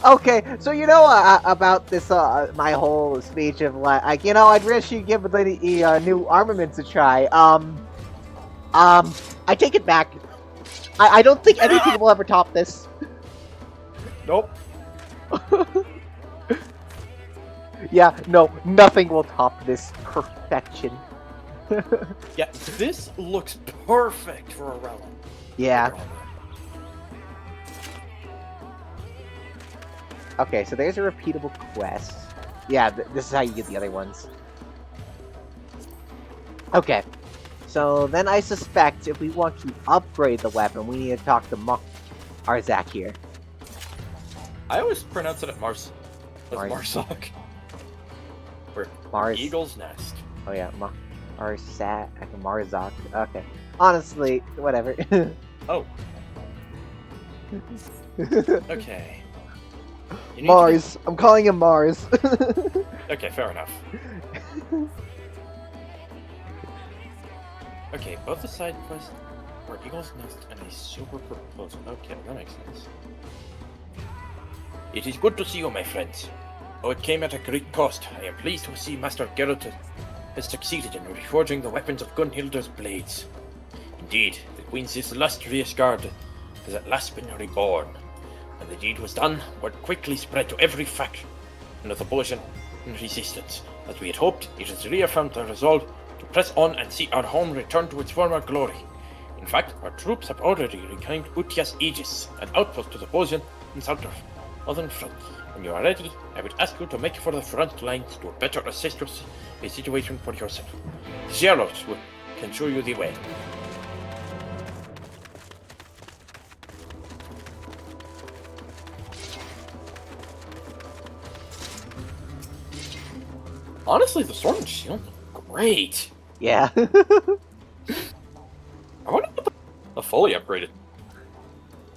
Okay, so you know about this, my whole speech of like, you know, I'd wish you give the new armaments a try. I take it back. I don't think anything will ever top this. Nope. Yeah, no, nothing will top this perfection. Yeah, this looks perfect for a relic. Yeah. Okay, so there's a repeatable quest. Yeah, this is how you get the other ones. Okay. So then I suspect if we want to upgrade the weapon, we need to talk to Arzak here. I always pronounce it at Mars. As Mars. Marzok. Or Mars. Eagle's Nest. Oh yeah, Marzok. Okay. Honestly, whatever. Oh. Okay. You need Mars. I'm calling him Mars. to... Okay, fair enough. Okay, both the side quests are Eagle's Nest and a super proposal. Okay, that makes sense. It is good to see you, my friends. Though it came at a great cost, I am pleased to see Master Geralt has succeeded in reforging the weapons of Gunhilda's blades. Indeed, the Queen's illustrious guard has at last been reborn. When the deed was done, word quickly spread to every faction of the opposition and resistance. As we had hoped, it has reaffirmed the resolve to press on and see our home return to its former glory. In fact, our troops have already reclaimed Utia's Aegis, an outpost to the opposition in southern front. When you are ready, I would ask you to make for the front lines to better assess a situation for yourself. Geralt can show you the way. Honestly, the sword and shield look great. Yeah. I wonder if the fully upgraded.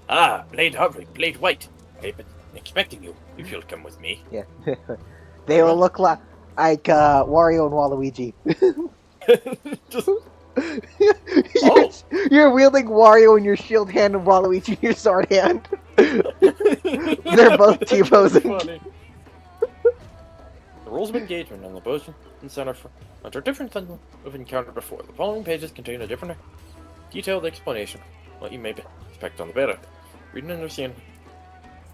Ah, Blade Hovering, Blade White. I've been expecting you, if you'll come with me. Yeah. They will look like Wario and Waluigi. Just, You're wielding Wario in your shield hand and Waluigi in your sword hand. They're both T-posing. funny. The rules of engagement on the Bosun and Center Front are different than we've encountered before. The following pages contain a different, detailed explanation of what you may expect on the beta. Read and understand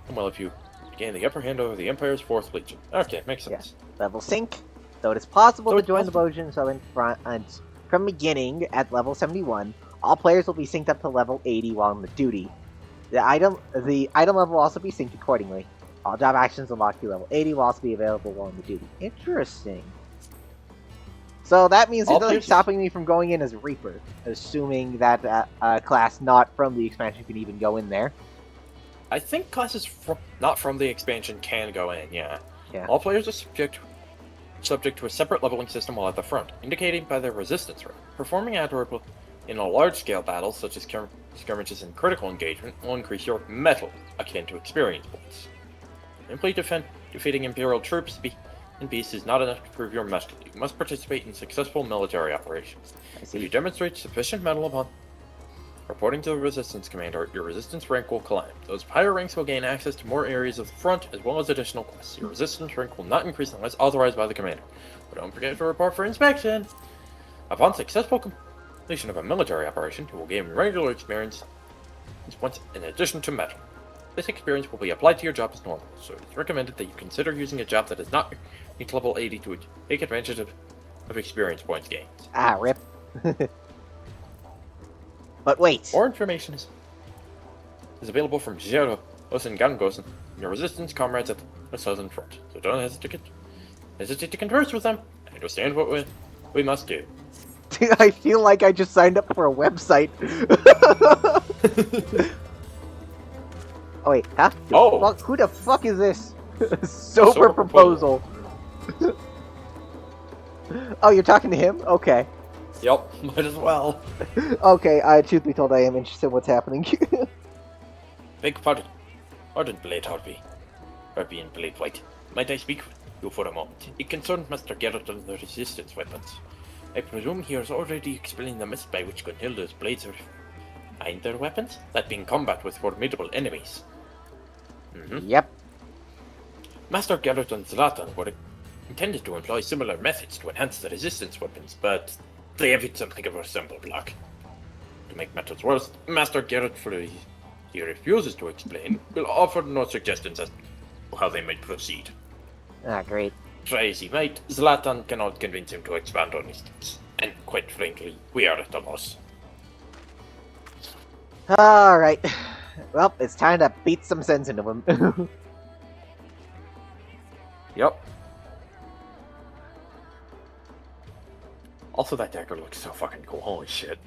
and will help you gain the upper hand over the Empire's 4th Legion. Okay, makes sense. Level sync. So it is possible So to it's join the possible. Bojan Southern Front from beginning at level 71. All players will be synced up to level 80 while on the duty. The item level will also be synced accordingly. All job actions unlocked to level 80 will also be available while on the duty. Interesting. So that means All there's nothing players- stopping me from going in as Reaper, assuming that a class not from the expansion can even go in there. I think classes not from the expansion can go in, yeah. Yeah. All players are subject to a separate leveling system while at the front, indicated by their resistance rate. Performing admirably in a large-scale battle, such as skirmishes and critical engagement, will increase your metal, akin to experience points. Simply defeating Imperial troops and beasts is not enough to prove your metal. You must participate in successful military operations. I If see. you demonstrate sufficient metal upon reporting to the Resistance Commander, your Resistance rank will climb. Those higher ranks will gain access to more areas of the front, as well as additional quests. Your Resistance rank will not increase unless authorized by the Commander. But don't forget to report for inspection! Upon successful completion of a military operation, you will gain regular experience points in addition to metal. This experience will be applied to your job as normal, so it's recommended that you consider using a job that is not reach level 80 to take advantage of experience points gains. Ah, rip. But wait. More information is available from Zero Osen Gangosen, your resistance comrades at the southern front. So don't hesitate to converse with them and understand what we must do. I feel like I just signed up for a website. Oh wait, huh? Oh. Who the fuck is this? Sober proposal. Oh, you're talking to him? Okay. Yup, might as well. Okay, truth be told, I am interested in what's happening. Beg pardon. Pardon, Blade Harvey. Harvey and Blade White. Might I speak with you for a moment? It concerns Master Geralt and the resistance weapons. I presume he has already explained the myth by which Gunhilda's blades are behind their weapons, that being combat with formidable enemies. Yep. Master Geralt and Zlatan were intended to employ similar methods to enhance the resistance weapons, but they have hit something of a stumble block. To make matters worse, Master Geralt, he refuses to explain, will offer no suggestions as to how they might proceed. Ah, great. Try as he might, Zlatan cannot convince him to expand on his thoughts, and quite frankly, we are at a loss. Alright. Well, it's time to beat some sense into him. Yup. Also, that dagger looks so fucking cool, holy shit.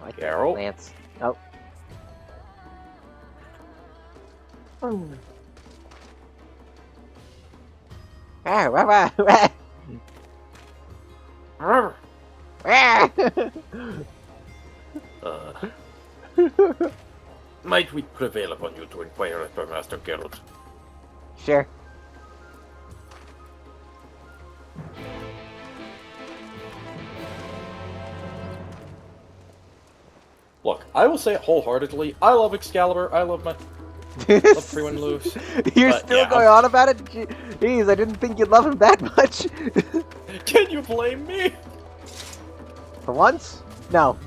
Like Geralt? Lance. Oh. Ah, wah, wah, wah. Ah. Might we prevail upon you to inquire after Master Geralt? Sure. Look, I will say it wholeheartedly, I love Excalibur, I love everyone loose. You're But, still yeah, going on about it? Jeez, I didn't think you'd love him that much. Can you blame me? For once? No.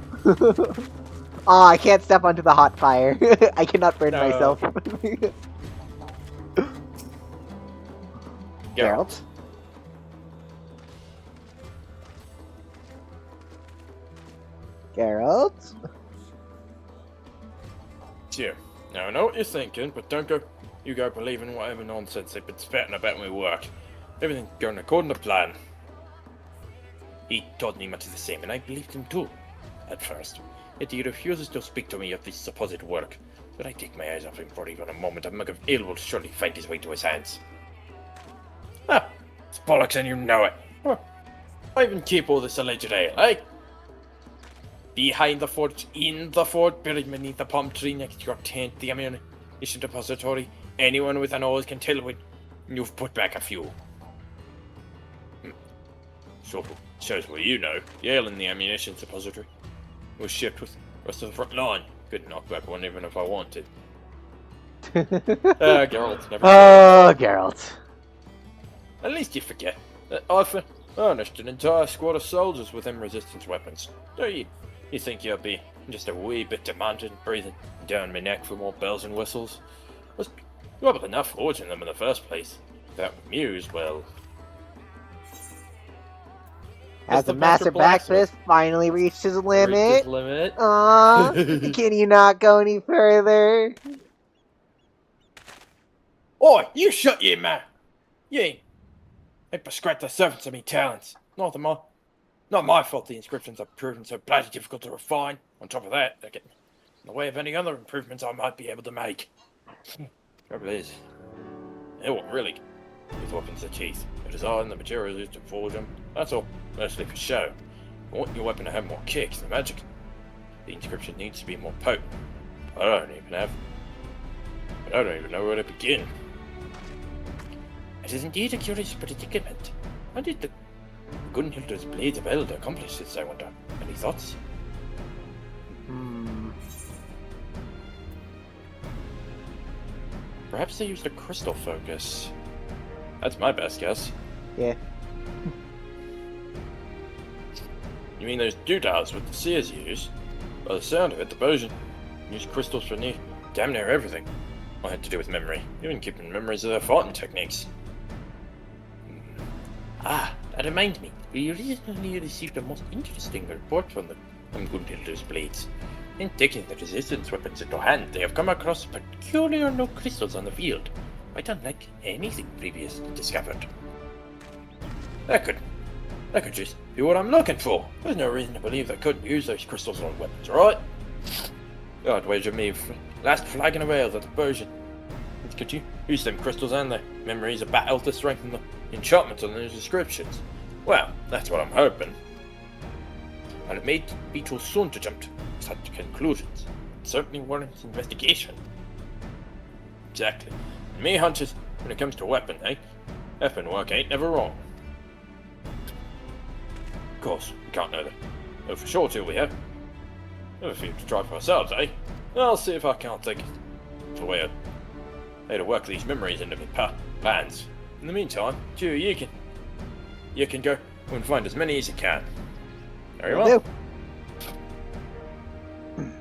Oh, I can't step onto the hot fire. I cannot burn No. myself. Geralt. Geralt? Geralt? Here. Now I know what you're thinking, but don't go believing whatever nonsense they've been spitting about my work. Everything's going according to plan. He told me much the same, and I believed him too, at first. Yet he refuses to speak to me of this supposed work. Should I take my eyes off him for even a moment, a mug of ale will surely find his way to his hands. Ah, it's bollocks and you know it. Huh. Why even keep all this alleged ale, eh? Behind the fort, in the fort, buried beneath the palm tree next to your tent, the ammunition depository. Anyone with an nose can tell when you've put back a few. So, shows what you know. The ale in the ammunition depository was shipped with the rest of the front line. Could knock back one even if I wanted. Geralt, never. Oh, Geralt. At least you forget that I furnished an entire squad of soldiers with them resistance weapons. Don't you? You think you'll be just a wee bit demanding, breathing down my neck for more bells and whistles? Was trouble enough forging them in the first place. That Muse, well. Has the Master Blacksmith finally reached his limit? Limit. Aw, can you not go any further? Oi, you shut your mouth! You ain't prescribed the servants of me talents. Not my fault the inscriptions have proven so bloody difficult to refine. On top of that, they're getting in the way of any other improvements I might be able to make. Trouble is, they won't really with weapons of teeth. The design, the materials used to forge them, that's all, mostly for show. I want your weapon to have more kicks than magic. The inscription needs to be more potent. I don't even know where to begin. It is indeed a curious predicament. How did the Gunhilda's Blades of Eld accomplish this, I wonder? Any thoughts? Perhaps they used a crystal focus. That's my best guess. Yeah. You mean those doodads with the seers use? By the sound of it, the Bojans used crystals for damn near everything. All had to do with memory, even keeping memories of their fighting techniques. Ah, that reminds me. We recently received a most interesting report from the Gunhilda's Blades. In taking the resistance weapons into hand, they have come across peculiar new crystals on the field, quite unlike anything previously discovered. That could just be what I'm looking for. There's no reason to believe they couldn't use those crystals on weapons, right? God wager me last flagon of ale that the Persian. Could you Use them crystals and the memories of battle to strengthen the enchantments on those descriptions. Well, that's what I'm hoping. And it may be too soon to jump to such conclusions. It certainly warrants investigation. Exactly. And me hunches, when it comes to weapon work ain't never wrong. Of course, we can't know for sure till we have a few to try for ourselves, eh? I'll see if I can't think of a way to work these memories into my plans. In the meantime, you can go and find as many as you can. Very well. Will do.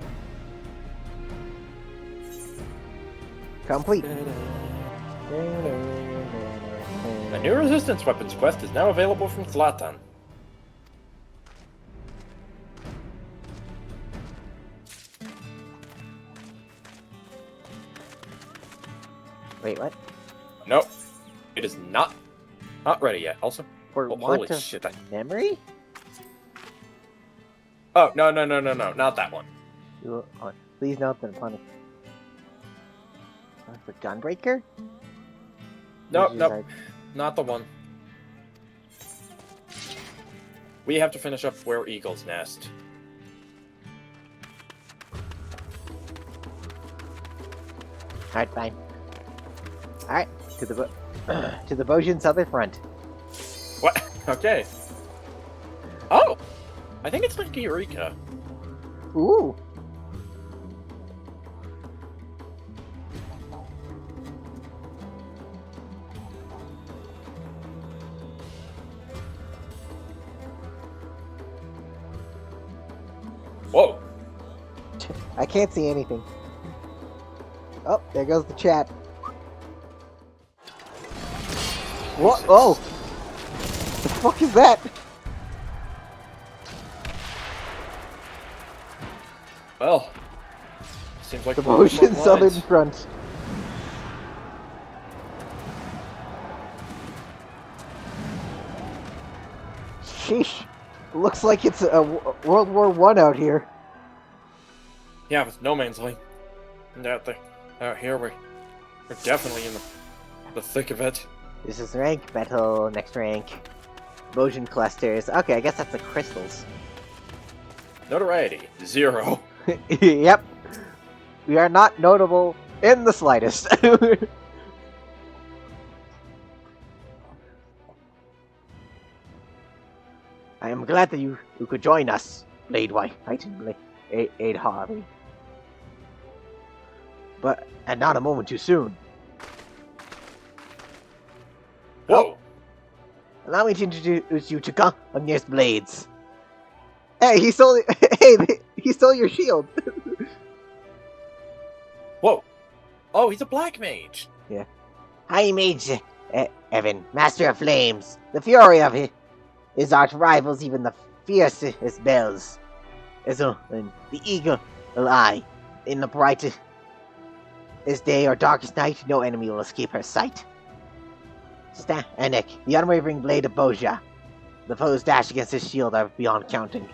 Complete. A new resistance weapons quest is now available from Zlatan. Wait, what? Nope. It is not ready yet. Also, For holy want of shit! memory? Oh no, not that one. Please note that upon for Gunbreaker? Nope, not the one. We have to finish up Where Eagles Nest. Alright, fine. Alright, to the to the Bojin southern front. What? Okay. Oh! I think it's like Eureka. Ooh! Whoa! I can't see anything. Oh, there goes the chat. What? Oh! The fuck is that? Well, seems like The we're on the Bojin front southern lines. front. Sheesh. Looks like it's a World War I out here. Yeah, with no man's land. And out here, we're definitely in the thick of it. This is rank battle, next rank. Bojin clusters. Okay, I guess that's the crystals. Notoriety, 0. Yep. We are not notable in the slightest. I am glad that you could join us, Blade White, Aid Harvey. And not a moment too soon. Whoa! Allow me to introduce you to Gungnir's Blades. Hey, he stole he stole your shield. Whoa! Oh, he's a black mage! High Mage Evan, Master of Flames, the fury of his arch rivals even the fiercest bells. The eagle eye, in the brightest day or darkest night, no enemy will escape her sight. Anek, the unwavering blade of Bozja. The foe's dash against his shield are beyond counting.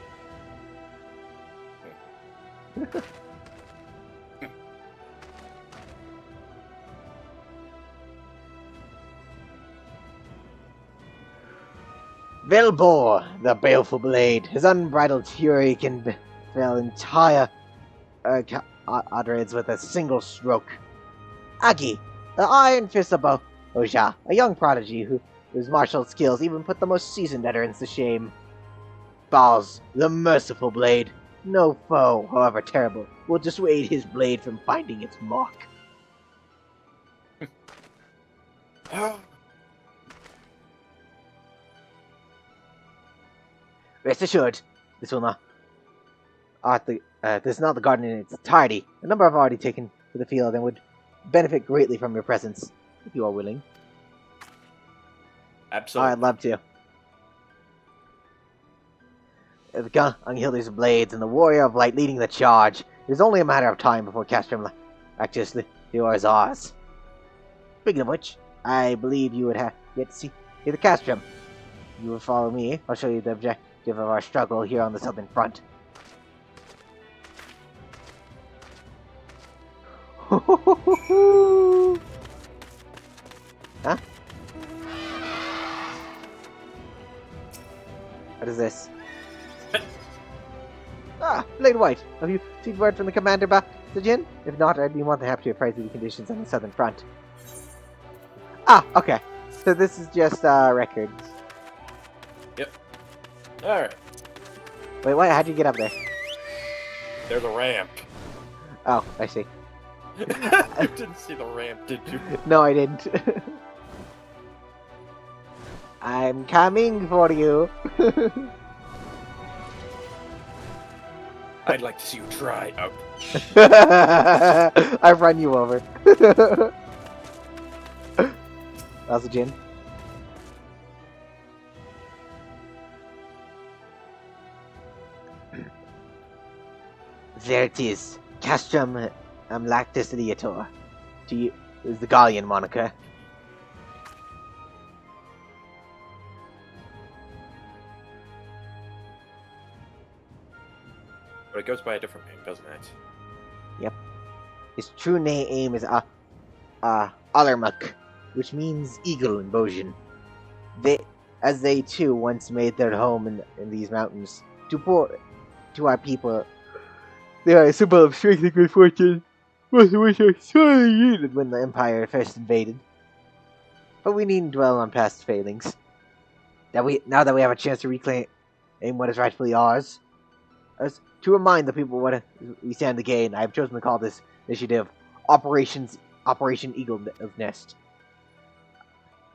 Velbor, the baleful blade. His unbridled fury can fell entire Adrids with a single stroke. Agi, the iron fist of Bozja, a young prodigy whose martial skills even put the most seasoned veterans to shame. Balz, the merciful blade. No foe, however terrible, will dissuade his blade from finding its mark. Rest assured, this will not. This is not the garden in its entirety. A number have already taken to the field and would benefit greatly from your presence, if you are willing. Absolutely. I'd love to. The Gunghilder's blades and the warrior of light leading the charge. It is only a matter of time before Castrum acts yours ours. Speaking of which, I believe you would have yet to see the Castrum. If you will follow me, I'll show you the objective of our struggle here on the southern front. What is this? Blade White. Have you seen word from the commander back to Jin? If not, I'd be more than happy to apprise you of the conditions on the southern front. Okay. So this is just records. Yep. Alright. Wait, what? How'd you get up there? There's a ramp. Oh, I see. You didn't see the ramp, did you? No, I didn't. I'm coming for you. I'd like to see you try out. I've run you over. That's a Jin. There it is. Castrum Lactus Ideator. To you is the Gallian moniker. But it goes by a different name, doesn't it? Yep. His true name is Alarmuk, which means eagle in Bojin. They too once made their home in these mountains. To our people, they are a symbol of strength and good fortune, which are sorely needed when the Empire first invaded. But we needn't dwell on past failings. Now that we have a chance to reclaim what is rightfully ours, to remind the people what we stand to gain, I have chosen to call this initiative Operation Eagle's Nest.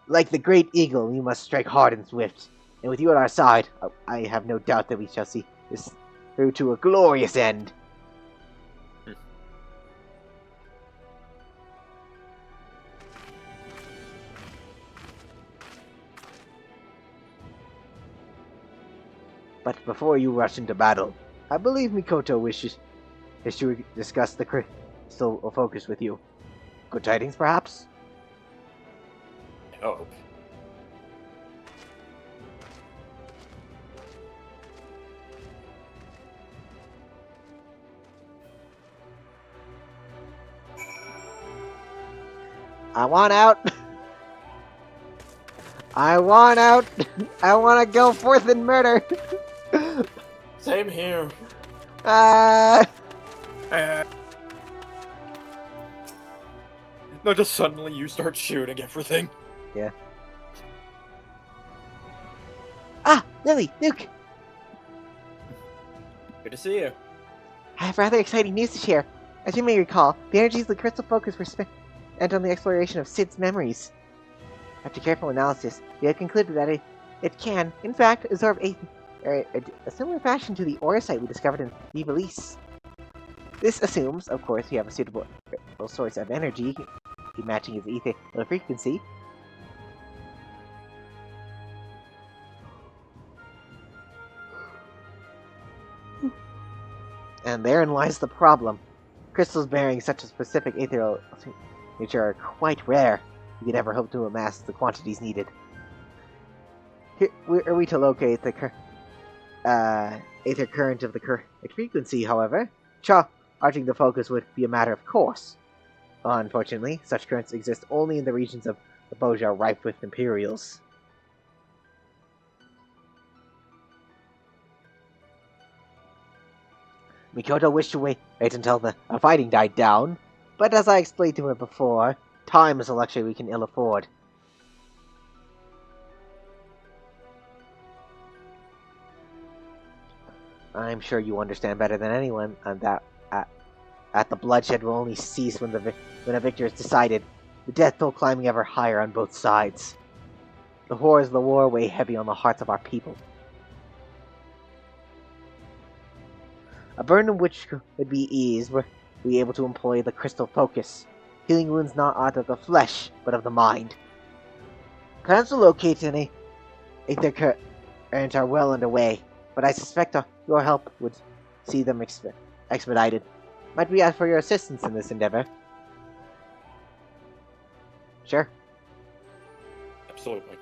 Like the great eagle, we must strike hard and swift. And with you at our side, I have no doubt that we shall see this through to a glorious end. But before you rush into battle, I believe Mikoto wishes to discuss the crystal focus with you. Good tidings, perhaps? I hope. I want out! I want out! I want to go forth and murder! Same here. No, just suddenly you start shooting everything. Yeah. Lily, Luke! Good to see you. I have rather exciting news to share. As you may recall, the energies of the crystal focus were spent on the exploration of Sid's memories. After careful analysis, we have concluded that it can, in fact, absorb a similar fashion to the Aurosite we discovered in Vivalis. This assumes, of course, you have a suitable source of energy matching its ether frequency. And therein lies the problem. Crystals bearing such a specific ethereal nature are quite rare. We could never hope to amass the quantities needed. Were we to locate the ether current of the correct frequency, however, charging the focus would be a matter of course. Unfortunately, such currents exist only in the regions of the Bozja ripe with Imperials. Mikoto wished to wait until the fighting died down, but as I explained to him before, time is a luxury we can ill afford. I'm sure you understand better than anyone that the bloodshed will only cease when a victor is decided, the death toll climbing ever higher on both sides. The horrors of the war weigh heavy on the hearts of our people. A burden which would be eased were we able to employ the crystal focus, healing wounds not out of the flesh, but of the mind. Plans to locate an ether current are well underway, but I suspect your help would see them expedited. Might we ask for your assistance in this endeavor? Sure. Absolutely.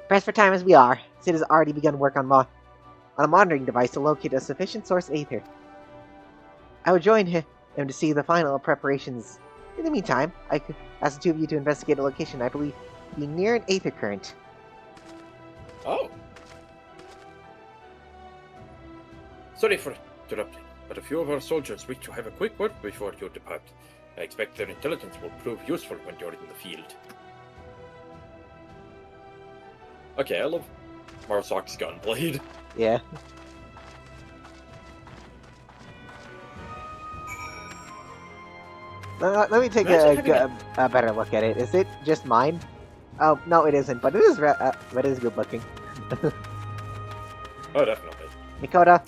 Pressed for time as we are, Sid has already begun work on a monitoring device to locate a sufficient source of ether. I would join him to see the final preparations. In the meantime, I could ask the two of you to investigate a location I believe to be near an ether current. Oh. Sorry for interrupting, but a few of our soldiers wish to have a quick word before you depart. I expect their intelligence will prove useful when you're in the field. Okay, I love Marsock's gunblade. Yeah. Let me take a better look at it. Is it just mine? Oh, no, it isn't, but it is, but it is good looking. Oh, definitely. Mikoto.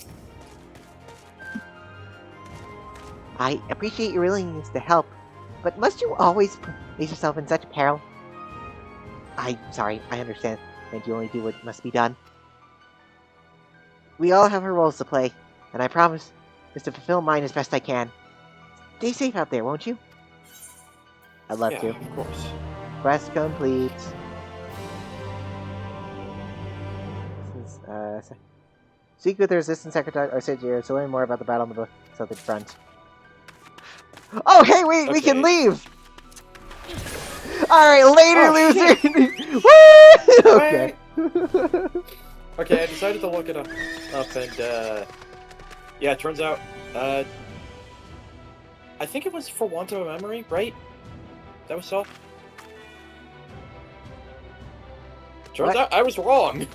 I appreciate your willingness to help, but must you always place yourself in such peril? I'm sorry, I understand that you only do what must be done. We all have our roles to play, and I promise is to fulfill mine as best I can. Stay safe out there, won't you? I'd love to. Of course. Quest complete. Speak with the Resistance Secretary Arsigier to learn more about the battle on the Southern Front. Oh, hey, wait, we can leave! Alright, later, loser! Woo! Okay. Okay, I decided to look it up and, yeah, it turns out, I think it was For Want of a Memory, right? That was so? Turns out I was wrong!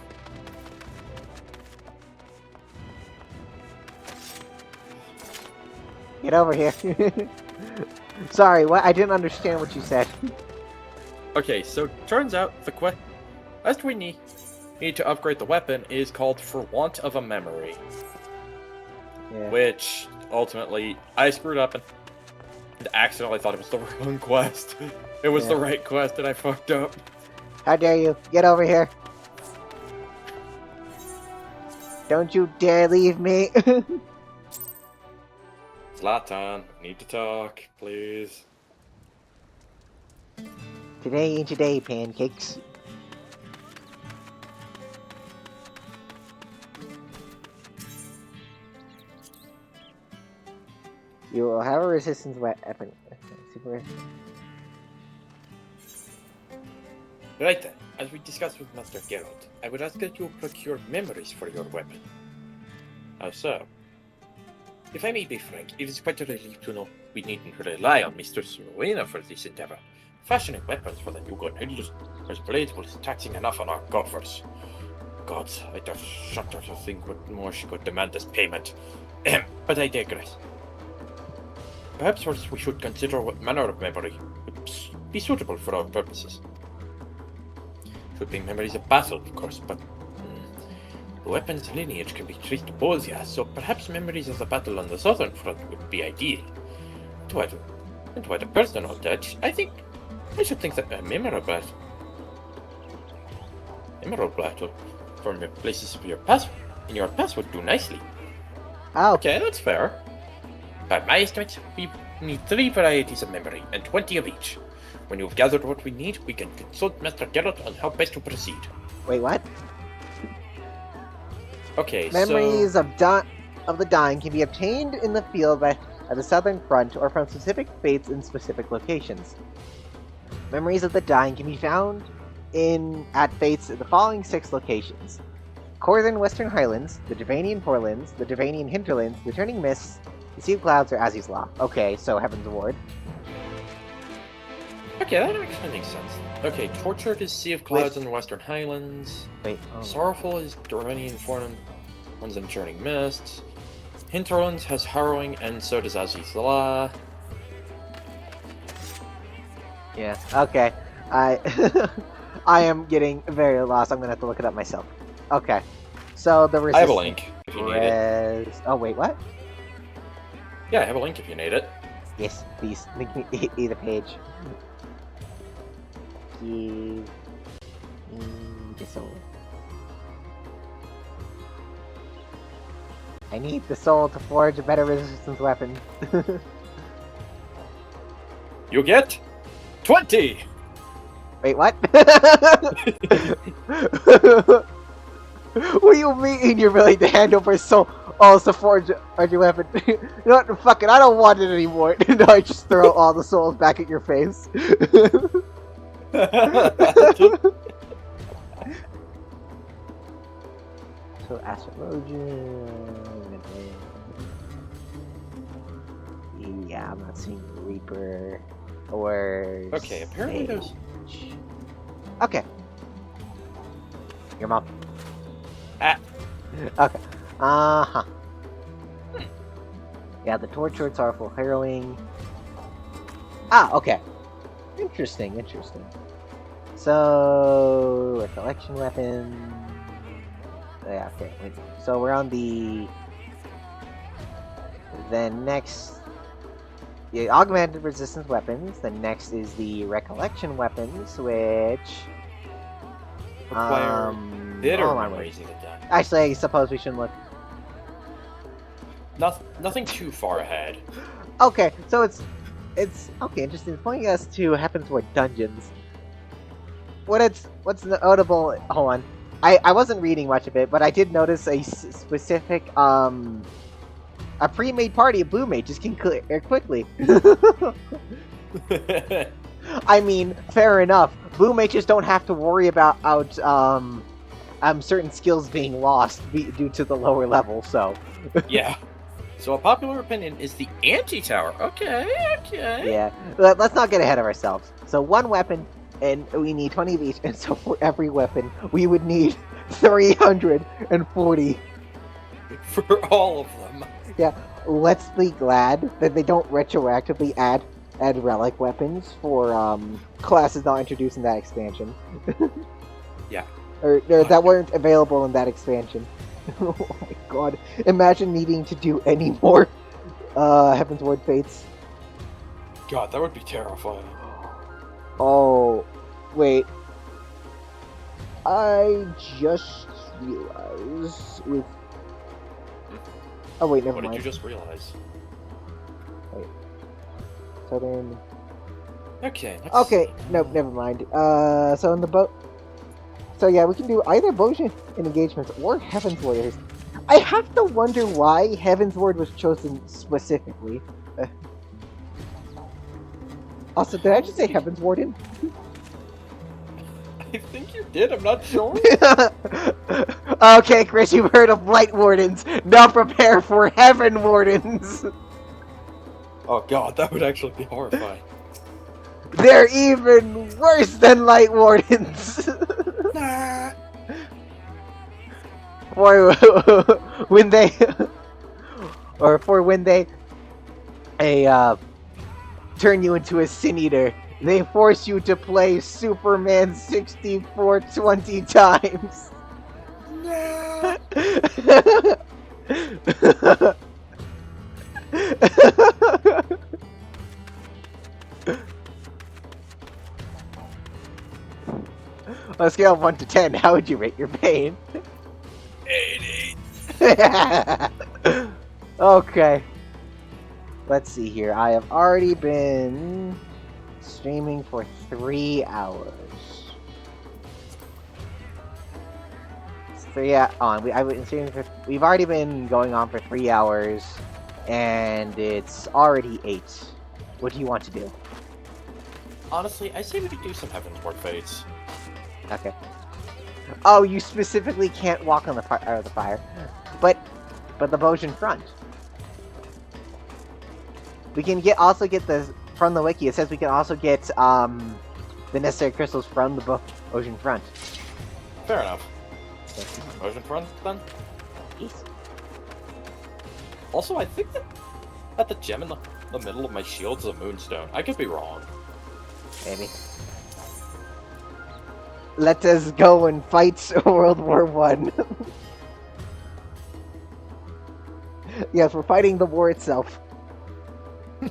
Get over here. Sorry, what? I didn't understand what you said. Okay, so turns out the quest we need to upgrade the weapon is called For Want of a Memory. Yeah. Which, ultimately, I screwed up and accidentally thought it was the wrong quest. It was the right quest and I fucked up. How dare you? Get over here. Don't you dare leave me. Zlatan, need to talk, please. Today ain't your day, pancakes. You will have a resistance weapon. Super. Right then, as we discussed with Master Geralt, I would ask that you procure memories for your weapon. How so? If I may be frank, it is quite a relief to know we needn't rely on Mr. Smowena for this endeavor. Fashioning weapons for the new Gunhilders blades was taxing enough on our coffers. Gods, I just shudder to think what more she could demand as payment. But I digress. Perhaps first we should consider what manner of memory would be suitable for our purposes. Should be memories of battle, of course, but the weapon's lineage can be traced to Bozia, so perhaps memories of the battle on the southern front would be ideal. To add a personal touch, I should think that a memorable battle from your places of your past would do nicely. Oh. Okay, that's fair. By my estimates, we need 3 varieties of memory, and 20 of each. When you've gathered what we need, we can consult Master Geralt on how best to proceed. Wait, what? Okay, Memories of the dying can be obtained in the field at the southern front or from specific fates in specific locations. Memories of the dying can be found at fates at the following 6 locations: Northern Western Highlands, the Dravanian Forelands, the Dravanian Hinterlands, the Turning Mists, the Sea of Clouds, or Aziz's Law. Okay, so Heaven's Ward. Okay, that actually makes sense. Okay, Tortured is Sea of Clouds in the Western Highlands. Wait. Oh. Sorrowful is Dravanian Forelands and Turning Mists. Hinterlands has Harrowing, and so does Aziz's Law. Yeah. Okay. I am getting very lost. I'm gonna have to look it up myself. Okay. So the resistance. I have a link if you need it. Oh wait, what? Yeah, I have a link if you need it. Yes, please. Link me the page. Give me the soul. I need the soul to forge a better resistance weapon. You get 20! Wait, what? What do you mean you're willing to hand over soul to forge your weapon? You know what? Fuck it, I don't want it anymore. No, I just throw all the souls back at your face. So Astrologian. Yeah, I'm not seeing Reaper or. Okay, apparently there's. Sage. Okay. Your mom. Ah. Okay. Uh-huh. Yeah, the tortured, sorrowful harrowing. Ah, okay. Interesting, interesting. So, recollection weapon. Yeah, okay. Wait. So we're on the. Then next. The augmented resistance weapons. The next is the recollection weapons, which. Require bitter hold on, memories of the dead. Actually, I suppose we shouldn't look. Nothing too far ahead. Okay, so it's okay. Interesting. It's pointing us to Heavensward dungeons. What's notable? Hold on, I wasn't reading much of it, but I did notice a specific a pre-made party of blue mages can clear quickly. I mean, fair enough. Blue mages don't have to worry about certain skills being lost due to the lower level. So Yeah. So a popular opinion is the anti-tower. Okay. yeah, let's not get ahead of ourselves. So one weapon, and we need 20 of each, and so for every weapon, we would need 340. For all of them. Yeah, let's be glad that they don't retroactively add relic weapons for classes not introduced in that expansion. Yeah. Or that weren't available in that expansion. Oh my god. Imagine needing to do any more Heavensward Fates. God, that would be terrifying. Oh, wait. I just realized with... Oh wait, never What mind. did you just realize? Southern... Okay. Okay, nope, never mind. So in the boat... So yeah, we can do either Bojin engagements or Heavensward Warriors. I have to wonder why Heavensward was chosen specifically. Also, did I just say Heavens Warden? I think you did. I'm not sure. Okay, Chris, you've heard of Light Wardens. Now prepare for Heaven Wardens. Oh God, that would actually be horrifying. They're even worse than Light Wardens. Or when they, turn you into a Sin Eater, they force you to play Superman 64 20 times. No. On a scale of 1 to 10, how would you rate your pain? 80. Okay. Let's see here. I have already been streaming for 3 hours. It's 3 on. I've been streaming for. We've already been going on for 3 hours, and it's already 8. What do you want to do? Honestly, I say we could do some Heavensward Fates. Okay. Oh, you specifically can't walk on the fire, but the Bojin front. We can also get the from the wiki. It says we can also get the necessary crystals from the Bojin front. Fair enough. Ocean front then. Yes. Also, I think that the gem in the middle of my shield is a moonstone. I could be wrong. Maybe. Let us go and fight World War I. Yes, we're fighting the war itself. I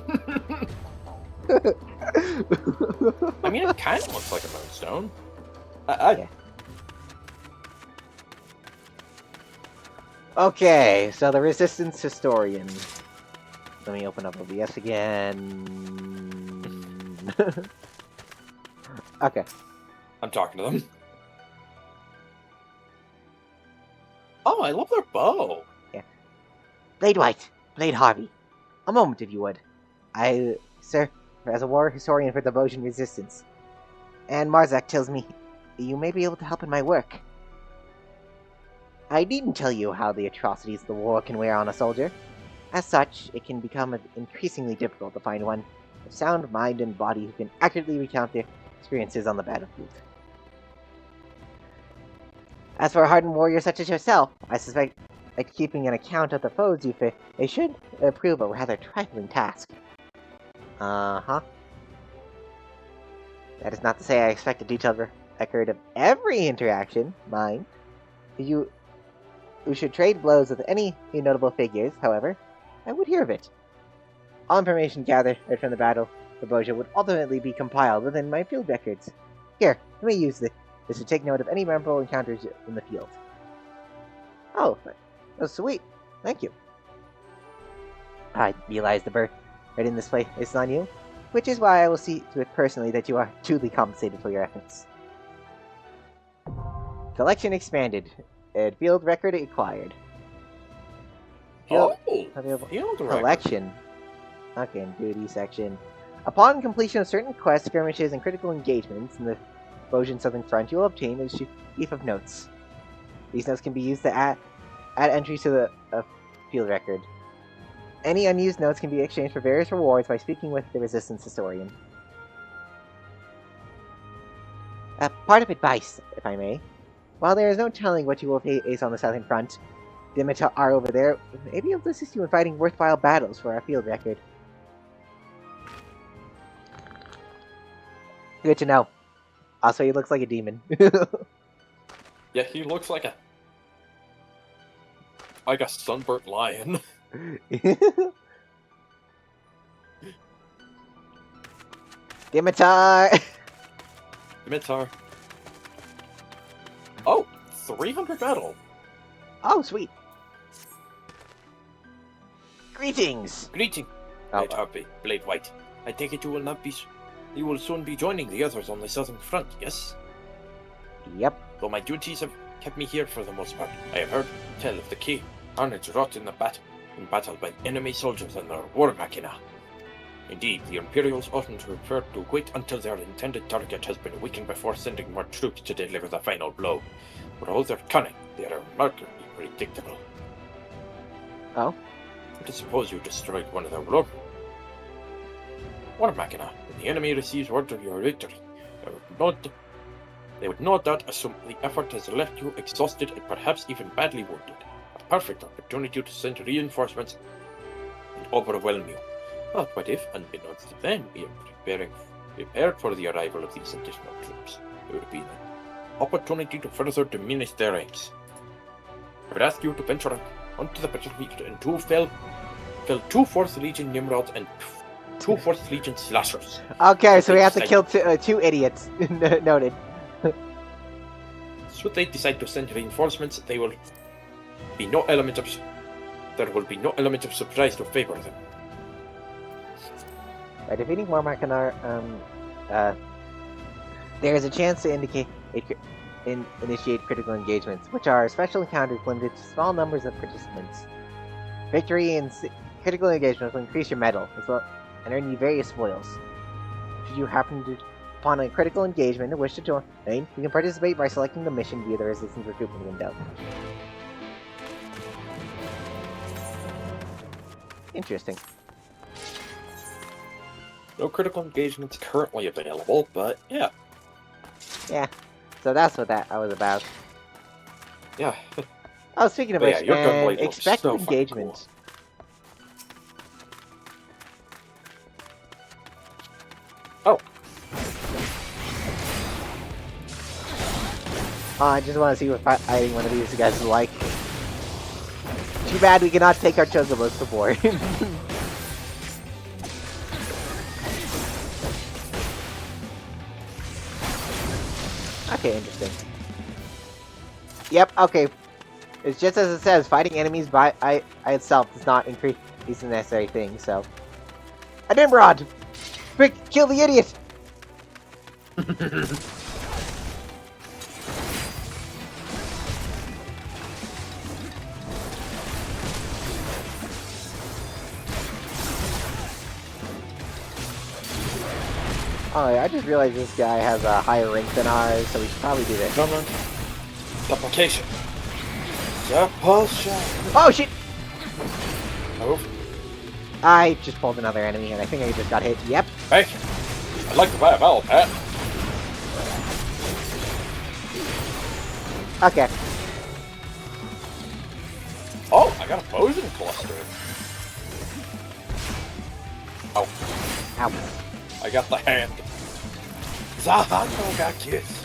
mean, it kind of looks like a moonstone. Yeah. Okay, so the Resistance Historian. Let me open up OBS again. Okay. I'm talking to them. Oh, I love their bow. Yeah. Blade White, Blade Harvey. A moment, if you would. I serve as a war historian for the Bojin Resistance. And Marzak tells me you may be able to help in my work. I needn't tell you how the atrocities of the war can wear on a soldier. As such, it can become increasingly difficult to find one of sound mind and body who can accurately recount their experiences on the battlefield. As for a hardened warrior such as yourself, I suspect that keeping an account of the foes you face should prove a rather trifling task. Uh-huh. That is not to say I expect a detailed record of every interaction, mind. You should trade blows with any notable figures, however, I would hear of it. All information gathered from the Battle of Boja would ultimately be compiled within my field records. Here, let me use this to take note of any memorable encounters in the field. Oh, sweet. Thank you. I realize the burden in this place is on you, which is why I will see to it personally that you are duly compensated for your efforts. Collection expanded. Field record acquired. Field Field record. collection. Okay, duty section. Upon completion of certain quests, skirmishes, and critical engagements in the Bojan Southern Front, you will obtain a sheaf of notes. These notes can be used to add entries to the field record. Any unused notes can be exchanged for various rewards by speaking with the Resistance Historian. A part of advice, if I may. While there is no telling what you will face on the Southern Front, the Dimitar over there may be able to assist you in fighting worthwhile battles for our field record. Good to know. Also, he looks like a demon. Yeah, he looks like a sunburnt lion. Dimitar! Dimitar. Oh, 300 metal. Oh, sweet. Greetings! Greeting, Oh, Blade Harpy, Blade White. I take it you will not be. You will soon be joining the others on the southern front, yes? Yep. Though my duties have kept me here for the most part, I have heard tell of the key carnage wrought in battle by enemy soldiers and their war machina. Indeed, the Imperials oughtn't prefer to wait until their intended target has been weakened before sending more troops to deliver the final blow. For all their cunning, they are remarkably predictable. Oh? Let us suppose you destroyed one of their war machina, and the enemy receives word of your victory. They would no doubt assume the effort has left you exhausted and perhaps even badly wounded. A perfect opportunity to send reinforcements and overwhelm you. But what if, unbeknownst to them, we are prepared for the arrival of these additional troops? It would be an opportunity to further diminish their ranks. I would ask you to venture out onto the battlefield and fell 2 4th Legion Nimrods and 2 4th Legion Slashers. Okay, so we have to kill two idiots. Noted. Should they decide to send reinforcements, there will be no element of surprise to favor them. By defeating War Machinar, there is a chance to initiate critical engagements, which are special encounters limited to small numbers of participants. Victory in critical engagements will increase your medal, as well, and earn you various spoils. Should you happen to upon a critical engagement and wish to join, you can participate by selecting the mission via the Resistance recruitment window. Interesting. No critical engagements currently available, but yeah. Yeah, so that's what that was about. Yeah. Oh, speaking of But which, yeah, your gunblade looks expect so fucking engagement. Oh. Oh, I just want to see what fighting one of these guys is like. Too bad we cannot take our Chocobos to war. Okay, interesting. Yep, okay. It's just as it says, fighting enemies by itself does not increase the necessary thing, so... A Nimrod! Quick, kill the idiot! Oh, yeah, I just realized this guy has a higher rank than ours, so we should probably do this. Common supplication. Repulsion. Oh shit! Move. I just pulled another enemy and I think I just got hit. Yep. Hey, I'd like to buy a battle pet. Okay. Oh, I got a poison cluster. Oh, Ow. I got the hand. Zahando got kissed.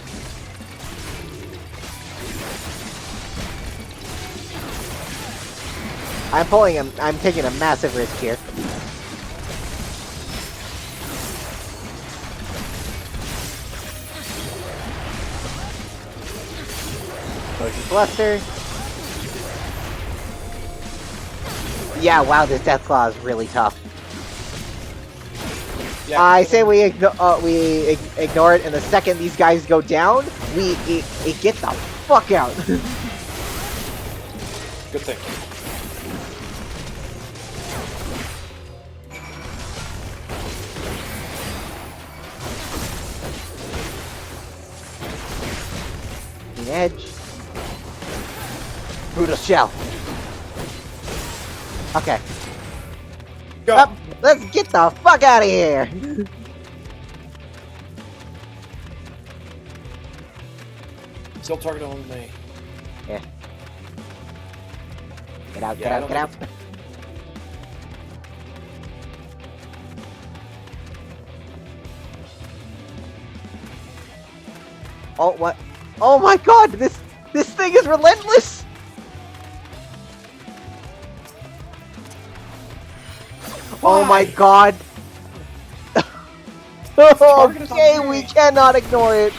I'm taking a massive risk here. Poison Cluster. Yeah, wow, this Deathclaw is really tough. Yeah, I say we ignore it, and the second these guys go down, it gets the fuck out. good thing. Edge. Brutal Shell. Okay. Go. Up, let's get the fuck out of here! Still target on me. Yeah. Get out, Yeah, get I out, don't get out. think Oh, what? Oh my god! This thing is relentless! Oh my god! Okay, we cannot ignore it!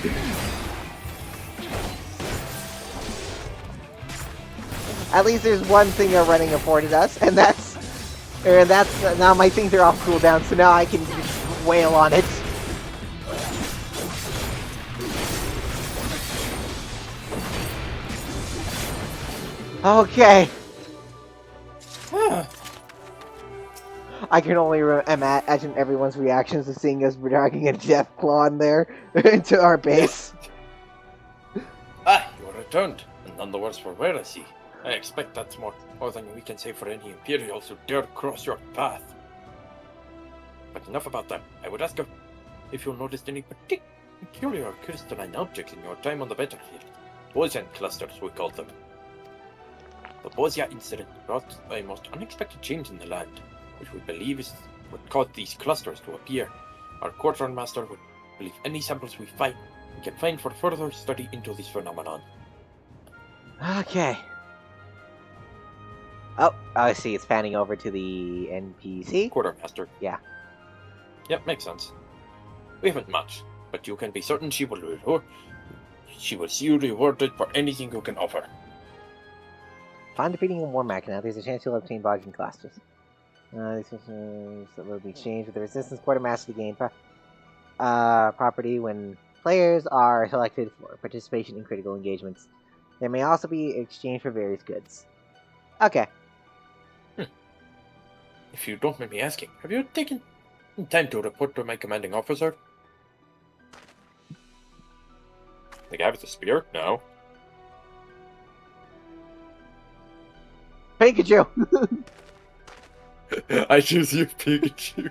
At least there's one thing our running afforded us, and that's now my things are off cooldown, so now I can just wail on it. Okay. I can only imagine everyone's reactions to seeing us dragging a Deathclaw in there into our base. Ah, you are returned, and none the worse for wear, I see. I expect that's more than we can say for any Imperials who dare cross your path. But enough about that. I would ask if you noticed any peculiar crystalline objects in your time on the battlefield. Poison clusters, we call them. The Bozia incident brought a most unexpected change in the land, which we believe is what caused these clusters to appear. Our quartermaster would believe any samples we can find for further study into this phenomenon. Okay. Oh, I see. It's panning over to the NPC. Quartermaster. Yeah. Yep, makes sense. We haven't much, but you can be certain she will see you rewarded for anything you can offer. Upon defeating a war machina, there's a chance you'll obtain bargain clusters. These systems will be changed with the Resistance Quartermaster game property when players are selected for participation in critical engagements. There may also be exchange for various goods. Okay. If you don't mind me asking, have you taken time to report to my commanding officer? The guy with the spear? No. Pikachu! I choose you, Pikachu.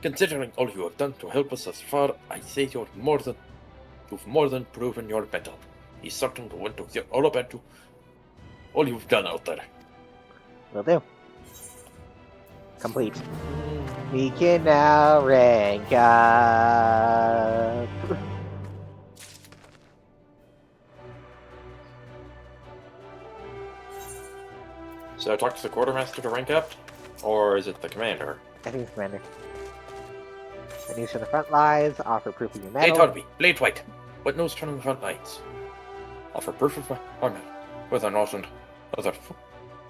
Considering all you have done to help us thus far, I say you've more than proven your mettle. He's certain to want to hear all about all you've done out there. Will do. Complete. We can now rank up. So I talk to the quartermaster to rank up, or is it the commander? I think it's Commander. The news from the front lines, offer proof of your Hey, medal. Torby, Blade White. What news from the front lines? Offer proof of my honor, whether or not and other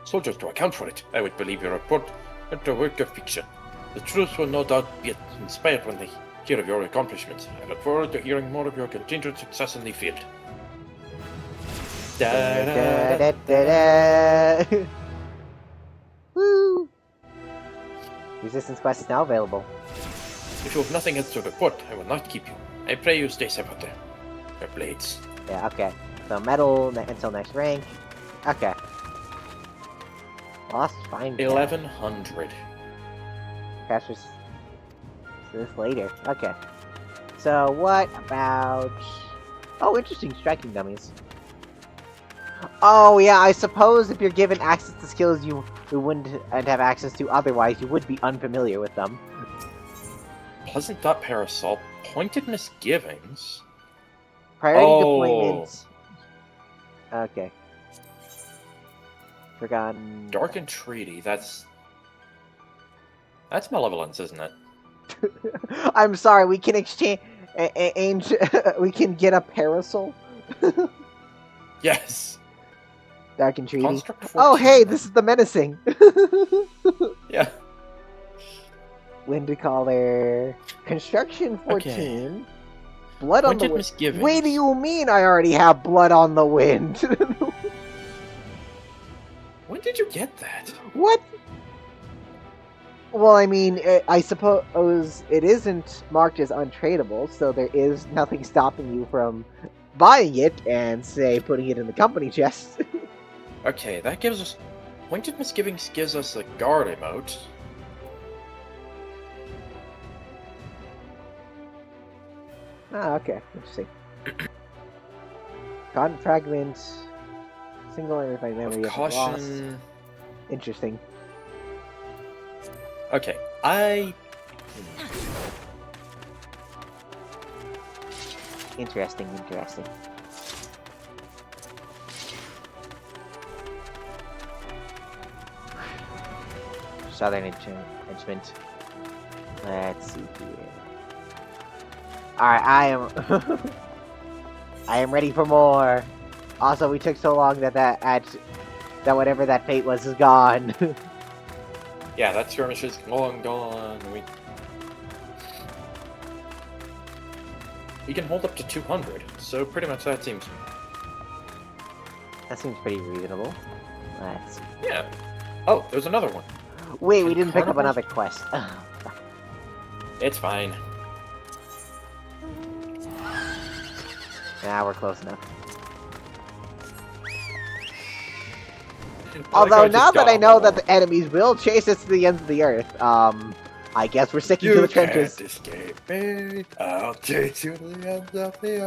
soldiers to account for it. I would believe your report into a work of fiction. The troops will no doubt be inspired when they hear of your accomplishments. I look forward to hearing more of your continued success in the field. Da-da-da-da-da. Woo! Resistance quest is now available. If you have nothing else to report, I will not keep you. I pray you stay safe out there. Their blades. Yeah, okay. So metal until next rank. Okay. Lost fine. 1100. Crashers. So this later. Okay. So what about? Oh, interesting. Striking dummies. Oh yeah, I suppose if you're given access to skills you wouldn't have access to otherwise, you would be unfamiliar with them. Pleasant Thought Parasol. Pointed Misgivings. Priority Oh. deployments. Okay. Forgotten. Dark Entreaty. That's Malevolence, isn't it? I'm sorry. We can exchange. We can get a parasol. Yes. Dark Entreaty. Construct Oh 14. hey, this is the menacing. Yeah. Wintercaller. Construction 14. Blood on the Pointed wind. Misgivings. Wait, do you mean I already have blood on the wind? When did you get that? What? Well, I mean, I suppose it isn't marked as untradeable, so there is nothing stopping you from buying it and, say, putting it in the company chest. Okay, that gives us... Pointed Misgivings gives us a guard emote. Ah, okay. Interesting. Cotton fragment. Single identified memory With of loss. caution... Interesting. Okay, Interesting, interesting. Southern Enchantment. Let's see here. Alright, I am... I am ready for more. Also, we took so long that whatever that fate was is gone. Yeah, that skirmish is long gone. We can hold up to 200, so pretty much that seems... That seems pretty reasonable. Let's see. Yeah. Oh, there's another one. Wait, we didn't pick up Carnival? another quest. It's fine. Nah, we're close enough. Like Although, I just now got that I on know the that the enemies will chase us to the ends of the earth, I guess we're sticking to the trenches. You can't escape me. I'll chase you to the ends of the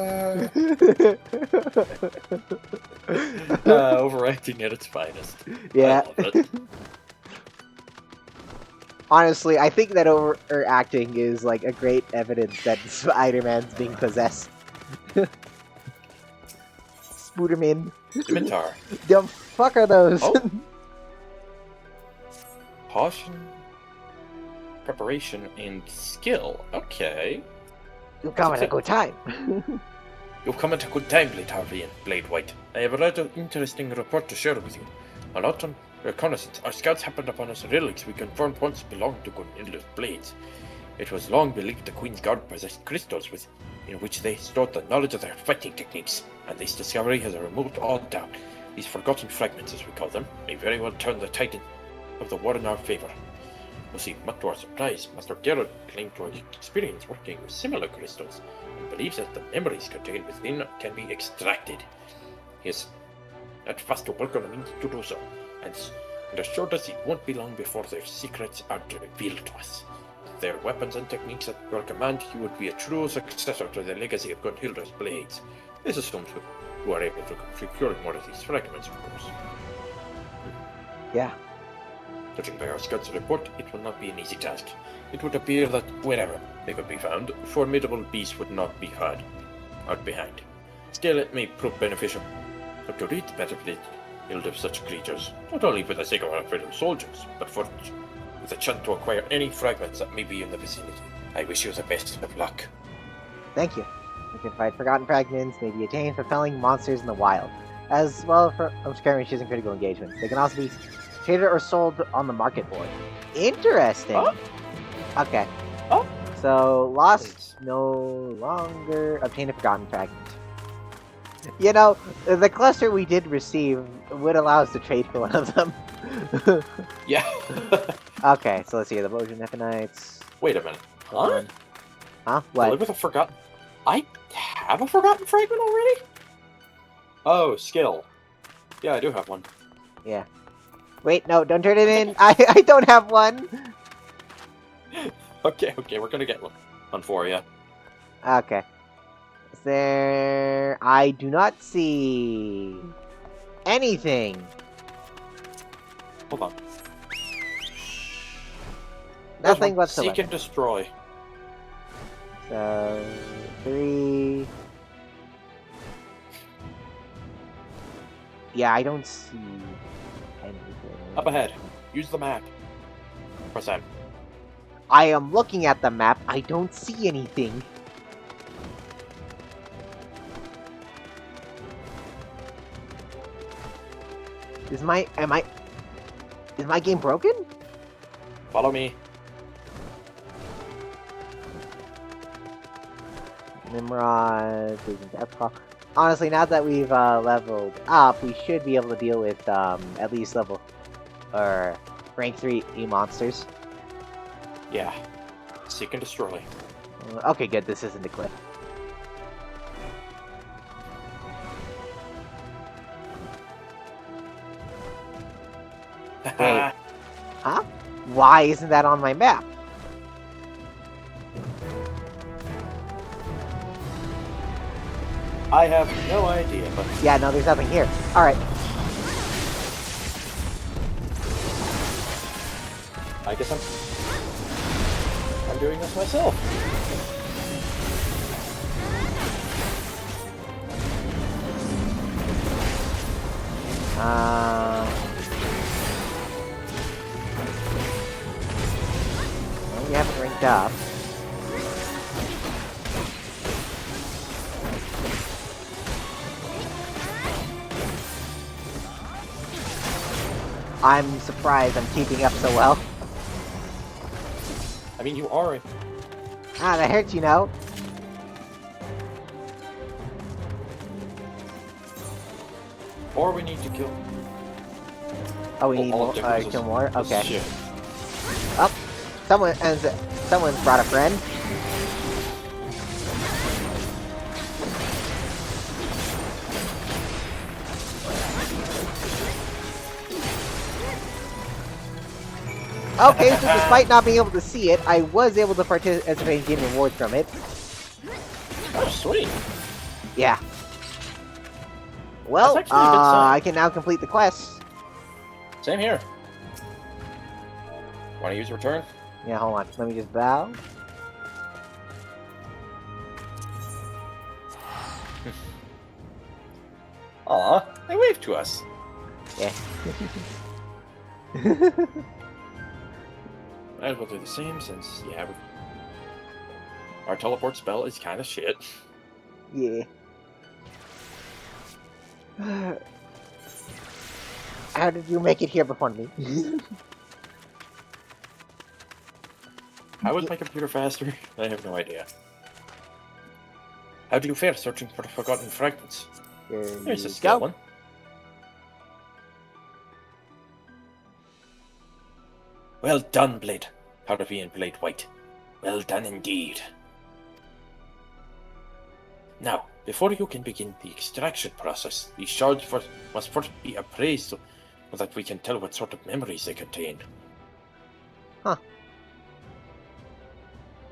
earth. Overacting at its finest. Yeah. I love it. Honestly, I think that overacting is like a great evidence that Spider-Man's being possessed. Spooderman. Scimitar. The fuck are those? Oh. Caution. Preparation and skill. Okay. You come at a good time. You've come at a good time, Blade Harvey and Blade White. I have a rather interesting report to share with you. On autumn reconnaissance, our scouts happened upon us relics we confirmed once belonged to Gunhilda's blades. It was long believed the Queen's Guard possessed crystals in which they stored the knowledge of their fighting techniques, and this discovery has removed all doubt. These forgotten fragments, as we call them, may very well turn the tide of the war in our favor. You see, much to our surprise, Master Geralt claimed to have experience working with similar crystals, and believes that the memories contained within can be extracted. He is at first to welcome the means to do so, and assured us it won't be long before their secrets are revealed to us. With their weapons and techniques at your command, you would be a true successor to the legacy of Gunhilda's blades. This assumes you are able to secure more of these fragments, of course. Yeah. Judging by our scouts' report, it will not be an easy task. It would appear that wherever they could be found, formidable beasts would not be hard behind. Still, it may prove beneficial. But to read the battlefield of such creatures, not only for the sake of our fellow soldiers, but with a chance to acquire any fragments that may be in the vicinity. I wish you the best of luck. Thank you. You can find forgotten fragments, may be attained for felling monsters in the wild, as well from skirmishes and critical engagements. They can also be traded or sold on the market board. Interesting. Oh. Okay. Oh. So, lost Thanks. no longer obtain a forgotten fragment. You know, the cluster we did receive would allow us to trade for one of them. Yeah. Okay, so let's see. The Bojan Nephanites. Wait a minute. Huh? Huh? Play What? with a forgotten. I have a Forgotten Fragment already? Oh, skill. Yeah, I do have one. Yeah. Wait, no, don't turn it in. I don't have one. Okay, we're gonna get one for you. Okay. Is there... I do not see... anything. Hold on. Nothing There's one. whatsoever. Seek and destroy. So... 3... Yeah, I don't see anything. Up ahead. Use the map. Press M. I am looking at the map. I don't see anything. Is my game broken? Follow me. Nimrod, honestly, now that we've leveled up, we should be able to deal with at least level or rank 3 monsters. Yeah. Seek and destroy. Okay, good. This isn't a cliff. Wait. Huh? Why isn't that on my map? I have no idea, but Yeah, no, there's nothing here. Alright. I guess I'm doing this myself. Well, we haven't ranked up. I'm surprised I'm keeping up so well. I mean, you are. Ah, that hurts, you know. Or we need to kill. Oh, we need all more, objectives kill is- more? is Okay. shit. Oh, someone's brought a friend. Okay, so despite not being able to see it, I was able to participate and gain rewards from it. Oh, sweet. Yeah. Well, That's actually a good sign. I can now complete the quest. Same here. Want to use return? Yeah, hold on. Let me just bow. Aw, they waved to us. Yeah. Might as well do the same since, yeah, our teleport spell is kind of shit. Yeah. How did you make it here before me? How was my computer faster? I have no idea. How do you fare searching for the forgotten fragments? Here's a skill one. Well done, Blade. Paravian Blade White. Well done indeed. Now, before you can begin the extraction process, these shards must first be appraised so that we can tell what sort of memories they contain.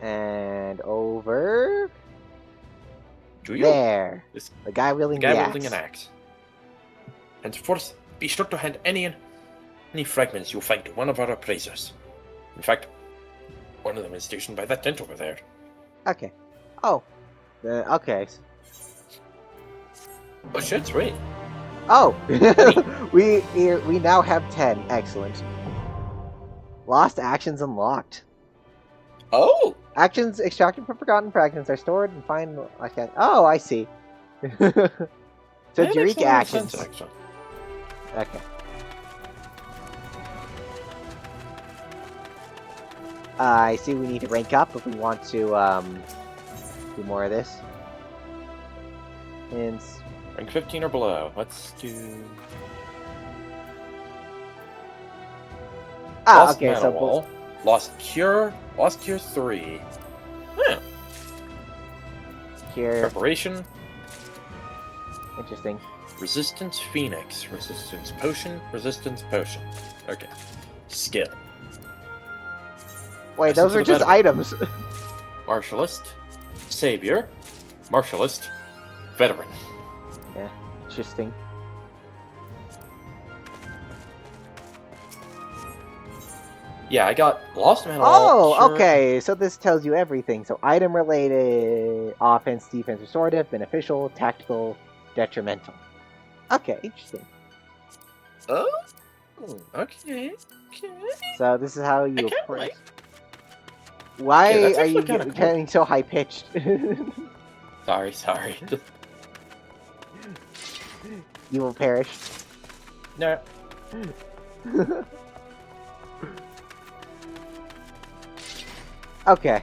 And over Do you? there. This The guy wielding guy the wielding an axe. And first, be sure to hand any fragments you find to one of our appraisers. In fact, one of them is stationed by that tent over there. Okay. Oh. Okay. Oh shit, sweet. Oh! we now have 10. Excellent. Lost actions unlocked. Oh! Actions extracted from forgotten fragments are stored and find like that. Oh, I see. So That makes Eureka a lot of actions. sense, actually. Okay. I see we need to rank up if we want to do more of this. And Rank 15 or below. Let's do... Lost okay, Mana so Wall. Lost Cure 3. Huh. here. Preparation. Interesting. Resistance Phoenix. Resistance Potion. Resistance Potion. Okay. Skill. Wait, Essence those are of the just veteran. items. Martialist. Savior. Martialist. Veteran. Yeah, interesting. Yeah, I got Lost Man. Oh, okay. So this tells you everything. So item related, offense, defense, restorative, beneficial, tactical, detrimental. Okay, interesting. Oh, okay. Okay. So this is how you kinda approach. like- Why Yeah, that's are you actually kinda cool. getting so high pitched? Sorry. You will perish. No. Okay.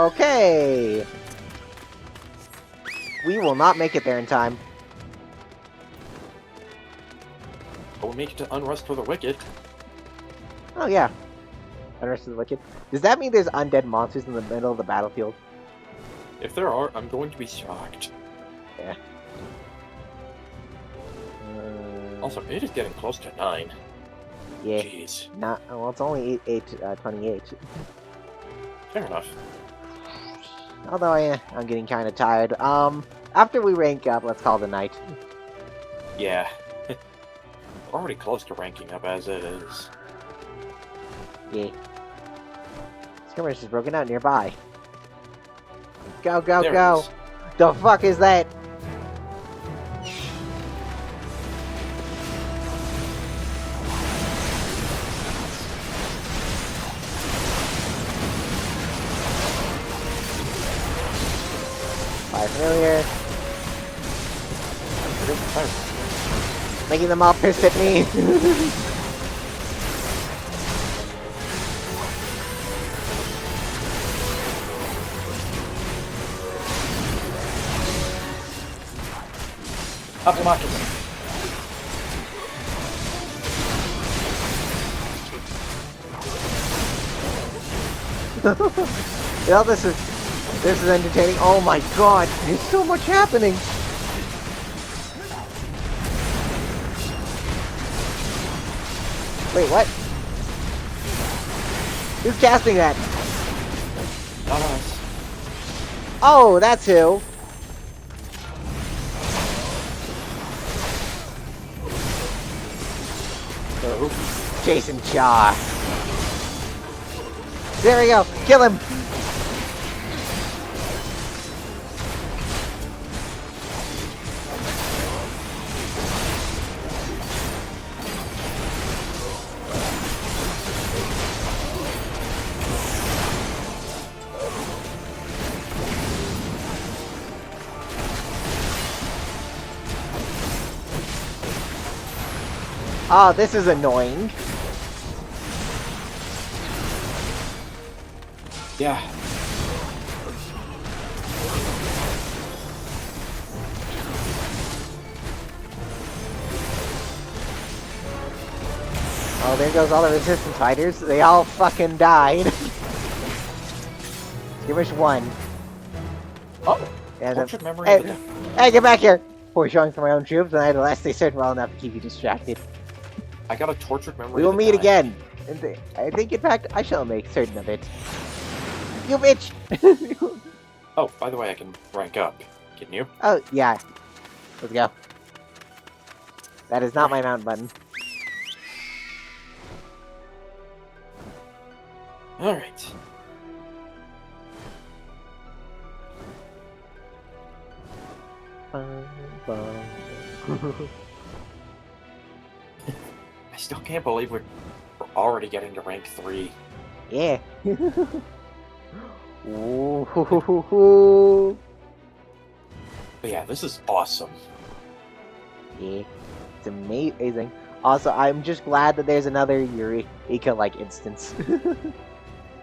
Okay. We will not make it there in time. We'll make it to Unrest for the Wicked. Oh yeah. Unrest of the Wicked. Does that mean there's undead monsters in the middle of the battlefield? If there are, I'm going to be shocked. Also, it is getting close to 9. Yeah. Jeez. Not. Well, it's only 28. Fair enough. Although I'm getting kind of tired. After we rank up, let's call it a night. Yeah. Already close to ranking up as it is. Yeah. Skirmish is broken out nearby. Go, go, There it go! is. The fuck is that? Fire familiar. Making them all pissed at me. Up the market. You know, this is entertaining. Oh my god, there's so much happening. Wait, what? Who's casting that? Not us. Oh, that's who. Oh, Jason Shaw. There we go. Kill him. Oh, this is annoying. yeah. Oh, there goes all the resistance fighters. They all fucking died. Skirmish 1. Oh, Yeah, tortured memory hey, of the death. hey, get back here! Before showing for my own troops, and I had to last stay certain well enough to keep you distracted. I got a tortured memory. We will of the meet guy. again. And I think, in fact, I shall make certain of it. You bitch! Oh, by the way, I can rank up. Can you? Oh, yeah. Let's go. That is not my mount button. Alright. I still can't believe we're already getting to rank 3. Yeah. Ooh. But yeah, this is awesome. Yeah. It's amazing. Also, I'm just glad that there's another Eureka-like instance.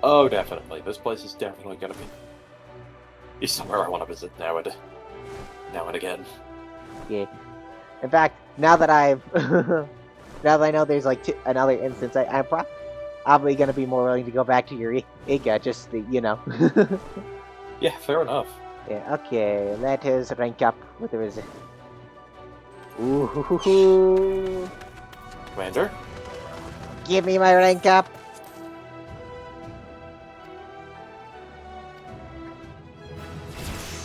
Oh, definitely. This place is definitely gonna be somewhere I want to visit now and again. Yeah. In fact, now that I've now that I know there's like another instance, probably gonna be more willing to go back to your Iga, just the, you know. Yeah, fair enough. Yeah, okay, let us rank up with the resist. Ooh, Commander? give me my rank up.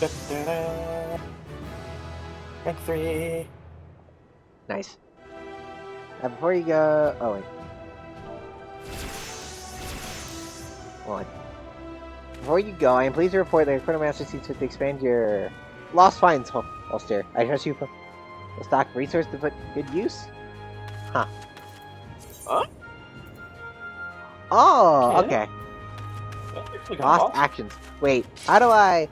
Da-da-da. Rank 3. Nice. Before you go, oh wait. Hold on. Before you go, I am pleased to report that your Quartermaster sees fit to expand your Lost Finds holster. I trust you for the stock resource to put good use? Huh. Huh? Oh, Okay. okay. That's actually kinda Lost awesome. actions. Wait, how do I...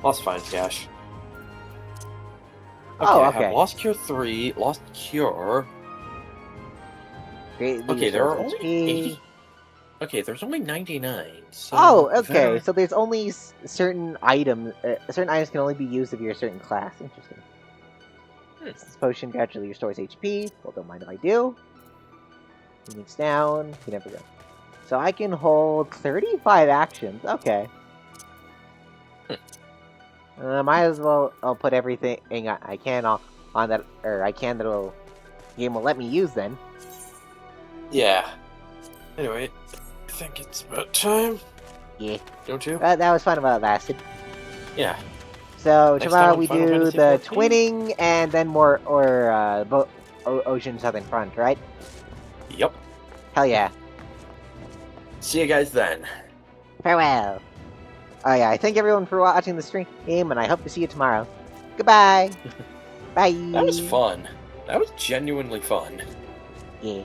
Lost Finds Cache. Oh, I okay. have Lost Cure 3, Lost Cure. Greatly Okay, there are restores only HP. 80. Okay, there's only 99. So Oh, okay. there- So there's only certain items. Certain items can only be used if you're a certain class. Interesting. This potion gradually restores HP. Well, don't mind if I do. Unique's down. You never go. So I can hold 35 actions. Okay. Might as well. I'll put everything I can on that, or I can that'll game will let me use then. Yeah. Anyway, I think it's about time. Yeah. Don't you? That was fun while it lasted. Yeah. So Next tomorrow time we on Final do Fantasy the 14? twinning and then more Ocean Southern Front, right? Yep. Hell yeah. See you guys then. Farewell. Oh yeah, I thank everyone for watching the stream, and I hope to see you tomorrow. Goodbye. Bye. That was fun. That was genuinely fun. Yeah.